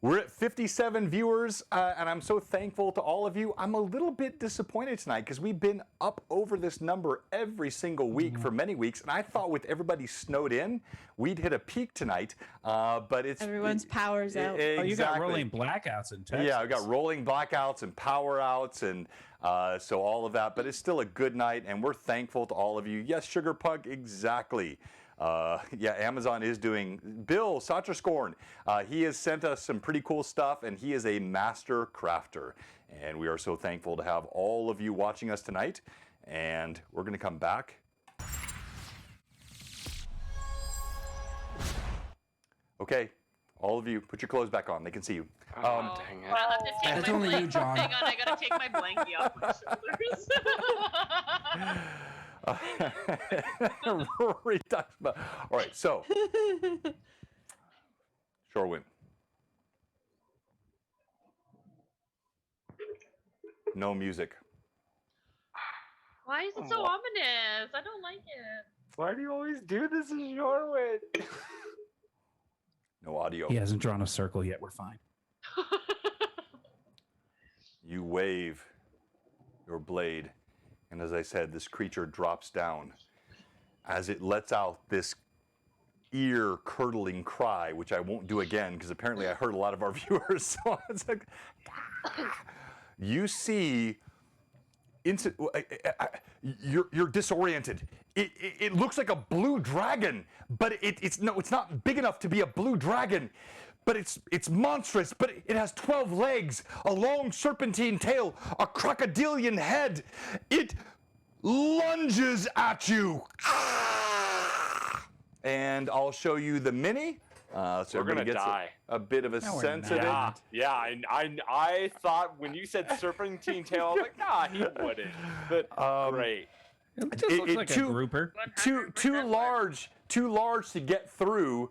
we're at 57 viewers, and I'm so thankful to all of you. I'm a little bit disappointed tonight because we've been up over this number every single week for many weeks, and I thought with everybody snowed in, we'd hit a peak tonight. But it's Everyone's powers out. Oh, you got Exactly. rolling blackouts in Texas. Yeah, we got rolling blackouts and power outs, and so all of that. But it's still a good night, and we're thankful to all of you. Yes, Sugar Pug, exactly. Yeah, Amazon is doing. Bill Sacherscorn, he has sent us some pretty cool stuff, and he is a master crafter. And we are so thankful to have all of you watching us tonight. And we're going to come back. Okay, all of you, put your clothes back on. They can see you. Oh, dang it. Well, I'll have to take It's my only you, blanket. John. Hang on, I gotta take my blankie off my shoulders. Rory talks about. All right, so Shorewind. No music. Why is it so ominous? I don't like it. Why do you always do this in Norwood? No audio. He hasn't drawn a circle yet. We're fine. You wave your blade, and as I said, this creature drops down as it lets out this ear-curdling cry, which I won't do again because apparently I hurt a lot of our viewers. So it's like, you see, you're disoriented. It looks like a blue dragon, but it's not big enough to be a blue dragon. But it's monstrous, but it has 12 legs, a long serpentine tail, a crocodilian head. It lunges at you. And I'll show you the mini. So We're everybody gonna gets die. a bit of a No, we're sense of it. not. Yeah. I thought when you said serpentine tail, I was like, nah, he wouldn't. But great. It just looks like a grouper. Too large to get through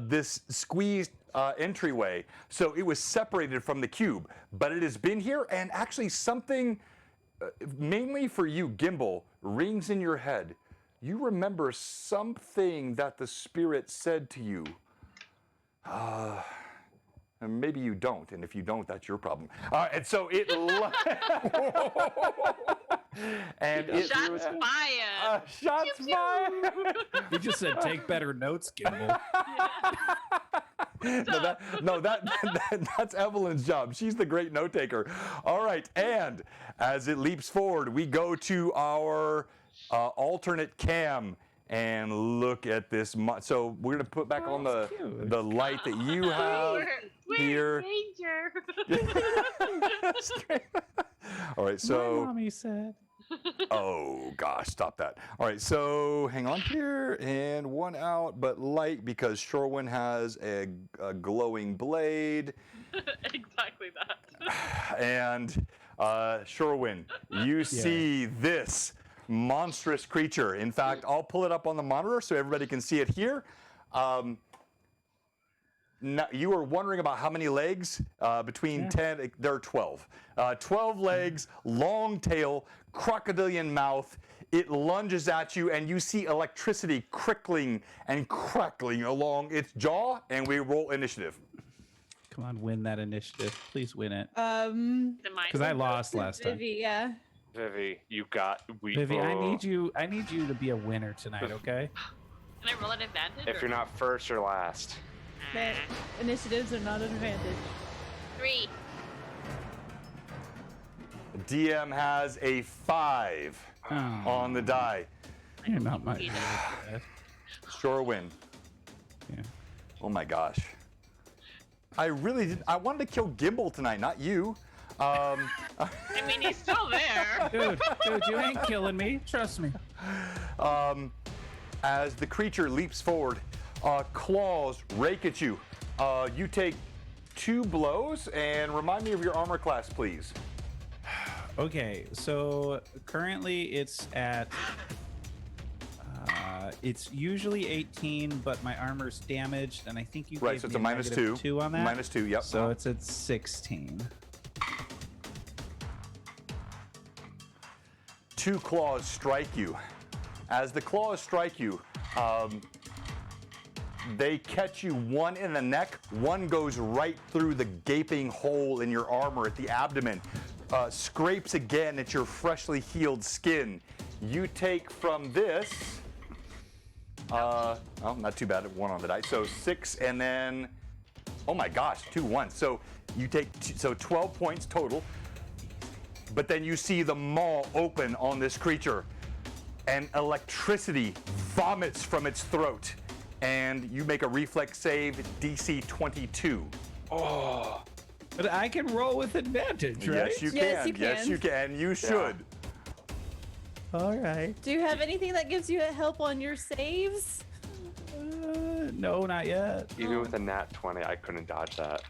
this squeezed entryway. So it was separated from the cube, but it has been here, and actually something, mainly for you, Gimbal, rings in your head. You remember something that the spirit said to you. And maybe you don't, and if you don't, that's your problem. And so it. And it. Shots fired. Shots fired. You just said take better notes, Gimbal. That's Evelyn's job. She's the great note taker. All right, and as it leaps forward, we go to our alternate cam and look at this. So we're gonna put back on the light that you have here. Danger. All right, My so. mommy said. Oh gosh, stop that. All right, so hang on here, and one out, but light because Shorewind has a glowing blade. Exactly that. And Shorewind, you see this monstrous creature. In fact, I'll pull it up on the monitor so everybody can see it here. Now, you were wondering about how many legs? Between 10, there are 12. 12 legs, long tail, crocodilian mouth. It lunges at you, and you see electricity crickling and crackling along its jaw, and we roll initiative. Come on, win that initiative. Please win it. Because I lost last time. Vivi, yeah. Vivi, you got. Vivi, I need you to be a winner tonight, okay? Can I roll an advantage? If you're not first or last. That initiatives are not an advantage. 3. DM has a 5 on the die. You're not my. Shorewind. Yeah. Oh my gosh. I really did. I wanted to kill Gimbal tonight, not you. I mean, he's still there. Dude, you ain't killing me. Trust me. As the creature leaps forward, claws rake at you. You take 2 blows, and remind me of your armor class, please. Okay, so currently it's at. It's usually 18, but my armor's damaged, and I think you Right, gave so it's me a minus negative 2. 2 on that. Minus 2, yep. So it's at 16. 2 claws strike you. As the claws strike you, they catch you, one in the neck, one goes right through the gaping hole in your armor at the abdomen, scrapes again at your freshly healed skin. You take from this, oh, not too bad, 1 on the die, so 6, and then, oh my gosh, 2 1. So you take, 12 points total, but then you see the maw open on this creature, and electricity vomits from its throat. And you make a reflex save, DC 22. Oh. But I can roll with advantage, right? Yes, you can. Yes, you Yes, can. you can. You should. All right. Do you have anything that gives you a help on your saves? No, not yet. Even with a nat 20, I couldn't dodge that.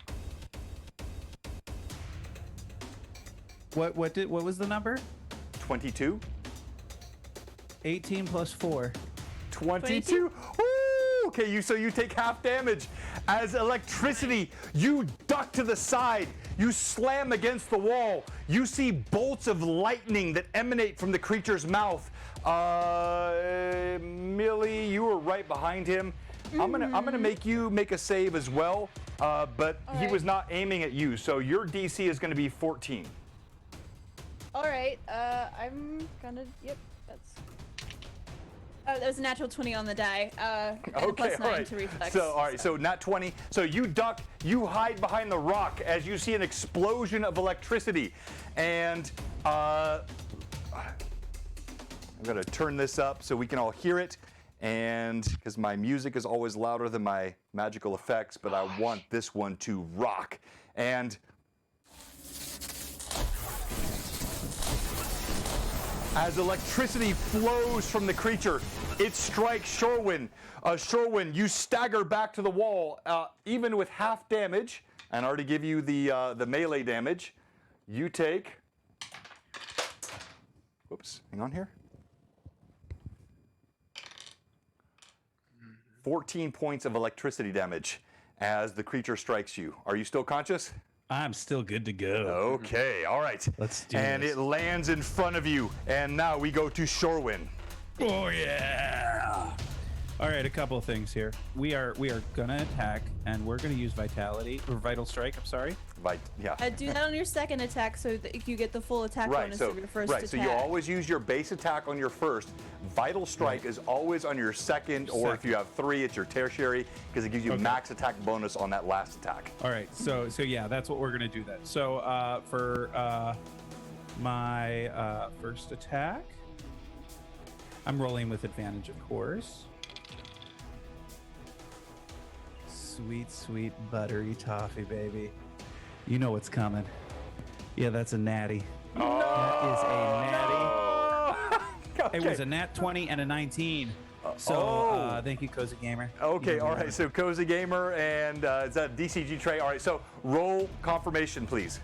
What was the number? 22. 18 plus 4. 22. Ooh, okay, so you take half damage. As electricity, you duck to the side. You slam against the wall. You see bolts of lightning that emanate from the creature's mouth. Millie, you were right behind him. I'm gonna make you make a save as well, but he was not aiming at you, so your DC is gonna be 14. All right. I'm gonna. Yep. That's. Oh, that was a natural 20 on the die. And a Okay, plus 9 all right. to reflex. So, all right, so nat 20. So you duck, you hide behind the rock as you see an explosion of electricity. And I'm going to turn this up so we can all hear it. And because my music is always louder than my magical effects, but I want this one to rock. And as electricity flows from the creature, it strikes Shorewind. Shorewind, you stagger back to the wall, even with half damage, and I already give you the melee damage. You take, whoops, hang on here. 14 points of electricity damage as the creature strikes you. Are you still conscious? I'm still good to go. Okay, all right. Let's do and this. it lands in front of you, and now we go to Shorewind. Oh yeah! All right, a couple of things here. We are gonna attack, and we're gonna use Vitality or Vital Strike. I'm sorry. Yeah. Do that on your second attack so that you get the full attack Right, bonus so of your first right, attack. so you always use your base attack on your first. Vital Strike is always on your second, or if you have 3, it's your tertiary, because it gives you max attack bonus on that last attack. All right, so yeah, that's what we're gonna do then. So for my first attack, I'm rolling with advantage, of course. Sweet, sweet buttery toffee, baby. You know what's coming. Yeah, that's a natty. That is a natty. Okay. It was a nat 20 and a 19. So thank you, Cozy Gamer. Okay, all right. So Cozy Gamer and is that DCG Trey? All right. So roll confirmation, please.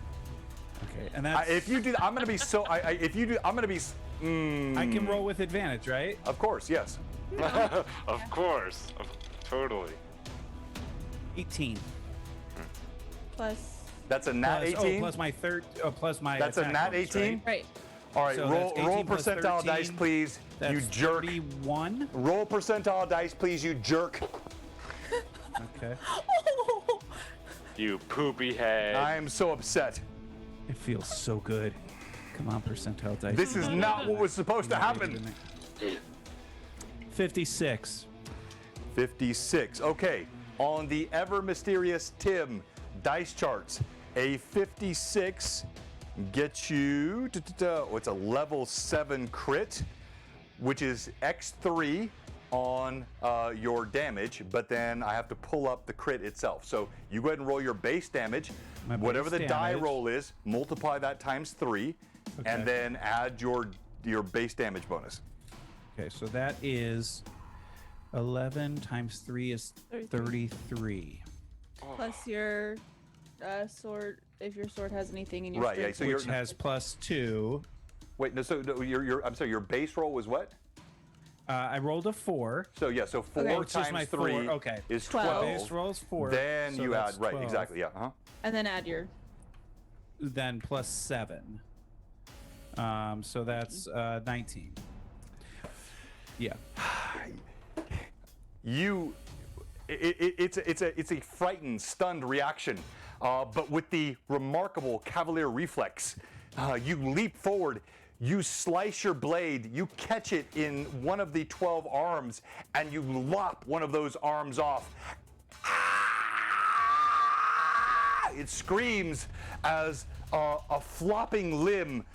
Okay, and that's If you do, I'm gonna be so. If you do, I'm gonna be. I can roll with advantage, right? Of course, yes. Of course. Totally. 18. Plus. That's a nat 18. plus my third. Plus my. That's a attack nat bonus, 18. right? Right. All right. So roll that's 18 plus percentile 13. dice, please. That's You jerk. 31. Roll percentile dice, please. You jerk. Okay. You poopy head. I am so upset. It feels so good. Come on, percentile dice. This is not what was supposed to happen. 56. 56. Okay. On the ever mysterious Tim dice charts, a 56 gets you. It's a level 7 crit, which is X3 on your damage, but then I have to pull up the crit itself. So you go ahead and roll your base damage. My Whatever base the die damage. roll is, multiply that times 3, and Okay. then add your base damage bonus. Okay, so that is 11 times 3 is 33. Plus your sword, if your sword has anything in your Right, yeah, strength. so Which has plus 2. Wait, no, so no, I'm sorry, your base roll was what? I rolled a 4. So yeah, so 4 Okay. Which is my times 3 4, okay. is 12. 12. Base rolls 4. Then so you that's add, right, 12. exactly, yeah. Uh-huh. And then add your. Then plus 7. So that's 19. Yeah. It's a frightened, stunned reaction, but with the remarkable cavalier reflex, you leap forward, you slice your blade, you catch it in one of the 12 arms, and you lop one of those arms off. It screams as a flopping limb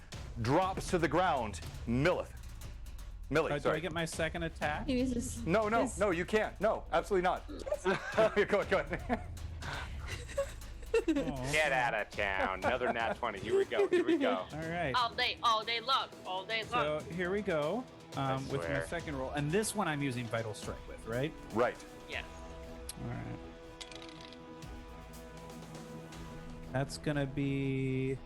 drops to the ground. Millie, Do sorry. I get my second attack? He uses No, his- no, you can't. No, absolutely not. Go ahead. Oh, Get out of town. Another nat 20. Here we go. Here we go. all right. All day long, all day long. So here we go with my swear. second roll. And this one I'm using Vital Strike with, right? Right. Yes. All right. That's gonna be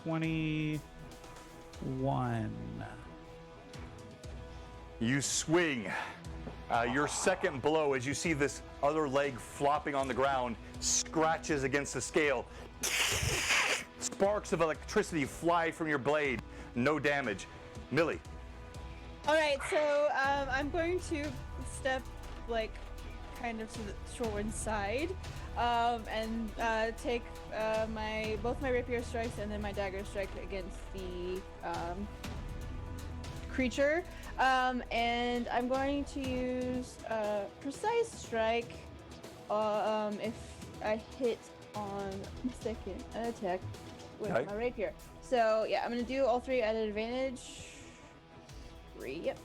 21. You swing. Your second blow, as you see this other leg flopping on the ground, scratches against the scale. Sparks of electricity fly from your blade. No damage. Millie. All right, so I'm going to step like kind of to the shoreward side, and take both my rapier strikes and then my dagger strike against the creature, and I'm going to use precise strike if I hit on the second attack with Okay. my rapier. So yeah, I'm gonna do all three at an advantage. 3, yep.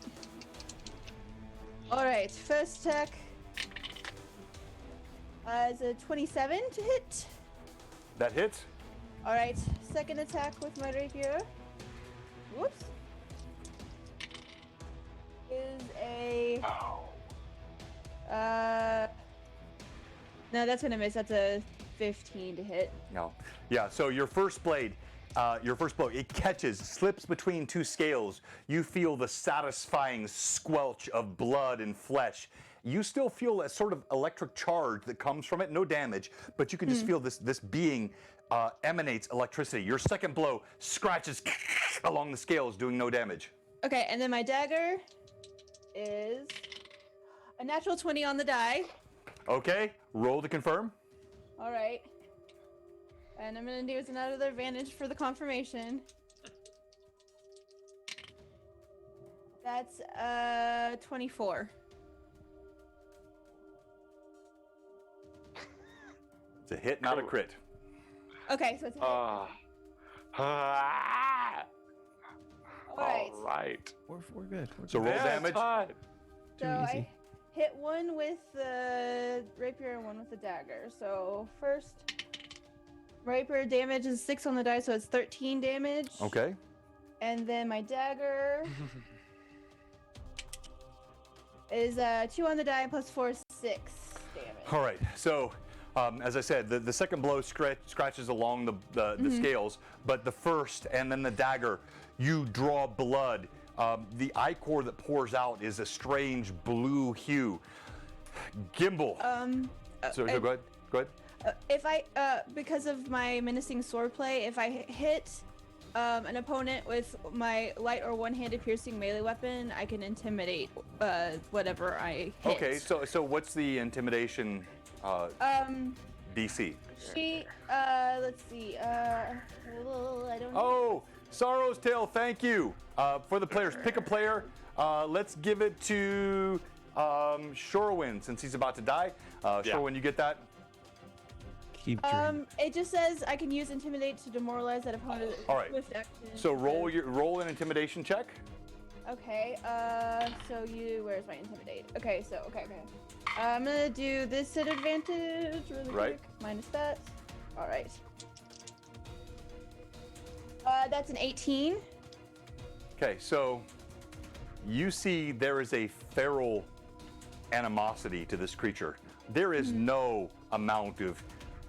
All right, first attack is a 27 to hit. That hits. All right, second attack with my rapier. Whoops. Is a no, that's gonna miss. That's a 15 to hit. No. Yeah, so your first blow, it catches, slips between two scales. You feel the satisfying squelch of blood and flesh. You still feel that sort of electric charge that comes from it, no damage, but you can just feel this being emanates electricity. Your second blow scratches along the scales, doing no damage. Okay, and then my dagger is a natural 20 on the die. Okay, roll to confirm. All right. And I'm gonna use another advantage for the confirmation. That's 24. It's a hit, not a Cool. crit. Okay, so it's a hit. All Alright. right. We're good. We're So good. roll Yeah, damage. Todd. So too easy. I hit one with the rapier and one with the dagger. So first, rapier damage is 6 on the die, so it's 13 damage. Okay. And then my dagger is 2 on the die plus 4, 6 damage. All right. So, as I said, the second blow scratches along the scales, but the first and then the dagger, you draw blood. The ichor that pours out is a strange blue hue. Gimbal. So go ahead. Go ahead. If I, because of my menacing swordplay, if I hit an opponent with my light or one-handed piercing melee weapon, I can intimidate whatever I hit. Okay. So what's the intimidation DC? She, let's see, I don't know. Oh, Sorrow's Tale. Thank you for the players. Pick a player. Let's give it to Shorewin since he's about to die. Shorewin, you get that? Keep dreaming. It just says I can use intimidate to demoralize that opponent. All right. With action. So roll an intimidation check. Okay, where's my intimidate? Okay, okay. I'm gonna do this at advantage really Right. quick. Minus that. All right. That's an 18. Okay, so you see there is a feral animosity to this creature. There is no amount of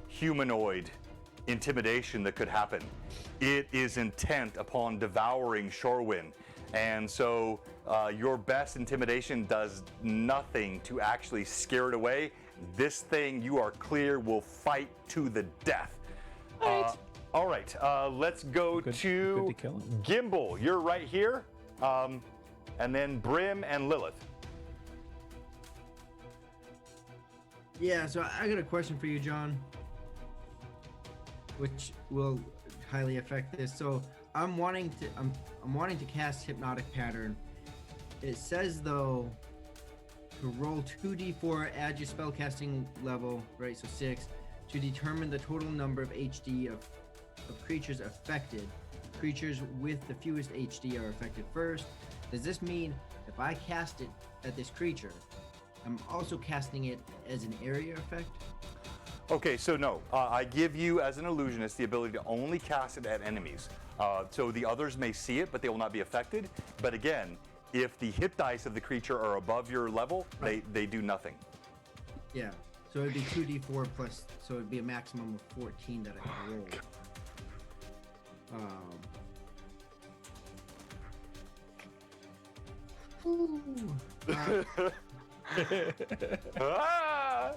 humanoid intimidation that could happen. It is intent upon devouring Shorewin. And so your best intimidation does nothing to actually scare it away. This thing, you are clear, will fight to the death. All right, let's go Good to to kill him. Gimbal. You're right here. And then Brim and Lilith. Yeah, so I got a question for you, John, which will highly affect this. So I'm wanting to cast Hypnotic Pattern. It says though to roll 2d4, add your spellcasting level, right? So 6, to determine the total number of HD of creatures affected. Creatures with the fewest HD are affected first. Does this mean if I cast it at this creature, I'm also casting it as an area effect? Okay, so no, I give you as an illusionist the ability to only cast it at enemies. So the others may see it, but they will not be affected. But again, If the hit dice of the creature are above your level, they do nothing. Yeah. So it'd be 2d4 plus. So it'd be a maximum of 14 that I could roll. Ah!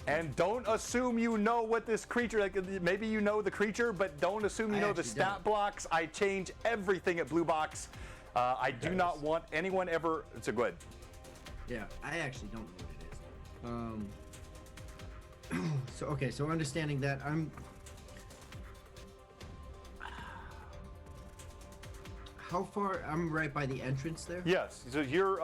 And don't assume you know what this creature, like maybe you know the creature, but don't assume you know the actually stat don't. blocks. I change everything at Blue Box. I do not want anyone ever, so go ahead. Yeah, I actually don't know what it is. So okay, so understanding that how far? I'm right by the entrance there. Yes, so you're,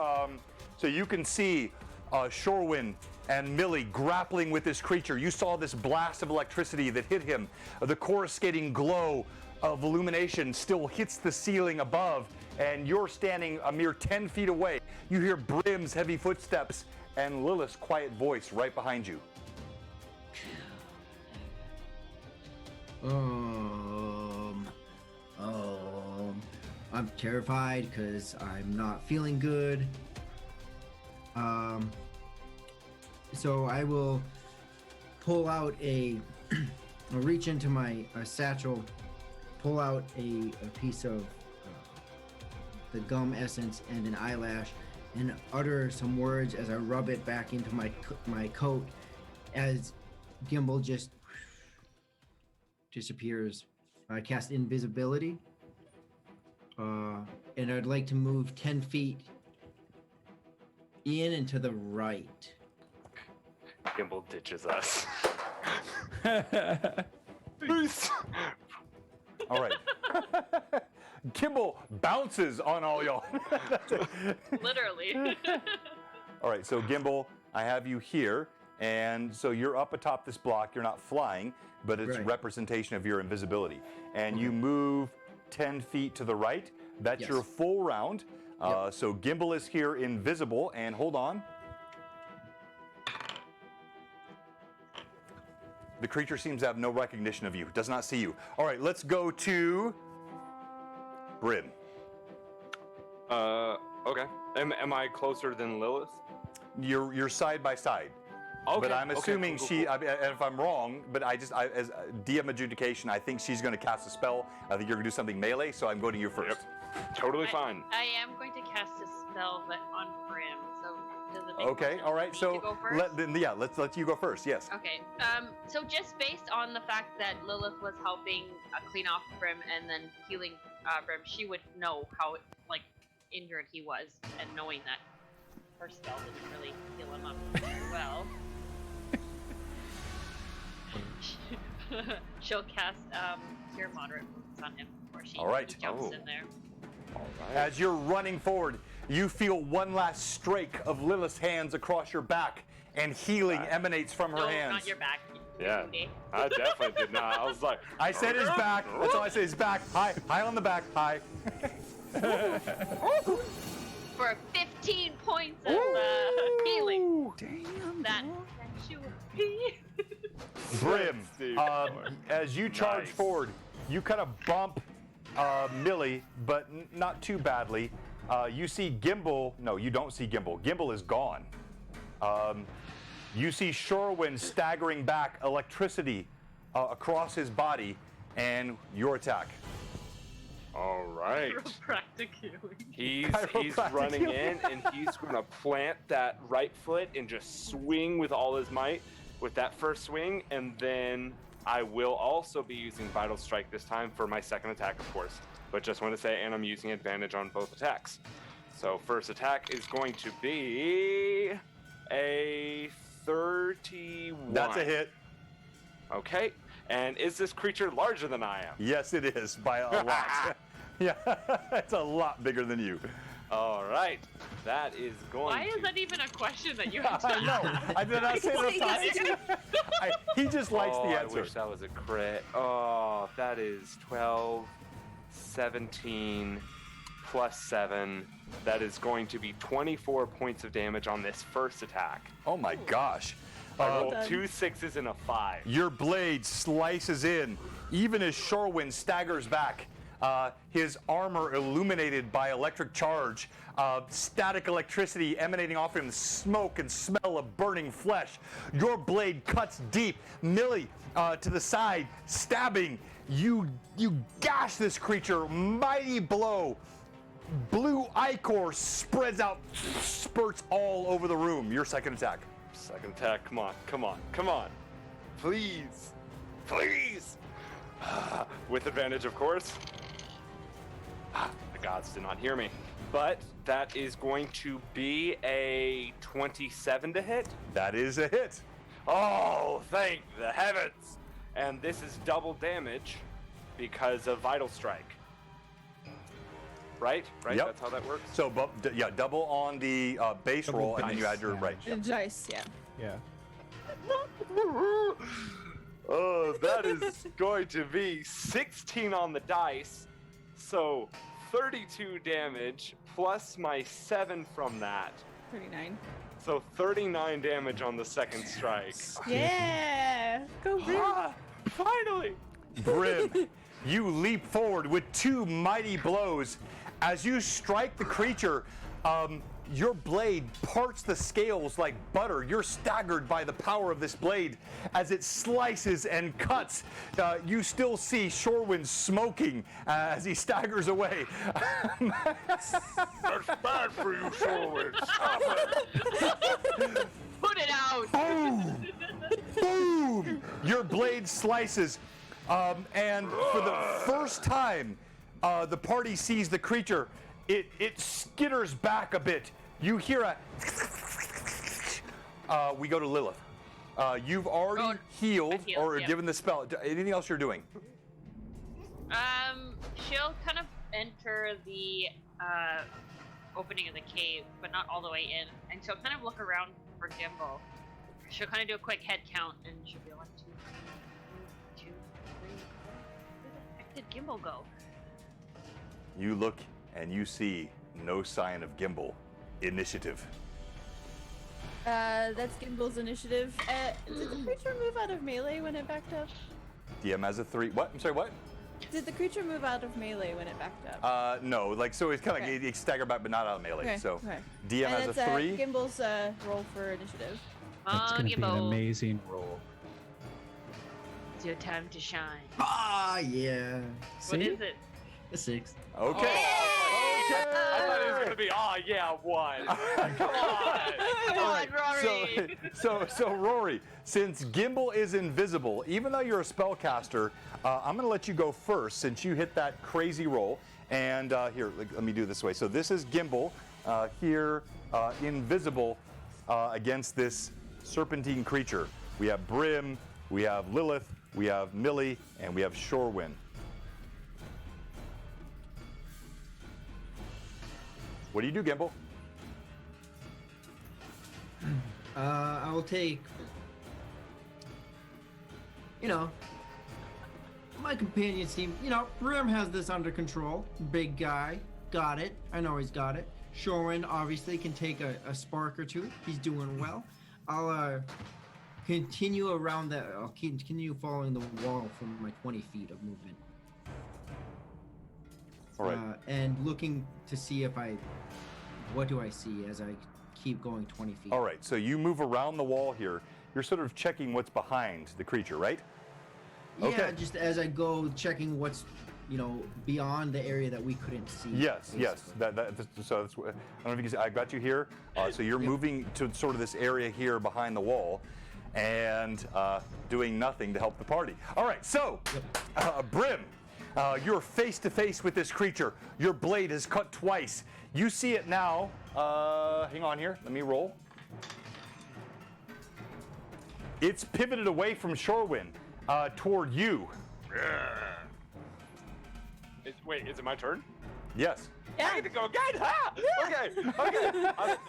so you can see Shorewind and Millie grappling with this creature. You saw this blast of electricity that hit him. The coruscating glow of illumination still hits the ceiling above, and you're standing a mere 10 feet away. You hear Brim's heavy footsteps and Lilith's quiet voice right behind you. I'm terrified because I'm not feeling good. So I will pull out I'll reach into my satchel, pull out a piece of the gum essence and an eyelash, and utter some words as I rub it back into my coat as Gimbal just disappears. I cast invisibility, and I'd like to move 10 feet in and to the right. Gimbal ditches us. Peace. All right. Kimball bounces on all y'all. Literally. All right, so Gimbal, I have you here, and so you're up atop this block. You're not flying, but it's Right. representation of your invisibility. And you move 10 feet to the right. That's Yes. your full round. Yep. So Gimbal is here invisible, and hold on. The creature seems to have no recognition of you, does not see you. All right, let's go to Brim. Okay. Am I closer than Lilith? You're side by side. Okay. But I'm okay, assuming cool, she, cool. and if I'm wrong, but as DM adjudication, I think she's going to cast a spell. I think you're going to do something melee, so I'm going to you first. Totally fine. I am going to cast a spell, but on Brim. So does it make Okay, sense all right. for me So to go first? let's let you go first. Yes. Okay. So just based on the fact that Lilith was helping clean off Brim and then healing Brim, she would know how injured he was, and knowing that her spell didn't really heal him up very well. She'll cast Cure Moderate Wounds on him before she All right. jumps Oh. in there. All right. As you're running forward, you feel one last strike of Lilith's hands across your back, and healing emanates from her No, hands. not your back. Yeah. Booty. I definitely did not. I was like, I said his back. That's all I say. His back. High on the back. High. For 15 points of healing. Damn. That should be. Brim, Steve. as you charge Nice. forward, you kind of bump Millie, but not too badly. You see Gimbal. No, you don't see Gimbal. Gimbal is gone. You see Shorewind staggering back, electricity across his body, and your attack. all right. Chiropractic healing. He's Chiropractic running healing. in, and he's going to plant that right foot and just swing with all his might with that first swing, and then I will also be using Vital Strike this time for my second attack, of course. But just want to say, and I'm using advantage on both attacks. So first attack is going to be a 31. That's a hit. Okay. And is this creature larger than I am? Yes, it is by a lot. Yeah, it's a lot bigger than you. All right. That is going Why to... is that even a question that you have to I know. I did not say those times. He just likes the I answer. wish that was a crit. Oh, that is 12, 17, plus 7. That is going to be 24 points of damage on this first attack. Oh my gosh. I rolled done. 2 6s and a 5. Your blade slices in, even as Shorewind staggers back. his armor illuminated by electric charge, static electricity emanating off him, smoke and smell of burning flesh. Your blade cuts deep. Millie to the side, stabbing. You gash this creature, mighty blow. Blue ichor spreads out, spurts all over the room. Your second attack. Second attack. Come on, come on, come on. Please, please. With advantage, of course. The gods did not hear me. But that is going to be a 27 to hit. That is a hit. Oh, thank the heavens. And this is double damage because of Vital Strike. Right? Right? Yep. That's how that works? So, yeah, double on the base Double roll, and then you dice add your right. Dice, yeah. Yeah. Oh, that is going to be 16 on the dice. So 32 damage plus my 7 from that. 39. So 39 damage on the second strike. Yeah! Go Brim! Finally! Brim, you leap forward with two mighty blows. As you strike the creature, your blade parts the scales like butter. You're staggered by the power of this blade. As it slices and cuts, you still see Shorewind smoking as he staggers away. That's bad for you, Shorewind. Stop it. Put it out! Boom! Boom! Your blade slices, and for the first time, the party sees the creature. It skitters back a bit. You hear a. We go to Lilith. You've already healed or yep. given the spell. Anything else you're doing? She'll kind of enter the opening of the cave, but not all the way in, and she'll kind of look around for Gimbal. She'll kind of do a quick head count, and she'll be like, 2, 3, 4. Where the heck did Gimbal go? You look and you see no sign of Gimbal. Initiative. That's Gimbal's initiative. Did the creature move out of melee when it backed up? DM has a 3. What? I'm sorry, what? Did the creature move out of melee when it backed up? No, like, so it's kind of Okay. like, it staggered back, but not out of melee. Okay, So okay. DM And has it's a 3. Gimbal's roll for initiative. That's going to be an Gimbal, amazing roll. it's your time to shine. Ah, yeah. What is it? A 6. Okay. I thought it was going to be, yeah, 1. Come on! Come on, Rory! So Rory, since Gimbal is invisible, even though you're a spellcaster, I'm going to let you go first since you hit that crazy roll. And here, let me do it this way. So this is Gimbal here, invisible against this serpentine creature. We have Brim, we have Lilith, we have Millie, and we have Shorewind. What do you do, Gimbal? I will take, my companions team. Brim has this under control. Big guy, got it. I know he's got it. Shorewind obviously can take a spark or two. He's doing well. I'll continue around that. I'll continue following the wall from my 20 feet of movement. All right. And looking to see what do I see as I keep going 20 feet. All right, so you move around the wall here. You're sort of checking what's behind the creature, right? Yeah, Okay. just as I go, checking what's, beyond the area that we couldn't see. Yes, yes. basically. So that's, I don't know if you can see, I got you here. So you're moving to sort of this area here behind the wall and doing nothing to help the party. All right, so Brim, you're face to face with this creature. Your blade is cut twice. You see it now. Hang on here. Let me roll. It's pivoted away from Shorewind toward you. Wait, is it my turn? Yes. Yeah. I get to go again? Ha! Okay.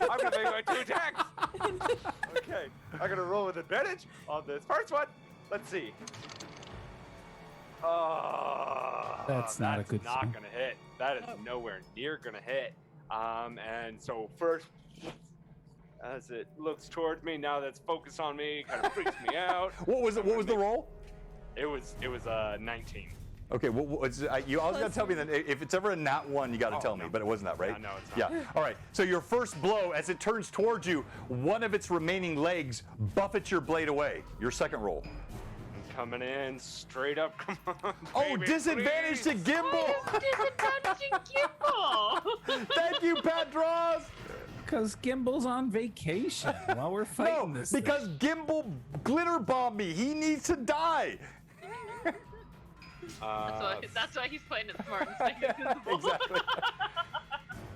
I'm going to make my 2 attacks. Okay. I'm going to roll with advantage on this first one. Let's see. That's not a good not sign. going to hit. That is nowhere near going to hit. And so first, as it looks towards me, now that's focused on me, kind of freaks me out. What was the roll? It was 19. Okay, you always got to tell me that if it's ever a nat 1, you got to tell me, but it wasn't that, right? Yeah, no, it's not. Yeah. All right. So your first blow, as it turns towards you, one of its remaining legs buffets your blade away. Your second roll. I'm coming in straight up. Come on. Oh, baby, disadvantage to please. Gimbal. Disadvantaging Gimbal. Thank you, Pat Draws. Because Gimbal's on vacation while we're fighting No, this because thing. Gimbal glitter bombed me. He needs to die. That's why he's playing it smart and staying invisible. Exactly.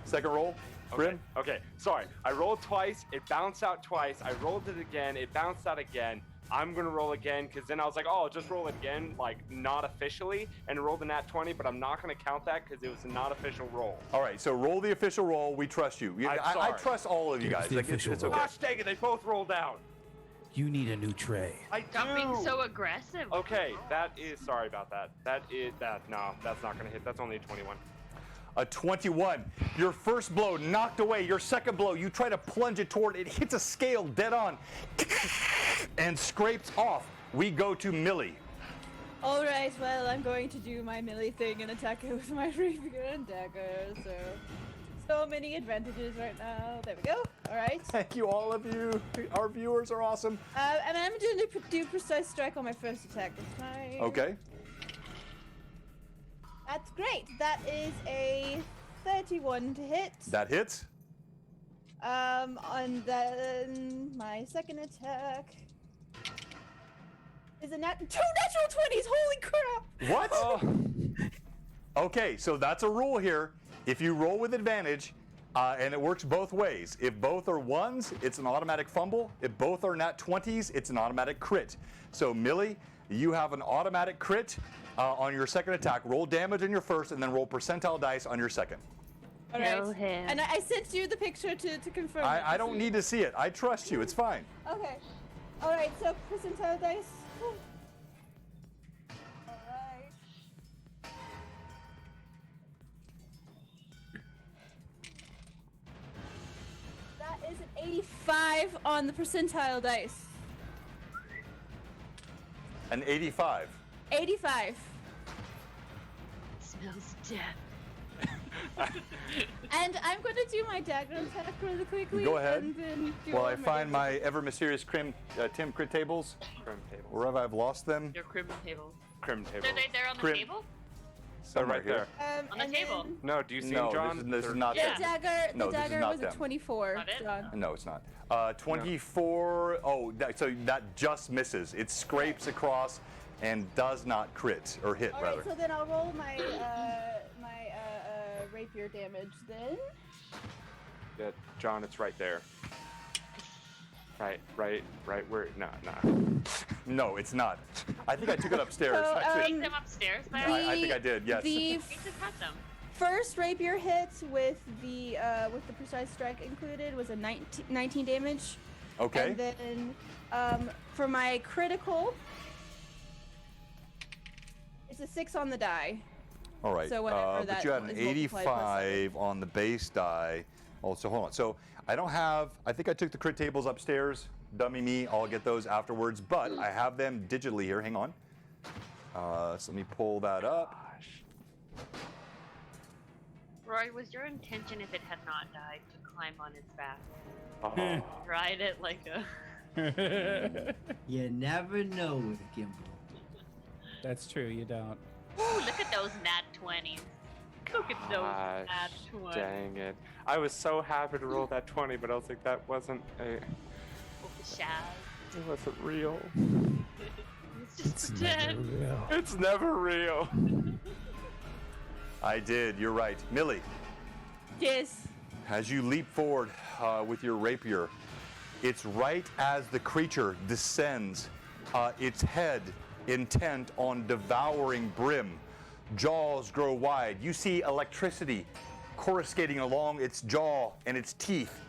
Second roll, Brim. Okay, sorry. I rolled twice. It bounced out twice. I rolled it again. It bounced out again. I'm going to roll again because then I was like, oh, I'll just roll it again, like not officially, and rolled a nat 20, but I'm not going to count that because it was a not official roll. All right, so roll the official roll. We trust you. I sorry. trust all of you Give us guys. the Like, official it's roll. okay. Gosh dang it, they both rolled down. You need a new tray. I Stop being do. so aggressive. Okay, that is, sorry about that. No, that's not going to hit. That's only a 21. A 21. Your first blow knocked away. Your second blow, you try to plunge it toward. It hits a scale dead on and scrapes off. We go to Millie. All right, well, I'm going to do my melee thing and attack it with my rapier and dagger. So many advantages right now. There we go. All right. Thank you, all of you. Our viewers are awesome. And I'm going to do precise strike on my first attack this time. Okay. That's great. That is a 31 to hit. That hits. And then my second attack is a two natural 20s. Holy crap! What? Oh. Okay, so that's a rule here. If you roll with advantage, and it works both ways. If both are ones, it's an automatic fumble. If both are nat 20s, it's an automatic crit. So Millie, you have an automatic crit on your second attack. Roll damage on your first, and then roll percentile dice on your second. All Kill right. him. And I sent you the picture to confirm. I don't need to see it. I trust you. It's fine. Okay. All right. So percentile dice. All right. That is an 85 on the percentile dice. An 85. 85. Smells death. And I'm going to do my dagger attack really quickly. Go ahead. And then do While all I my find damage. my ever mysterious Tim crit tables, Crim table. wherever I've lost them. Your criminal table. Crim table. Are they there on the Crim- table? Somewhere right there. On the and table. then No, do you see No, him, John? this is not The Yeah. them. dagger, No, the this is dagger not was a them. 24. Not it? John. No, it's not. 24. Oh, so that just misses. It scrapes across and does not crit or hit, All rather. right, so then I'll roll my rapier damage then. Yeah, John, it's right there. Right where? Nah. No, it's not. I think I took it upstairs. So, Actually, Take them upstairs, I Larry. think I did. Yes. The We just had them. first rapier hit with the precise strike included was a 19 damage. Okay. And then for my critical, it's a 6 on the die. All right. So whatever but that you had an is multiplied plus 85 on the base die. Oh, so hold on. So I don't have. I think I took the crit tables upstairs. Dummy me. I'll get those afterwards. But I have them digitally here. Hang on. So let me pull that up. Roy, was your intention, if it had not died, to climb on its back? Oh. Ride it like a... You never know with Gimbal. That's true, you don't. Ooh, look at those nat 20s. Look at those Gosh, nat 20s. dang it. I was so happy to roll that 20, but I was like, that wasn't a... Look at Shaz. It wasn't real. It's just pretend. real. It's never real. I did. You're right, Millie. Yes. As you leap forward with your rapier, it's right as the creature descends, its head intent on devouring Brim. Jaws grow wide. You see electricity coruscating along its jaw and its teeth,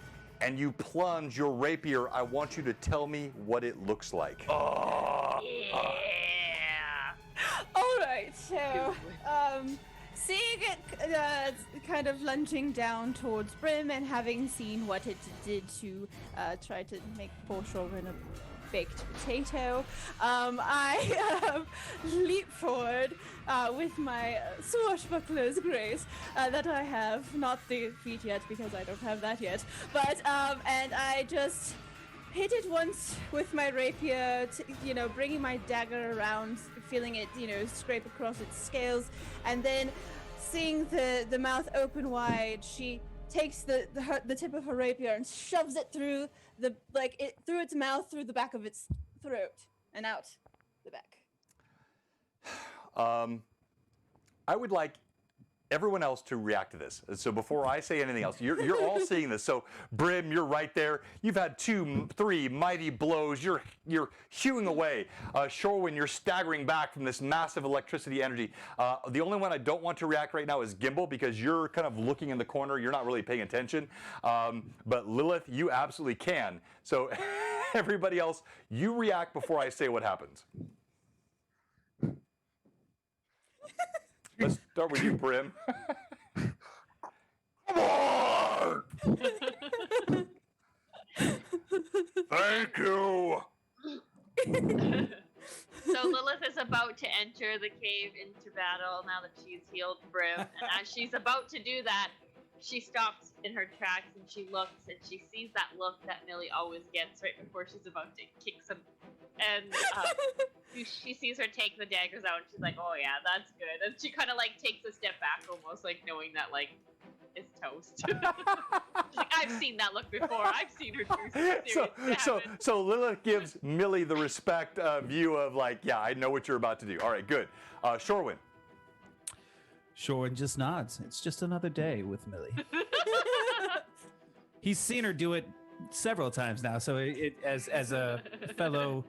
and you plunge your rapier. I want you to tell me what it looks like. Yeah. All right, so seeing it kind of lunging down towards Brim and having seen what it did to try to make foreshorten baked potato. I leap forward with my swashbuckler's grace that I have, not the feat yet because I don't have that yet. But and I just hit it once with my rapier, bringing my dagger around, feeling it, scrape across its scales, and then seeing the mouth open wide, she takes the tip of her rapier and shoves it through through its mouth, through the back of its throat, and out the back. I would like everyone else to react to this. So before I say anything else, you're all seeing this. So Brim, you're right there. You've had 2-3 mighty blows. You're hewing away. Shorwin, you're staggering back from this massive electricity energy. The only one I don't want to react right now is Gimbal, because you're kind of looking in the corner. You're not really paying attention. But Lilith, you absolutely can. So everybody else, you react before I say what happens. Let's start with you, Brim. Come on! Thank you. So Lilith is about to enter the cave into battle now that she's healed Brim, and as she's about to do that, she stops in her tracks and she looks and she sees that look that Millie always gets right before she's about to kick some. And she sees her take the daggers out and she's like, "Oh yeah, that's good." And she kind of like takes a step back, almost like knowing that like it's toast. She's like, "I've seen that look before. I've seen her do something." So Lilith gives Millie the respect view of like, yeah, I know what you're about to do. All right, good. Shorwin. Shorwin just nods. It's just another day with Millie. He's seen her do it several times now, so as a fellow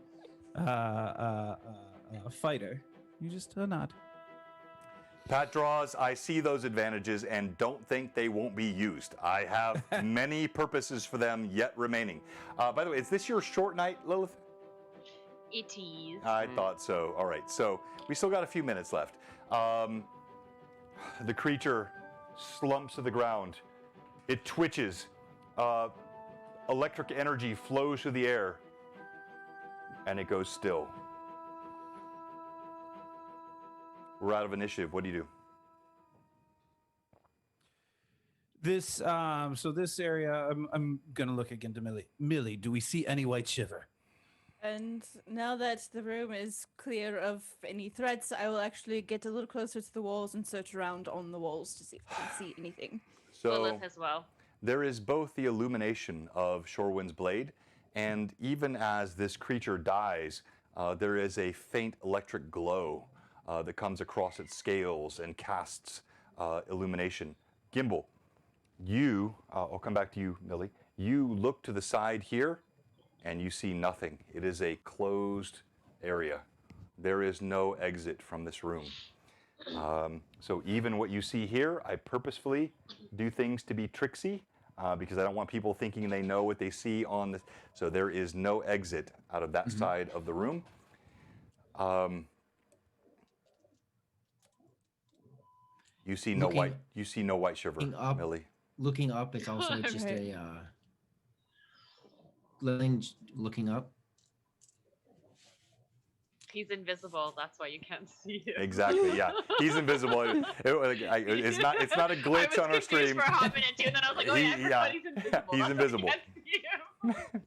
fighter, you just nod. Pat draws, I see those advantages and don't think they won't be used. I have many purposes for them yet remaining. By the way, is this your short night, Lilith? It is. I thought so. All right, so we still got a few minutes left. The creature slumps to the ground. It twitches. Electric energy flows through the air, and it goes still. We're out of initiative. What do you do? This so this area, I'm gonna look again to Millie. Millie, do we see any Whiteshiver? And now that the room is clear of any threats, I will actually get a little closer to the walls and search around on the walls to see if I can see anything. So Lilith as well. there is both the illumination of Shorwin's blade, and even as this creature dies, there is a faint electric glow that comes across its scales and casts illumination. Gimbal, I'll come back to you, Millie. You look to the side here, and you see nothing. It is a closed area. There is no exit from this room. So even what you see here, I purposefully do things to be tricksy because I don't want people thinking they know what they see on this. So there is no exit out of that side of the room. You see no white. You see no Whiteshiver, up, Millie. Looking up is also just Right. looking up. He's invisible. That's why you can't see him. Exactly. Yeah, he's invisible. It's not. It's not a glitch on our I was confused stream. for a hot minute too, and then I was like, "Oh yeah, I forgot he's invisible." He's That's why invisible. you can't see him.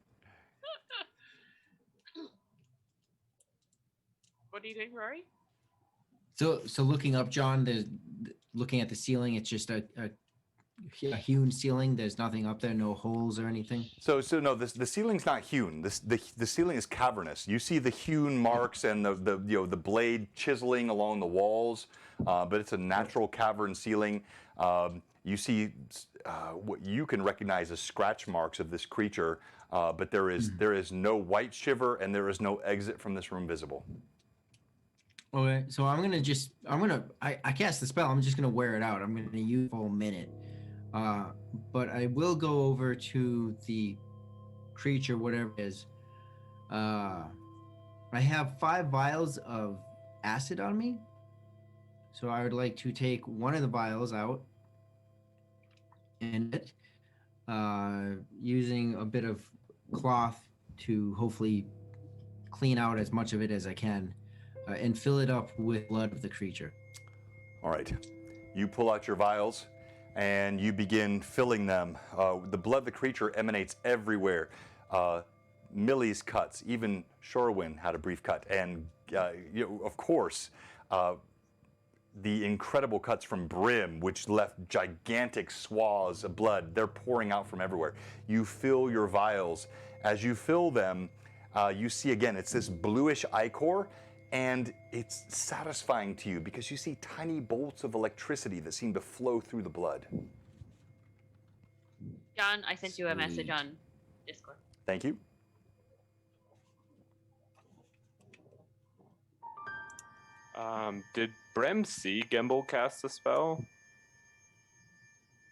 What are you doing, Rory? So looking up, John, looking at the ceiling, it's just a hewn ceiling. There's nothing up there, no holes or anything. So no, the ceiling's not hewn. The ceiling is cavernous. You see the hewn marks and the blade chiseling along the walls, but it's a natural cavern ceiling. You see what you can recognize as scratch marks of this creature, but there is no Whiteshiver and there is no exit from this room visible. Okay, so I cast the spell. I'm just gonna wear it out. I'm gonna use a full minute. But I will go over to the creature, whatever it is. I have 5 vials of acid on me. So I would like to take one of the vials out and using a bit of cloth to hopefully clean out as much of it as I can, and fill it up with blood of the creature. All right. You pull out your vials and you begin filling them. The blood of the creature emanates everywhere. Millie's cuts, even Shorewin had a brief cut. And of course, the incredible cuts from Brim, which left gigantic swaths of blood. They're pouring out from everywhere. You fill your vials. As you fill them, you see again, it's this bluish ichor, and it's satisfying to you because you see tiny bolts of electricity that seem to flow through the blood. John, I sent you a message Sweet. on Discord. Thank you. Did Brem see Gimbal cast a spell?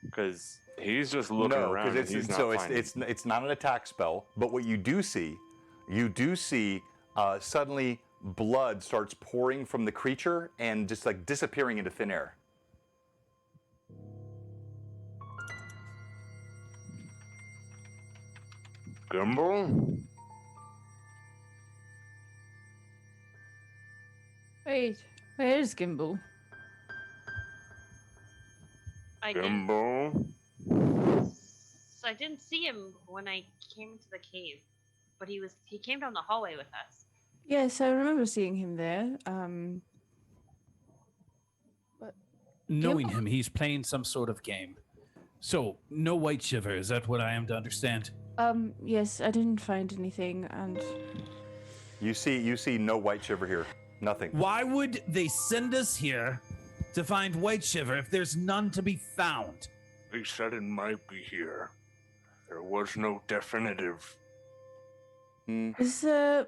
Because he's just looking No, around and because he's not so finding. it's not an attack spell. But what you do see suddenly blood starts pouring from the creature and just like disappearing into thin air. Gimbal? Wait, where is Gimbal? I didn't. Gimbal? So I didn't see him when I came into the cave, but he came down the hallway with us. Yes, I remember seeing him there. Knowing him, he's playing some sort of game. So, no Whiteshiver, is that what I am to understand? Yes, I didn't find anything, and You see no Whiteshiver here. Nothing. Why would they send us here to find Whiteshiver if there's none to be found? They said it might be here. There was no definitive. is there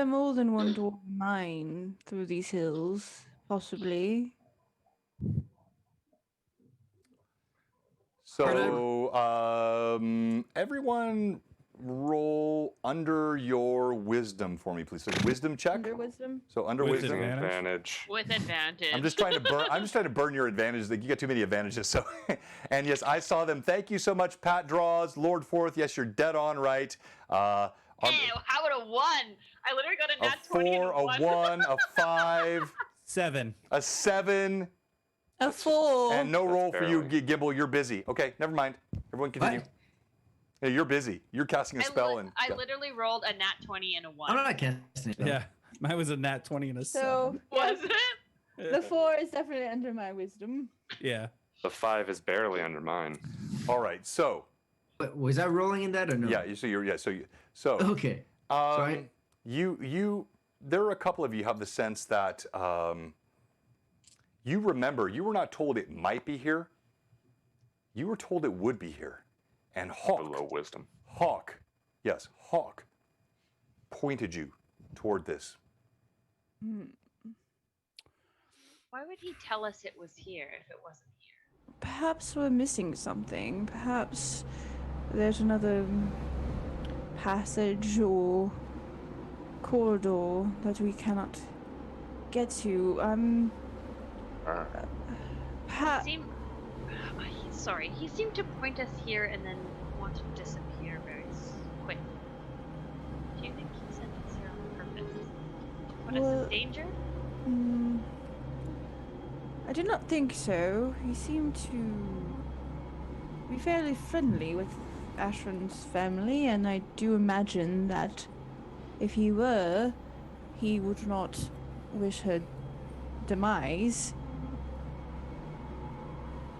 more than one door mine through these hills? Possibly. So everyone roll under your wisdom for me, please. So wisdom check. Under wisdom. So under With wisdom. advantage. Advantage. With advantage. I'm just trying to burn your advantages. Like, you got too many advantages. So, and yes, I saw them. Thank you so much, Pat Draws, Lord Forth. Yes, you're dead on right. Hey, how would a 1? I literally got a A nat 20 and 4, a 1. a 1, a 5, 7. a 7, A 4. and no roll for you, barely. Gimble. You're busy. Okay, never mind. Everyone continue. What? Yeah, you're busy. You're casting a spell, and I literally rolled a nat 20 and a 1. I'm not casting it. Yeah, mine was a nat 20 and a So Was it? 7. the 4 is definitely under my wisdom. Yeah. The 5 is barely under mine. all right. So But was I rolling in that or no? yeah, so Okay. I- you there are a couple of you have the sense that you remember you were not told it might be here. You were told it would be here, and Below wisdom. Hawk pointed you toward this. Why would he tell us it was here if it wasn't here? Perhaps we're missing something. Perhaps there's another passage or corridor that we cannot get to. Perhaps. He seemed to point us here and then want to disappear very quickly. Do you think he sent us here on purpose? To put us Well- in danger? I do not think so. He seemed to be fairly friendly with Ashran's family, and I do imagine that if he were, he would not wish her demise.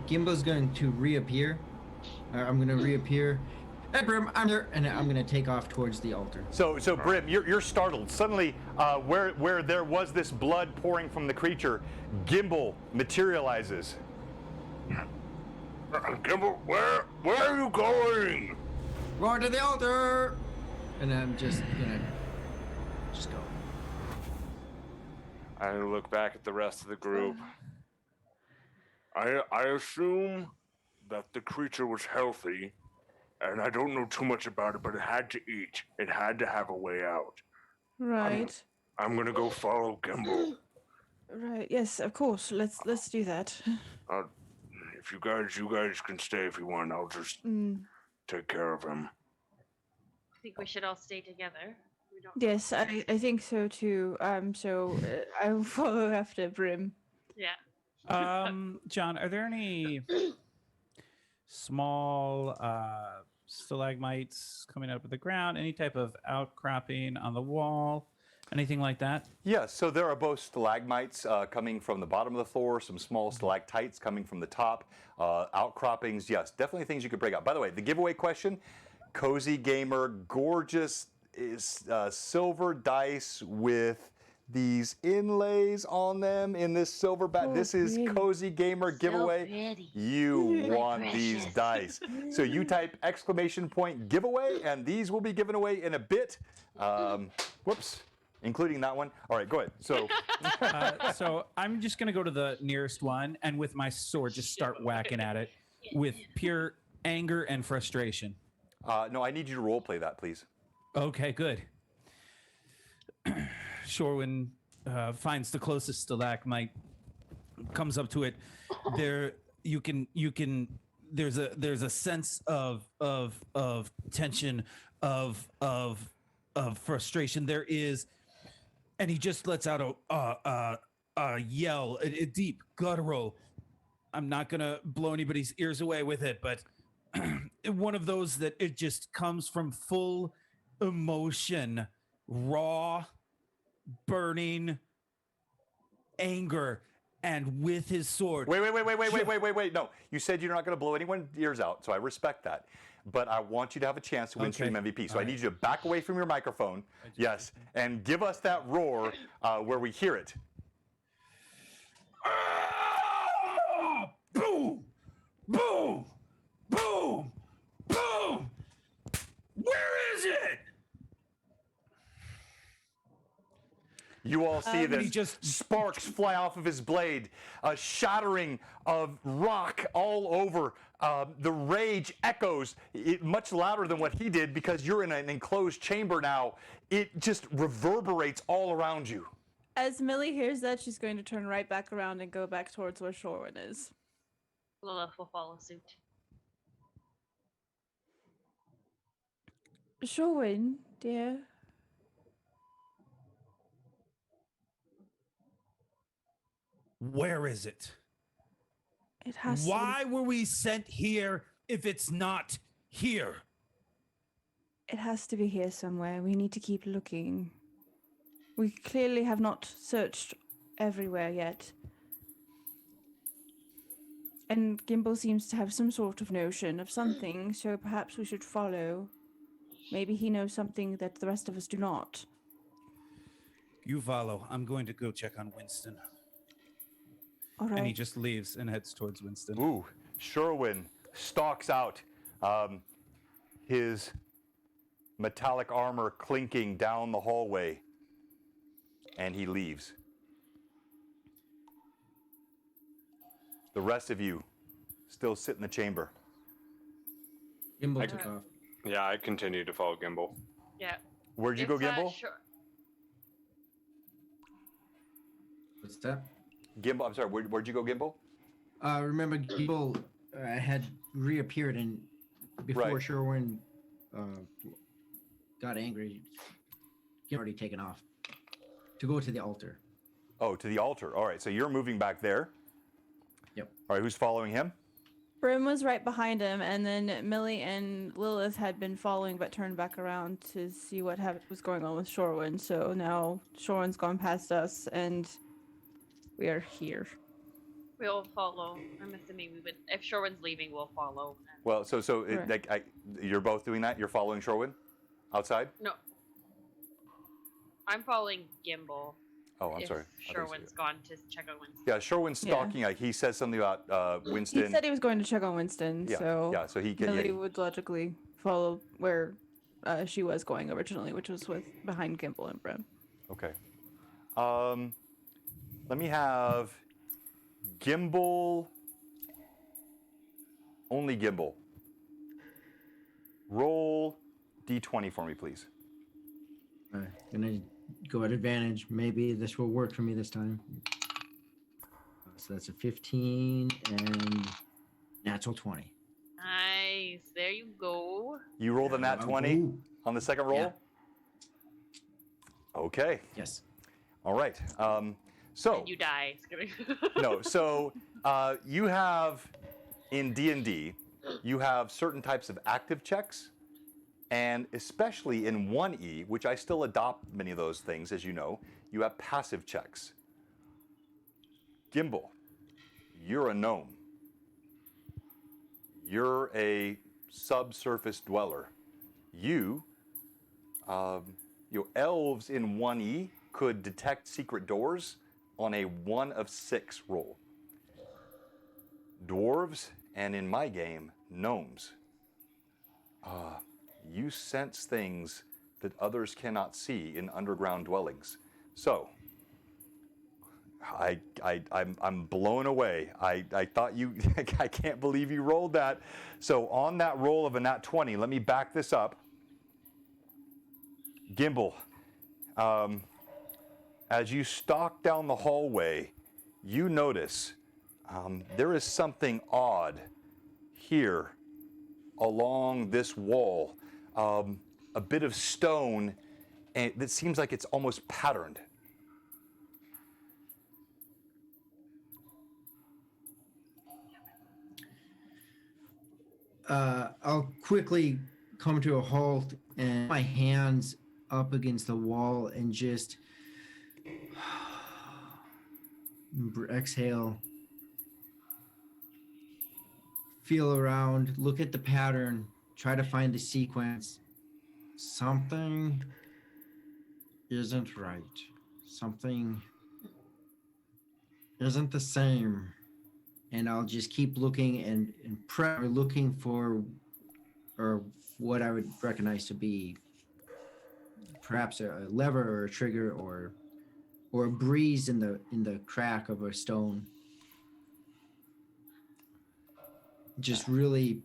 Gimbo's going to reappear. I'm going to reappear. Hey, Brim, I'm here, and I'm going to take off towards the altar. So Brim, you're startled. Suddenly, where there was this blood pouring from the creature, Gimbal materializes. Gimbal, where are you going? Going to the altar! And I'm just going to go. I look back at the rest of the group. I assume that the creature was healthy, and I don't know too much about it, but it had to eat. It had to have a way out. Right. I'm gonna go follow Gimbal. Right. Yes, of course. Let's do that. If you guys can stay if you want. I'll just take care of him. I think we should all stay together. We don't. Yes, I think so too. So I will follow after Brim. Yeah. John, are there any small stalagmites coming out of the ground? Any type of outcropping on the wall? Anything like that? Yeah, so there are both stalagmites coming from the bottom of the floor, some small stalactites coming from the top, outcroppings. Yes, definitely things you could break out. By the way, the giveaway question, Cozy Gamer, gorgeous is silver dice with these inlays on them in this silver bat. Oh, This is pretty. Cozy Gamer giveaway. pretty. You My want these precious. dice. So you type exclamation point giveaway, and these will be given away in a bit. Whoops. Including that one. All right, go ahead. So, So I'm just going to go to the nearest one and with my sword just start whacking at it with pure anger and frustration. no, I need you to role play that, please. Okay, good. Shorwin finds the closest stalagmite, comes up to it. There, you can. There's a sense of tension, of frustration. There is, and he just lets out a yell, a deep guttural. I'm not gonna blow anybody's ears away with it, but one of those that it just comes from full emotion, raw, burning anger, and with his sword. Wait. No, you said you're not going to blow anyone's ears out, so I respect that. But I want you to have a chance to win Stream MVP. So I need you to back away from your microphone. Yes, and give us that roar where we hear it. Boom! Boom! Boom! Boom! Where is it? You all see and he this. just- Sparks fly off of his blade, a shattering of rock all over. The rage echoes much louder than what he did because you're in an enclosed chamber now. It just reverberates all around you. As Millie hears that, she's going to turn right back around and go back towards where Shorwin is. Lilith will follow suit. Shorwin, dear. Where is it? It has Why were we sent here if it's not here? It has to be here somewhere. We need to keep looking. We clearly have not searched everywhere yet. And Gimbal seems to have some sort of notion of something, so perhaps we should follow. Maybe he knows something that the rest of us do not. You follow. I'm going to go check on Winston. All right. And he just leaves and heads towards Winston. Ooh, Sherwin stalks out, his metallic armor clinking down the hallway, and he leaves. The rest of you still sit in the chamber. Gimbal took off. Yeah, I continue to follow Gimbal. Yeah. Where'd you go, It's, Gimbal? Sure. What's that? Gimbal, I'm sorry, where'd you go, Gimbal? Remember, Gimbal had reappeared, and before Right. Sherwin got angry, he had already taken off to go to the altar. Oh, to the altar. All right, so you're moving back there. Yep. All right, who's following him? Brim was right behind him, and then Millie and Lilith had been following but turned back around to see what was going on with Shorwin. So now Shorwin's gone past us, and we are here. We'll follow. I'm assuming we would. If Shorwin's leaving, we'll follow. And Well, so Right. like, you're both doing that? You're following Sherwin outside? no. I'm following Gimbal. Oh, I'm if sorry. I thought you said- Sherwin's gone to check out Winston. Yeah, Sherwin's Yeah. stalking. Like he says something about Winston. He said he was going to check on Winston, yeah, so yeah. So he can. Millie Yeah, would logically follow where she was going originally, which was behind Gimbal and Brim. okay. Let me have Gimbal. Only Gimbal. Roll D20 for me, please. All right, gonna go at advantage. Maybe this will work for me this time. So that's a 15 and natural 20. Nice. There you go. You rolled a nat 20 Ooh. on the second roll. Yeah. Okay. Yes. All right. So And you die. Just kidding. no. So you have in D&D, you have certain types of active checks, and especially in 1E, which I still adopt many of those things, as you know, you have passive checks. Gimbal, you're a gnome. You're a subsurface dweller. You elves in 1E could detect secret doors on a 1 of 6 roll. Dwarves, and in my game, gnomes. You sense things that others cannot see in underground dwellings. So, I'm blown away. I thought you, I can't believe you rolled that. So on that roll of a nat 20, let me back this up. Gimbal, as you stalk down the hallway, you notice there is something odd here along this wall. A bit of stone, and it seems like it's almost patterned. I'll quickly come to a halt and my hands up against the wall and just exhale. Feel around, look at the pattern, try to find the sequence. Something isn't right. Something isn't the same. And I'll just keep looking and looking for or what I would recognize to be perhaps a lever or a trigger or a breeze in the crack of a stone. Just really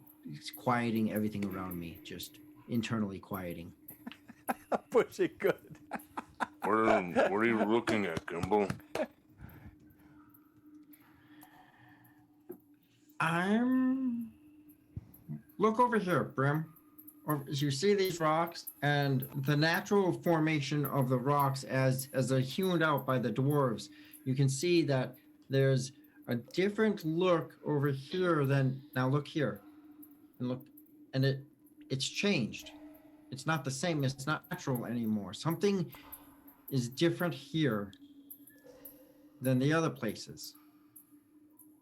quieting everything around me, just internally quieting. Pushing good. What are you looking at, Gimbal? Look over here, Brim. You see these rocks and the natural formation of the rocks as they're hewn out by the dwarves. You can see that there's a different look over here than now. Look here, and look, and it's changed. It's not the same. It's not natural anymore. Something is different here than the other places.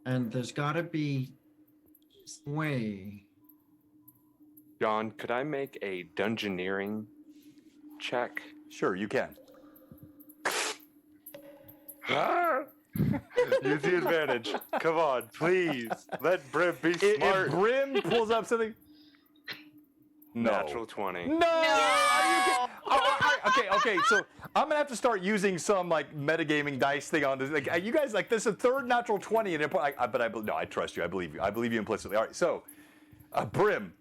And there's got to be some way. John, could I make a dungeoneering check? Sure, you can. Use the advantage. Come on, please. Let Brim be smart. If Brim pulls up something. No. Natural 20. No! Are you okay, so I'm gonna have to start using some like metagaming dice thing on this. Like, you guys, like, this is a third natural 20, and no, I trust you. I believe you. I believe you implicitly. All right, so Brim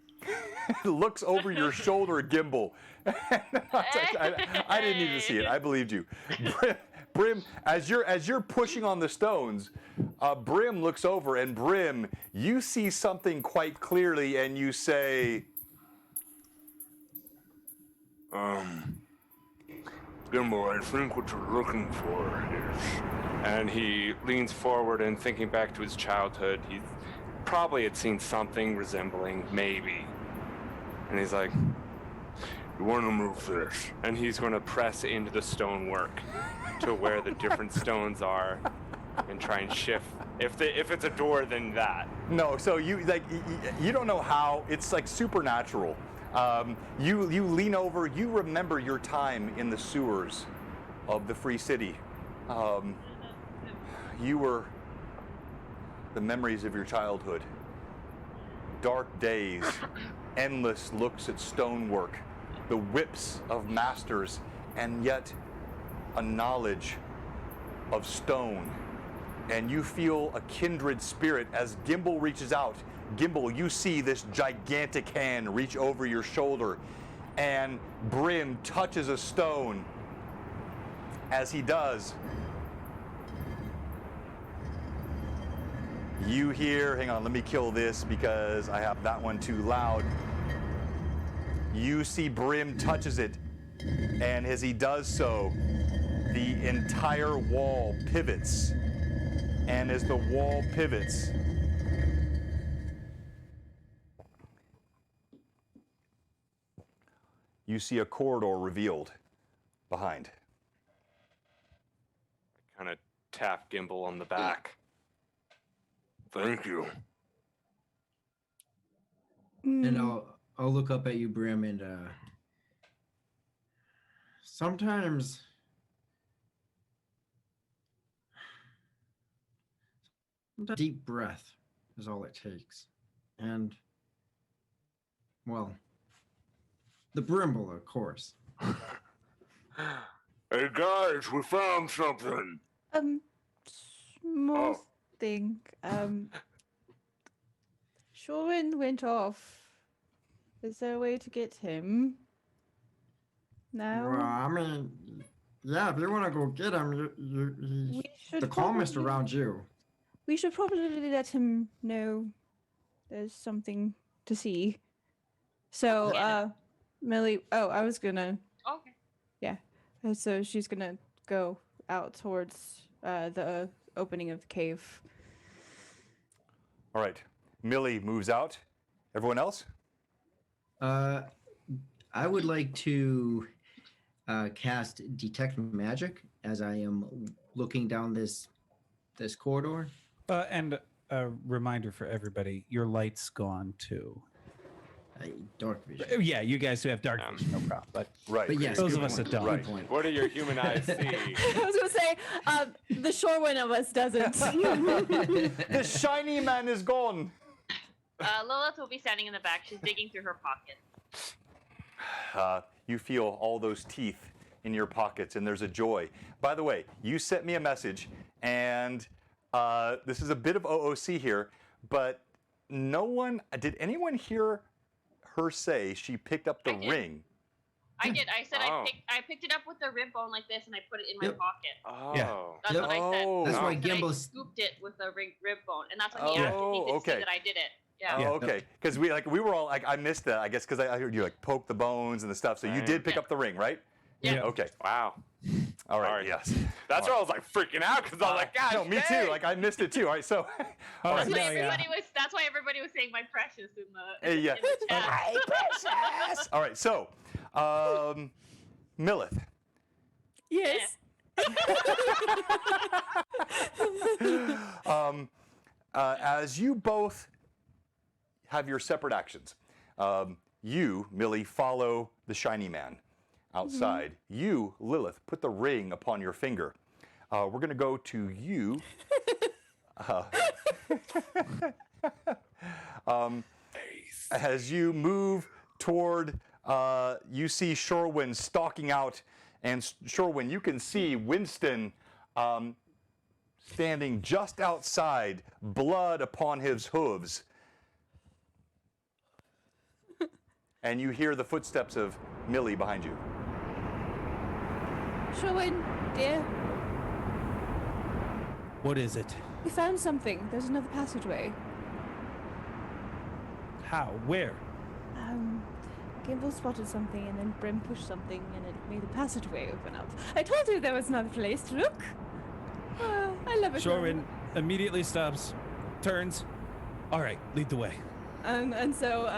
looks over your shoulder, Gimbal. I didn't need to see it. I believed you. Brim, as you're pushing on the stones, Brim looks over, and Brim, you see something quite clearly, and you say, Gimbal, I think what you're looking for is... And he leans forward and thinking back to his childhood, he probably had seen something resembling, maybe. And he's like, You want to move this? and he's going to press into the stonework to where the different stones are and try and shift. If it's a door, then that. no. So you don't know how. It's like supernatural. You lean over. You remember your time in the sewers of the Free City. You were the memories of your childhood. Dark days, endless looks at stonework, the whips of masters, and yet a knowledge of stone. And you feel a kindred spirit as Gimbal reaches out. Gimbal, you see this gigantic hand reach over your shoulder, and Brim touches a stone. As he does, you hear, hang on, let me kill this because I have that one too loud. You see Brim touches it, And as he does so, the entire wall pivots. And as the wall pivots, you see a corridor revealed behind. Kind of tap Gimbal on the back. Thank you. And I'll look up at you, Brim, and sometimes a deep breath is all it takes. And well, the Brimble, of course. Hey guys, we found something. Small Oh. thing. Shorin went off. Is there a way to get him? Well, No. I mean, yeah, if you want to go get him, he's We should the calmest probably- around you. We should probably let him know there's something to see. So, Yeah. Millie. Oh, I was gonna. Okay. So she's gonna go out towards the opening of the cave. All right. Millie moves out. Everyone else? I would like to cast Detect Magic as I am looking down this corridor. And a reminder for everybody: your light's gone too. Dark vision. Yeah, you guys who have dark vision, no problem. But Right. But yes, Those good of us point, that don't. good Right. point. What do your human eyes see? I was gonna say, the short one of us doesn't. The shiny man is gone. Lilith will be standing in the back. She's digging through her pocket. You feel all those teeth in your pockets, and there's a joy. By the way, you sent me a message, and this is a bit of OOC here, but did anyone hear her say she picked up the I did. ring? I did. I said Oh. I picked it up with the rib bone like this, and I put it in my Yep. pocket. Oh. Yeah. That's Yep. what I said. Oh. That's why I said I Gimbal. scooped it with the rib bone, and that's when he asked if he could okay. see that I did it. Yeah. Oh, Yeah. okay. Because we were all like, I missed that, I guess, because I heard you like poke the bones and the stuff. So you Right. did pick up the ring, right? Yeah. Okay. Wow. All right. Sorry. Yes. That's why I was like freaking out because I was like, gosh, no, me dang. too. Like I missed it too. All right. So. all right. That's why No, yeah. everybody was. That's why everybody was saying my precious in the. Hey, yeah. In the chat. Hi, precious. All right. So, Milith. Yes. As you both have your separate actions, you, Millie, follow the shiny man outside. You, Lilith, put the ring upon your finger. We're going to go to you. As you move toward, you see Shorewin stalking out, and Shorewin, you can see Winston standing just outside, blood upon his hooves. And you hear the footsteps of Millie behind you. Shorin, dear, what is it? we found something. There's another passageway. How? Where? Gimbal spotted something, and then Brim pushed something, and it made the passageway open up. I told you there was another place to look. I love it. Shorin immediately stops, turns. All right, lead the way. And so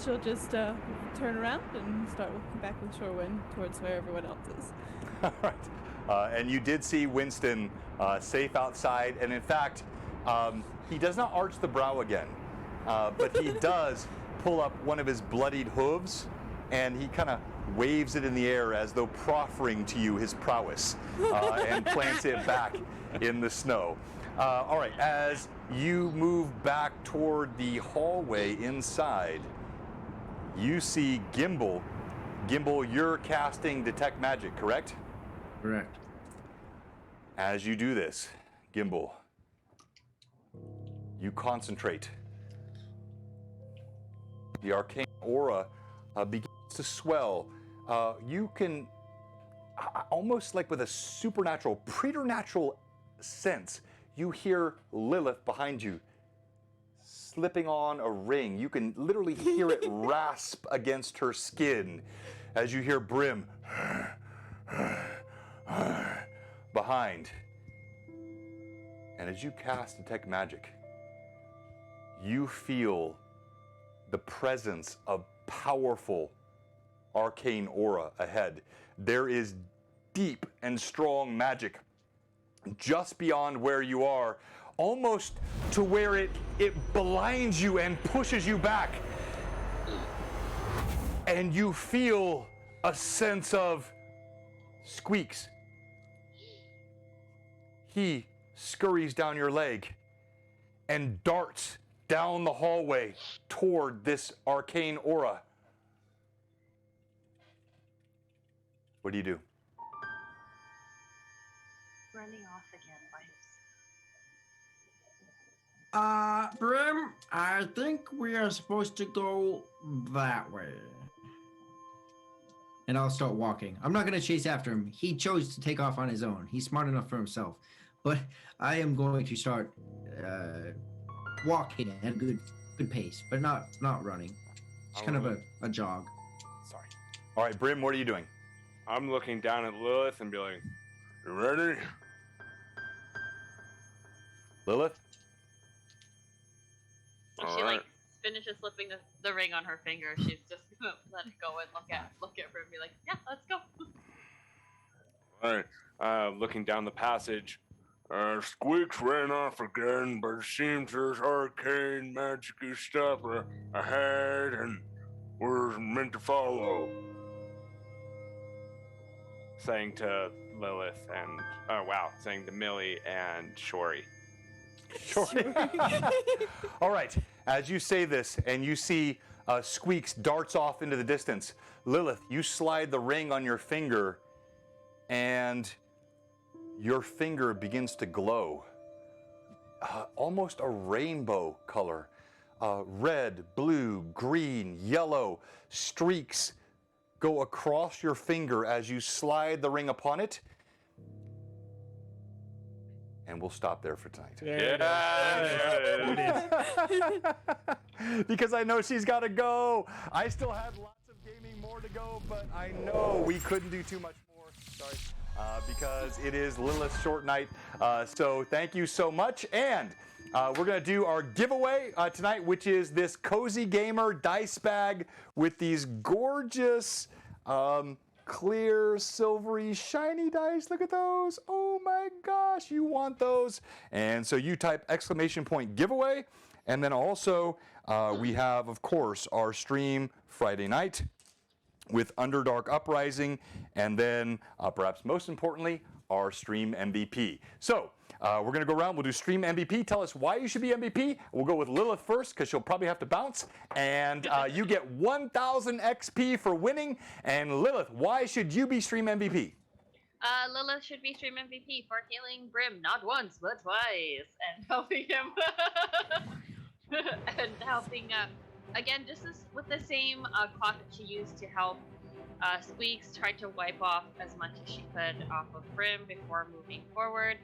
she'll just turn around and start walking back with Shorewin towards where everyone else is. All right. And you did see Winston safe outside, and in fact, he does not arch the brow again, but he does pull up one of his bloodied hooves, and he kind of waves it in the air as though proffering to you his prowess, and plants it back in the snow. All right, as you move back toward the hallway inside, you see Gimbal. Gimbal, you're casting Detect Magic, correct? Correct. As you do this, Gimbal, you concentrate. The arcane aura begins to swell. You can, almost like with a supernatural, preternatural sense, you hear Lilith behind you slipping on a ring. You can literally hear it rasp against her skin as you hear Brim behind. And as you cast Detect Magic, you feel the presence of powerful arcane aura ahead. There is deep and strong magic just beyond where you are, almost to where it blinds you and pushes you back. And you feel a sense of Squeaks. He scurries down your leg and darts down the hallway toward this arcane aura. What do you do? Running off again by himself. Brim, I think we are supposed to go that way. And I'll start walking. I'm not going to chase after him. He chose to take off on his own. He's smart enough for himself. But I am going to start walking at a good pace, but not running. Just kind of a jog. Sorry. All right, Brim, what are you doing? I'm looking down at Lilith and be like, You ready? Lilith? When she Alright. like finishes slipping the ring on her finger, she's just gonna let it go and look at her and be like, yeah, let's go. Alright. Looking down the passage. Squeaks ran off again, but it seems there's arcane magic stuff ahead and we're meant to follow. Saying to Lilith and, saying to Millie and Shori. Sure. All right, as you say this and you see Squeaks darts off into the distance, Lilith, you slide the ring on your finger and your finger begins to glow. Almost a rainbow color. Red, blue, green, yellow streaks go across your finger as you slide the ring upon it. And we'll stop there for tonight. Because I know she's got to go. I still had lots of gaming more to go, but I know we couldn't do too much more. Sorry. Because it is Lilith's short night. So thank you so much. And we're going to do our giveaway tonight, which is this Cozy Gamer dice bag with these gorgeous clear, silvery, shiny dice. Look at those. Oh my gosh, you want those. And so you type !giveaway. And then also we have, of course, our stream Friday night with Underdark Uprising. And then perhaps most importantly, our stream MVP. So we're going to go around. We'll do stream MVP. Tell us why you should be MVP. We'll go with Lilith first because she'll probably have to bounce. And you get 1,000 XP for winning. And Lilith, why should you be stream MVP? Lilith should be stream MVP for healing Brim not once but twice and helping him and helping again just with the same clock that she used to help Squeaks tried to wipe off as much as she could off of Brim before moving forward.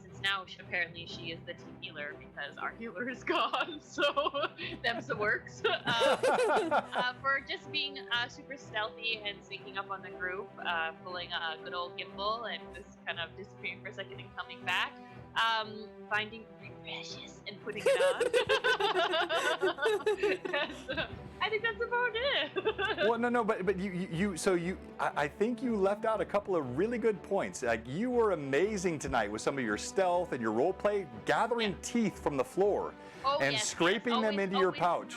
Since now apparently she is the team healer because our healer is gone, so them's the works. For just being super stealthy and sneaking up on the group, pulling a good old gimbal and just kind of disappearing for a second and coming back. Finding precious and putting it on. I think that's about it. Well, no, but I think you left out a couple of really good points. Like you were amazing tonight with some of your stealth and your role play, gathering teeth from the floor and scraping them into your pouch.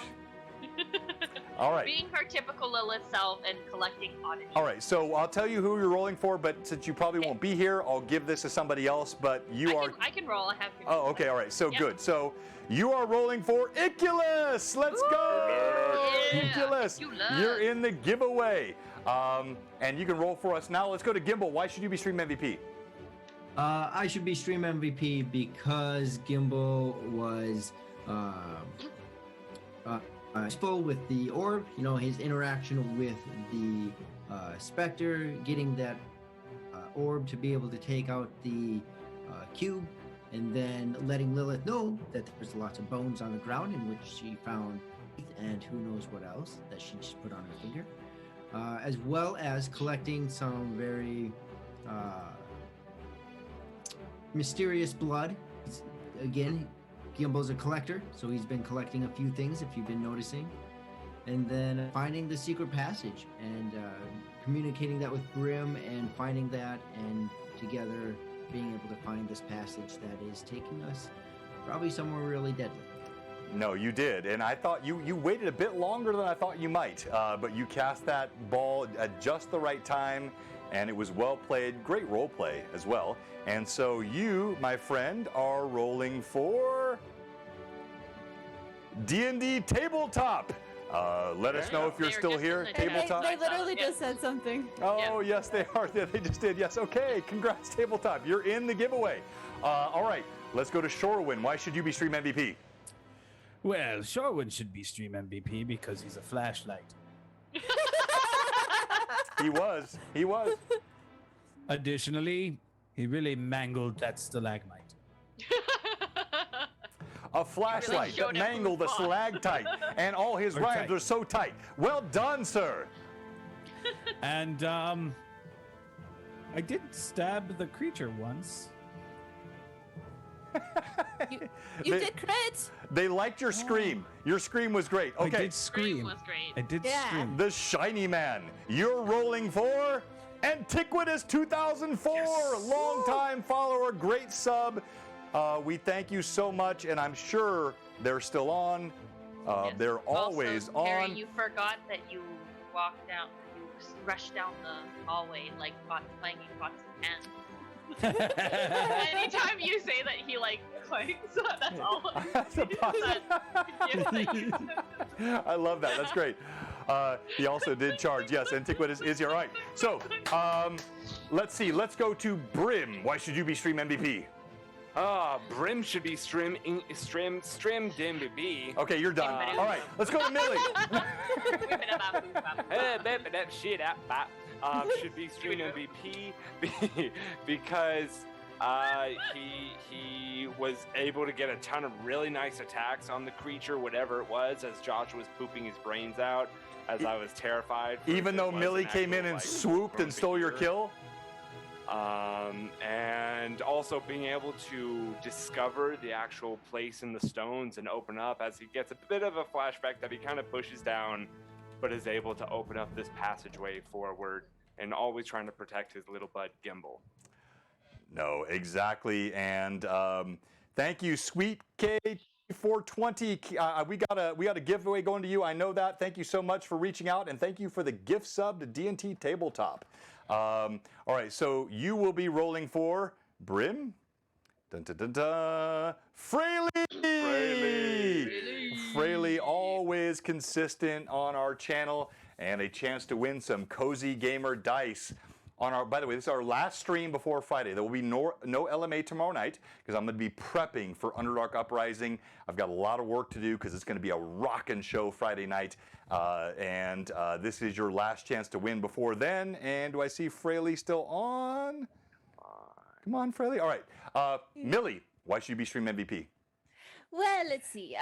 All right. Being her typical Lilith self and collecting oddities. All right, so I'll tell you who you're rolling for, but since you probably won't be here, I'll give this to somebody else. But I can roll. I have. Oh, okay, all right. So good. So you are rolling for Iculus. Let's go, Iculus. You're in the giveaway, and you can roll for us now. Let's go to Gimbal. Why should you be stream MVP? I should be stream MVP because Gimbal was full with the orb, you know, his interaction with the Spectre, getting that orb to be able to take out the cube, and then letting Lilith know that there's lots of bones on the ground in which she found teeth and who knows what else that she just put on her finger, as well as collecting some very mysterious blood. Again, Gimble's a collector, so he's been collecting a few things, if you've been noticing. And then finding the secret passage and communicating that with Brim and finding that, and together being able to find this passage that is taking us probably somewhere really deadly. No, you did, and I thought you waited a bit longer than I thought you might, but you cast that ball at just the right time, and it was well played. Great role play as well. And so you, my friend, are rolling for D&D Tabletop. Let us know if you're They were still just here. in the chat. Tabletop. They literally Yeah. just said something. Oh, yes, they are. Yeah, they just did. Yes, okay. Congrats, Tabletop. You're in the giveaway. All right, let's go to Shorewin. Why should you be Stream MVP? Well, Shorewin should be Stream MVP because he's a flashlight. He was. He was. Additionally, he really mangled that stalagmite. A flashlight showed that him mangled the who's boss. stalactite, and all his Or rhymes tight. are so tight. Well done, sir. And I did stab the creature once. You They- did crit. They liked your scream. Your scream was great. I Okay. did Scream scream. was great. I did Yeah. scream. The Shiny Man. You're rolling for Antiquitous 2004. Yes. Longtime follower, great sub. We thank you so much, and I'm sure they're still on. Yes. They're always also, Harry, on. you forgot that you walked down, you rushed down the hallway like playing pots and pans. Anytime you say that he like clangs, that's all. That's a positive. I love that. That's great. He also did charge. Yes, Antiquitous is here. All right. So, let's see. Let's go to Brim. Why should you be Stream MVP? Brim should be streamed MVP. Okay, you're done. Yeah. All right. Let's go to Millie. Should be stream MVP because he was able to get a ton of really nice attacks on the creature, whatever it was, as Josh was pooping his brains out, as I was terrified. for if Even it though was Millie an came in actual, and like, swooped and stole your behavior. kill. And also being able to discover the actual place in the stones and open up, as he gets a bit of a flashback that he kind of pushes down, but is able to open up this passageway forward, and always trying to protect his little bud Gimbal. No, exactly. And thank you, Sweet K420. We got a giveaway going to you. I know that. Thank you so much for reaching out, and thank you for the gift sub to D&T Tabletop. All right, so you will be rolling for Brim. Dun, dun, dun, dun. Fraley! Fraley, always consistent on our channel, and a chance to win some Cozy Gamer dice. By the way, this is our last stream before Friday. There will be no LMA tomorrow night because I'm going to be prepping for Underdark Uprising. I've got a lot of work to do because it's going to be a rockin' show Friday night. And this is your last chance to win before then. And do I see Fraley still on? Come on, Fraley. All right. Millie, why should you be Stream MVP? Well, let's see.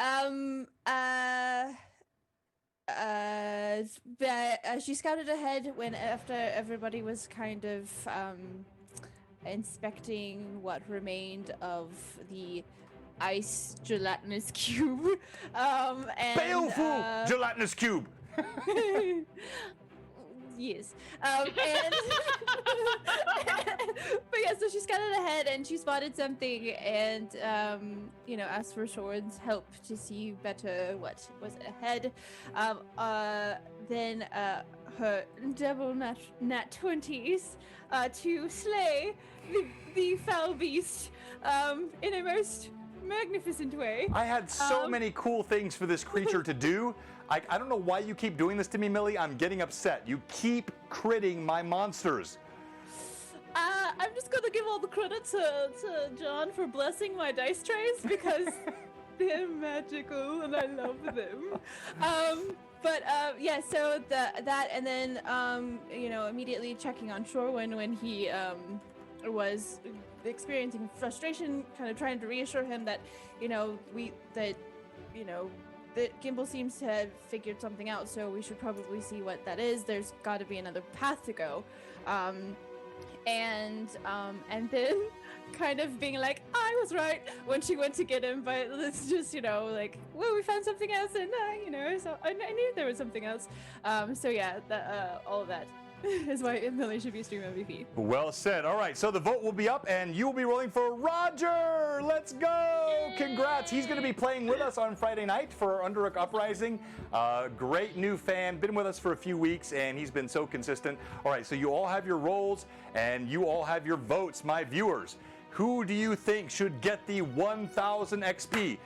She scouted ahead after everybody was kind of inspecting what remained of the ice gelatinous cube. And Baleful gelatinous cube. yes. But yeah, so she scouted ahead and she spotted something and, asked for Soren's help to see better what was ahead. Then her double nat 20s to slay the foul beast in a most magnificent way. I had so many cool things for this creature to do. I don't know why you keep doing this to me, Millie. I'm getting upset. You keep critting my monsters. I'm just gonna give all the credit to John for blessing my dice trays because they're magical and I love them. So that and then immediately checking on Shorewin when he was experiencing frustration, kind of trying to reassure him that that Gimbal seems to have figured something out, so we should probably see what that is. There's got to be another path to go. and then kind of being like, I was right when she went to get him, but it's just, like, well, we found something else, and so I knew there was something else. So yeah, all of that is why Millie should be stream MVP. Well said. All right, so the vote will be up, and you will be rolling for Roger. Let's go! Congrats. He's going to be playing with us on Friday night for Underdark Uprising. Great new fan, been with us for a few weeks, and he's been so consistent. All right, so you all have your rolls, and you all have your votes, my viewers. Who do you think should get the 1,000 XP?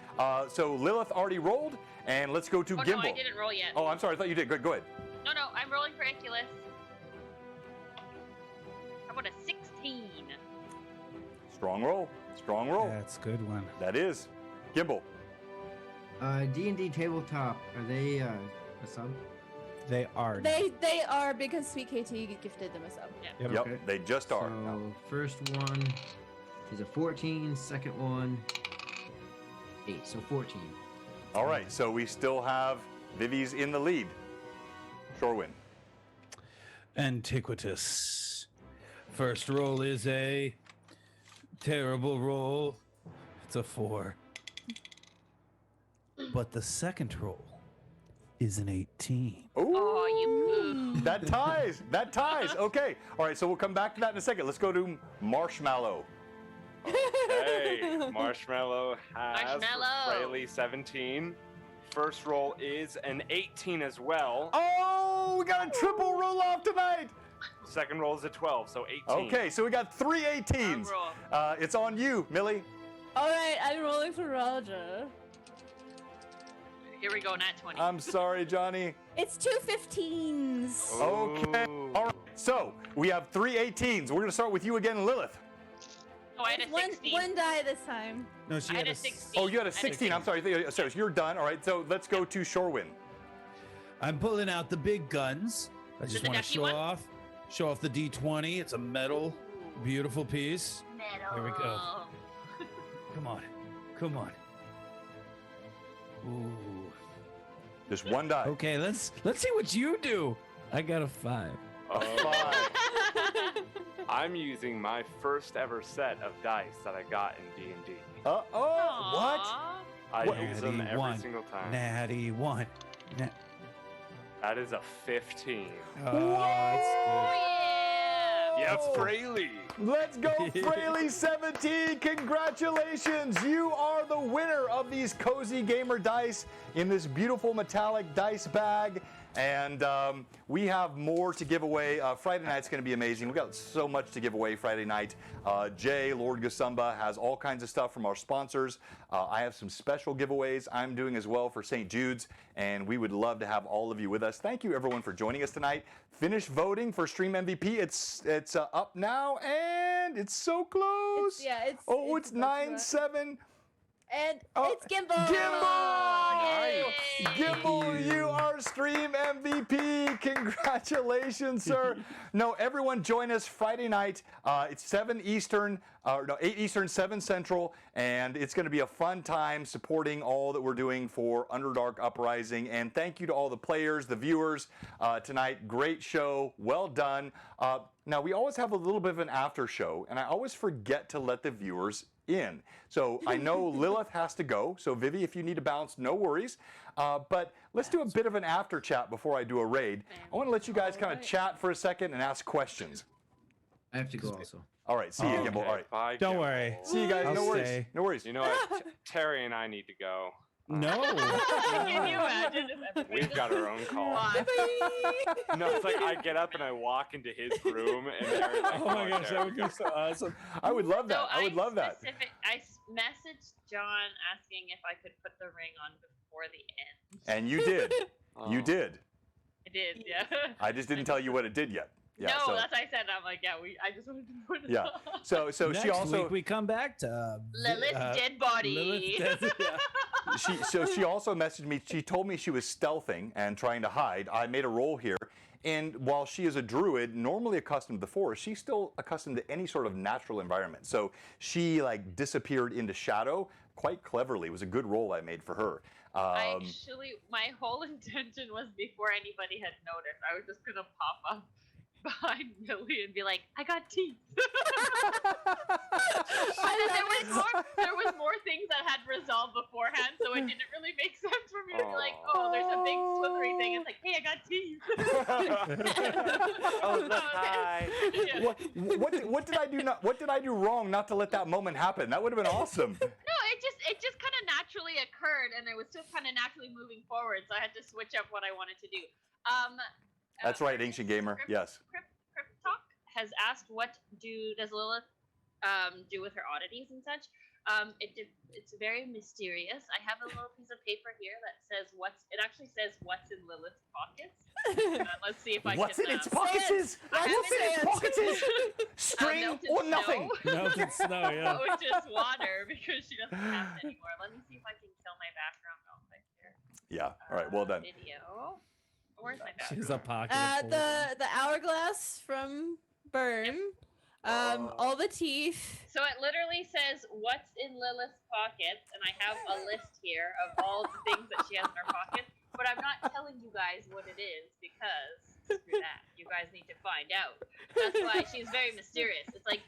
So Lilith already rolled, and let's go to Gimbal. No, I didn't roll yet. Oh, I'm sorry. I thought you did. Go ahead. No, I'm rolling for Iculus. How about a 16? Strong roll. Strong roll. That's a good one. That is. Gimbal. D&D Tabletop, are they a sub? They are. They are, because Sweet KT gifted them a sub. Yeah. Yep, Okay. they just are. So first one is a 14, second one 8, so 14. All right, so we still have Vivi's in the lead. Shorewin. Antiquitous. First roll is a terrible roll. It's a 4. But the second roll is an 18. Ooh, Oh, you poof. that ties. That ties. Okay. All right, so we'll come back to that in a second. Let's go to Marshmallow. Hey, Marshmallow has Marshmallow. Fraley 17. First roll is an 18 as well. Oh, we got a triple roll off tonight. Second roll is a 12, so 18. Okay, so we got 3 18s. Roll. It's on you, Millie. All right, I'm rolling for Roger. Here we go, nat 20. I'm sorry, Johnny. It's 2 15s. Okay. Ooh. All right. So we have 3 18s. We're going to start with you again, Lilith. Oh, I had a 16. One die this time. No, she I had had a a 16. Oh, you had a I 16. I'm sorry. Sorry, so you're done. All right. So let's go to Shorewin. I'm pulling out the big guns. I just the want to ducky show one? off the D20. It's a metal, beautiful piece. Metal. Here we go. Come on. Ooh. Just one die. Okay, let's see what you do. I got a 5. Five. I'm using my first ever set of dice that I got in D&D. What? Aw. I What? use them Natty every 1. single time. Natty 1. That is a 15. Oh, that's Oh, yeah. Yep, Fraley. Let's go, Fraley 17. Congratulations. You are the winner of these Cozy Gamer dice in this beautiful metallic dice bag. And we have more to give away. Friday night's going to be amazing. We've got so much to give away Friday night. Jay, Lord Gasumba, has all kinds of stuff from our sponsors. I have some special giveaways I'm doing as well for St. Jude's, and we would love to have all of you with us. Thank you, everyone, for joining us tonight. Finish voting for Stream MVP. It's up now, and it's so close. It's it's 9-7. And Oh, it's Gimbal. Gimbal! Yay! Gimbal, you are Stream MVP. Congratulations, sir. No, everyone join us Friday night. It's 7 Eastern, 8 Eastern, 7 Central, and it's going to be a fun time supporting all that we're doing for Underdark Uprising. And thank you to all the players, the viewers tonight. Great show. Well done. Now, we always have a little bit of an after show, and I always forget to let the viewers in. So I know Lilith has to go. So Vivi, if you need to bounce, no worries. But let's do a bit of an after chat before I do a raid. I want to let you guys kind of chat for a second and ask questions. I have to go also. All right, see you, Gimbal. All right. Bye, Don't Gimbal. worry. See you guys. I'll No worries. stay. No worries. You know what? Terry and I need to go. No. Can you imagine if everybody We've got our own call. Bye. No, it's like I get up and I walk into his room and Terry's like, Oh my gosh, Terry." that would be so awesome. I would love that. So I would love that. I messaged John asking if I could put the ring on before the end. And you did. You Oh. did. I did, yeah. I just didn't tell you what it did yet. Yeah. no, So that's what I said. I'm like, yeah, I just wanted to put it yeah. on. So Next she also week we come back to Lilith's dead body. Lilith's dead, yeah. she also messaged me. She told me she was stealthing and trying to hide. I made a roll here. And while she is a druid, normally accustomed to the forest, she's still accustomed to any sort of natural environment. So she like disappeared into shadow quite cleverly. It was a good roll I made for her. Actually, my whole intention was before anybody had noticed. I was just gonna pop up behind Millie and be like, I got teeth. And then there was more things that had resolved beforehand, so it didn't really make sense for me to be like, oh, there's a big slithery thing. It's like, hey, I got teeth. Oh, look, hi. Yeah. What did I do? What did I do wrong not to let that moment happen? That would have been awesome. No, it just kind of naturally occurred, and it was still kind of naturally moving forward, so I had to switch up what I wanted to do. That's right, Ancient Gamer. Yes. Cryptalk has asked, what does Lilith do with her oddities and such? It's very mysterious. I have a little piece of paper here that says it actually says what's in Lilith's pockets. Let's see if I What's can. in its pockets is? What's in its pockets is? String melted or nothing? Melted snow, yeah. Oh, just water because she doesn't have it anymore. Let me see if I can kill my background real quick here. Yeah. All right. Well done. Video. Where's my background? She's a pocket. of holes. The hourglass from Burn. All the teeth. So it literally says what's in Lilith's pockets, and I have a list here of all the things that she has in her pockets, but I'm not telling you guys what it is because screw that. You guys need to find out. That's why she's very mysterious. It's like,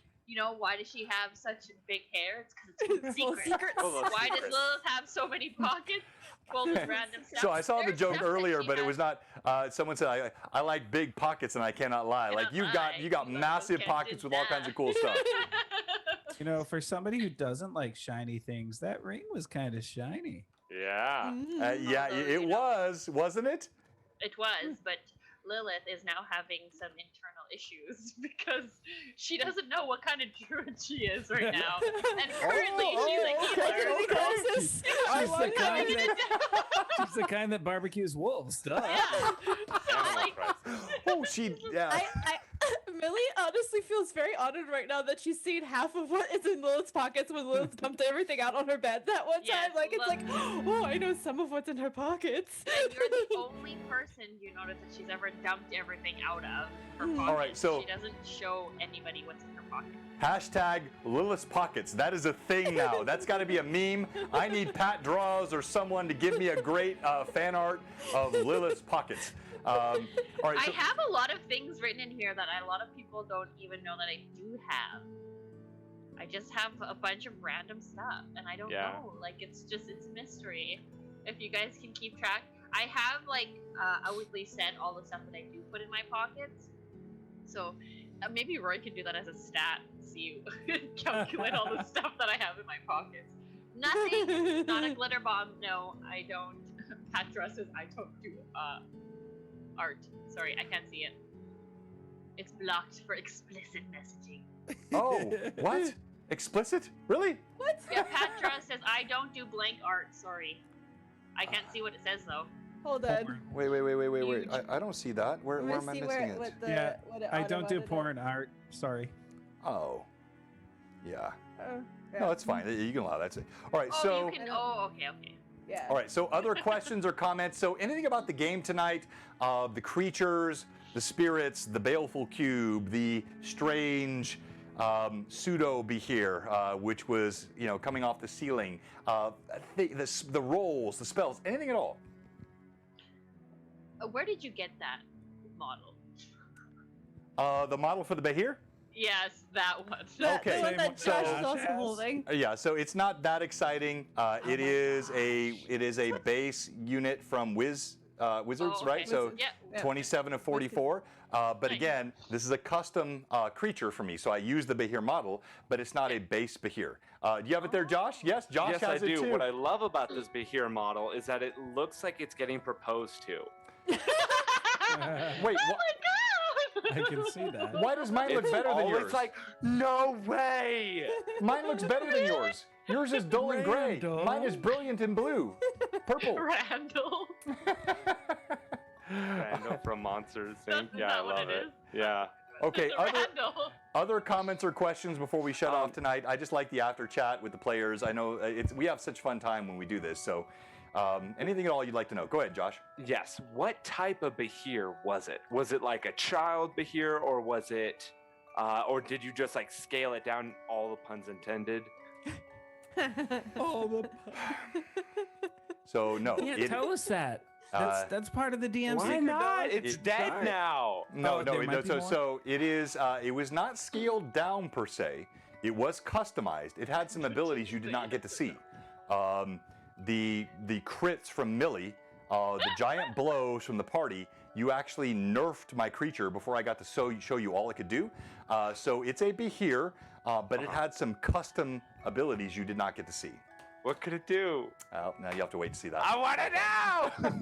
why does she have such big hair? It's because it's full of secrets. Why does Lilith have so many pockets full of random stuff? So I saw the There's joke stuff that earlier, she but it has. was not. Someone said I like big pockets, and I cannot lie. Like you got massive Okay, pockets did with all kinds of cool stuff. For somebody who doesn't like shiny things, that ring was kind of shiny. Yeah. Yeah, Although, it was, wasn't it? It was, but Lilith is now having some internal issues because she doesn't know what kind of druid she is right now. And currently she's a healer. Crisis. She's the kind that, she's the kind that barbecues wolves. Duh. Oh, she. Yeah. Millie honestly feels very honored right now that she's seen half of what is in Lilith's pockets when Lilith dumped everything out on her bed that one Yes, time. Like, it's like, oh, I know some of what's in her pockets. And you're the only person you notice that she's ever dumped everything out of her pockets. All right, so- she doesn't show anybody what's in her pocket. Hashtag Lilith's Pockets. That is a thing now. That's got to be a meme. I need Pat Draws or someone to give me a great fan art of Lilith's Pockets. All right. I So, have a lot of things written in here that a lot of people don't even know that I do have. I just have a bunch of random stuff, and I don't know. Like, it's a mystery. If you guys can keep track, I have outwardly said all the stuff that I do put in my pockets. So maybe Roy can do that as a stat. See, calculate all the stuff that I have in my pockets. Nothing. Not a glitter bomb. No, I don't. Patra says I don't do art. Sorry, I can't see it. It's blocked for explicit messaging. oh, what? Explicit? Really? What? Yeah, Patra says I don't do blank art. Sorry, I can't see what it says though. Hold on. Wait. I don't see that. Where am I missing it? I don't do porn art. Sorry. Oh. Yeah. Yeah. No, it's fine. You can allow that. All right. Oh, So. you can. Oh, okay. Yeah. All right, so other questions or comments? So anything about the game tonight, the creatures, the spirits, the baleful cube, the strange pseudo behir, which was, coming off the ceiling, the rolls, the spells, anything at all? Where did you get that model? The model for the behir? Yes, that one. Okay, The one that so- Josh is also holding. Yeah, so it's not that exciting. It is a base unit from Wizards, okay. right? So Yeah. 27 of 44. But Nice. again, this is a custom creature for me, so I use the Behir model, but it's not a base Behir. Do you have it there, Josh? Yes, Josh Yes, has I it do. too. What I love about this Behir model is that it looks like it's getting proposed to. Wait, Oh my god! I can see that. why does mine look better than yours? It's like, no way! Mine looks better than yours. Yours is dull and gray. Randall. Mine is brilliant and blue. Purple. Randall. Randall from Monsters Inc. That's Yeah, I not what love it it. is. Yeah. Okay, Randall. other comments or questions before we shut off tonight? I just like the after chat with the players. I know we have such fun time when we do this. So anything at all you'd like to know? Go ahead, Josh. Yes. What type of Behir was it? Was it like a child Behir, or was it, or did you just like scale it down? All the puns intended. Oh, So no, can't tell us that. That's part of the DM's Why secret, not? dog. It's It- dead Sorry. now. No, Oh, no, there no. might be So, more? so it is. It was not scaled down per se. It was customized. It had some abilities you did not get to see. The crits from Millie, the giant blows from the party. You actually nerfed my creature before I got to show you all it could do. So it's a Behir, but it had some custom abilities you did not get to see. What could it do? Now you have to wait to see that. I want to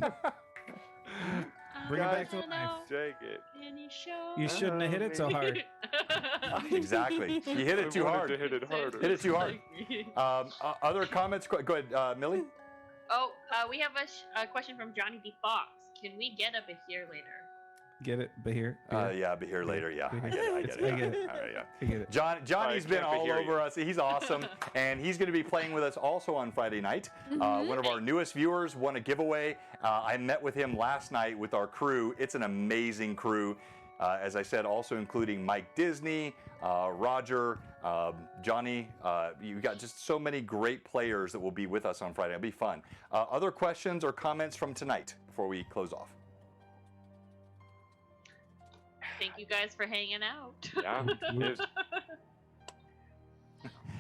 know. Bring it back to life. Take it. You shouldn't have hit it so hard. Exactly. You hit it too I wanted hard. to hit it harder. Hit it too hard. Other comments? Go ahead, Millie. Oh, we have a question from Johnny D. Fox. Can we get a Behir later? Get it, Behir? Yeah, be here later. Yeah, I get it. I get it. I get it. All right, yeah. I get it. Johnny's I been can't all hear over you. us. He's awesome, and he's going to be playing with us also on Friday night. One of our newest viewers won a giveaway. I met with him last night with our crew. It's an amazing crew. As I said, also including Mike Disney, Roger, Johnny. You got just so many great players that will be with us on Friday. It'll be fun. Other questions or comments from tonight before we close off? Thank you guys for hanging out. Yeah.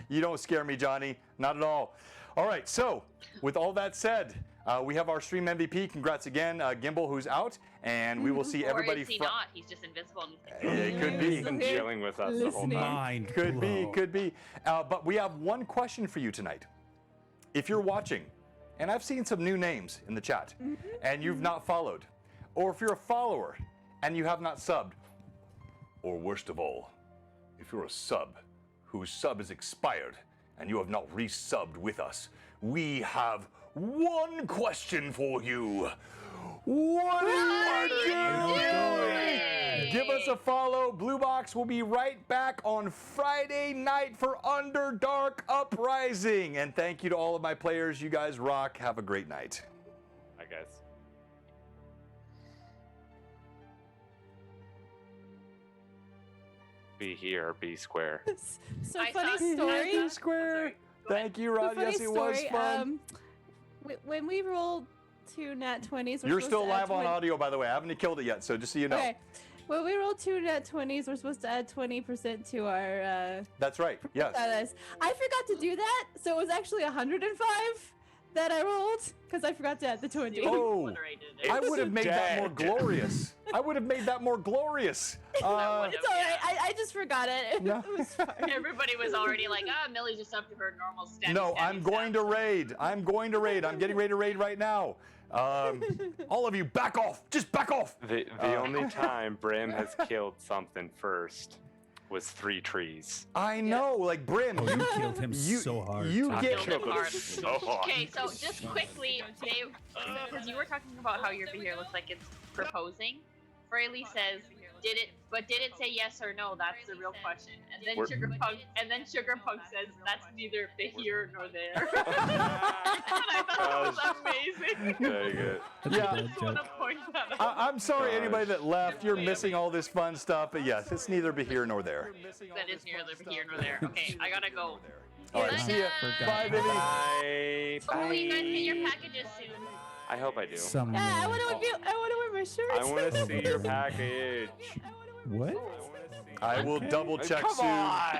You don't scare me, Johnny. Not at all. All right, so with all that said, we have our stream MVP. Congrats again, Gimbal, who's out, and we will see everybody. Or is he not? He's just invisible. It could be. He's been chilling with us the whole Listening. time. Mind Could be, blow. could be. But we have one question for you tonight. If you're watching, and I've seen some new names in the chat, and you've not followed, or if you're a follower and you have not subbed, or worst of all, if you're a sub whose sub is expired and you have not resubbed with us, we have one question for you. What are you doing? Give us a follow. Blue Box will be right back on Friday night for Underdark Uprising. And thank you to all of my players. You guys rock. Have a great night. I guess. Be here, be square. So I funny saw- story. I saw- Square. Go Thank you, So Rod. funny Yes, it story. was fun. When we rolled 2 nat 20s, we're You're supposed still to add live on 20 audio, by the way. I haven't killed it yet, so just so you know. Okay. When we rolled 2 nat 20s, we're supposed to add 20% to our That's right. Yes. status. I forgot to do that, so it was actually 105 that I rolled because I forgot to add the 20. Oh. Obliterated it. I would have made that more Dead. glorious. I would have made that more glorious. It's alright. I just forgot it. No. It was fine. Everybody was already like, Millie's just up to her normal status. No, I'm going to raid. I'm going to raid. I'm getting ready to raid right now. All of you, back off. Just back off. The only time Brim has killed something first was 3 trees. I know, like Brim. Oh, you killed him you- so hard. you Tom. get- Killed him hard. So hard. Okay, so just quickly, because you were talking about how your Behir looks like it's proposing. Fraley says, did it say yes or no? That's the real question. And then Sugarpunk says that's neither here nor there. And I thought that was amazing. Very good. That's a Yeah. bad I just want joke. to point that out. I'm sorry, anybody that left. You're missing all this fun stuff, but yes, it's neither be here nor there. That is neither here nor there. Okay, I gotta go. All right, see ya. Bye. Bye, Vinny. Bye. Hopefully you guys get your packages soon. I hope I do. Some Yeah, I want to wear my shirt. I want to see your package. What? I will Okay. double check Come soon. on!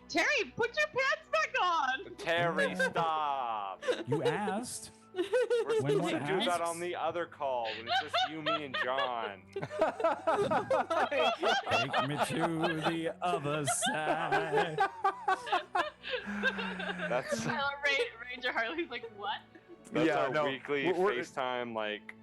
Terry, put your pants back on. Terry, stop! You asked. We're When supposed to what do that asks? on the other call when it's just you, me, and John. Take me to the other side. That's Ranger Harley's like, what? Yeah, our no, weekly we're- FaceTime, like,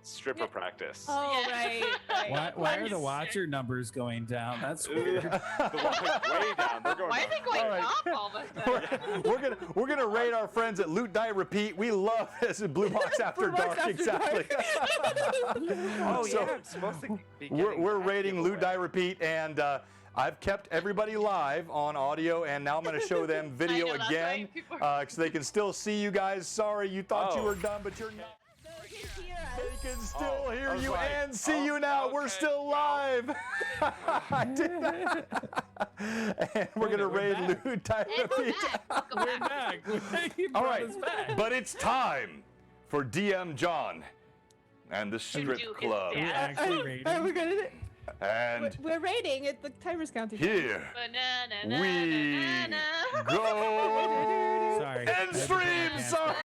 stripper practice. Oh, Yeah. right. Why are the watcher numbers going down? That's weird. The one's way down. They're going Why are down. they going All right. up all of a sudden? we're gonna raid our friends at Loot Die Repeat. We love this in Blue Box After Blue Box Dark. After Exactly. Oh, So, yeah, I'm supposed to be we're getting that raiding Loot Die giveaway. Repeat, and I've kept everybody live on audio, and now I'm going to show them video I know, that's again why people are- so they can still see you guys. Sorry, you thought you Oh. were done, but you're not. They can still Oh, hear I was you like, and see oh, you now. We're okay. still live. I did that. And we're going to We're raid back. Loot Die Hey, we're Repeat. back. Welcome back. Back. You All brought right, us back. but it's time for DM John and the do strip his club. dad. Actually rating. We're gonna. And We're rating it. The timer's counting. here Banana, we na, na, na. go. Sorry. End stream. Sorry.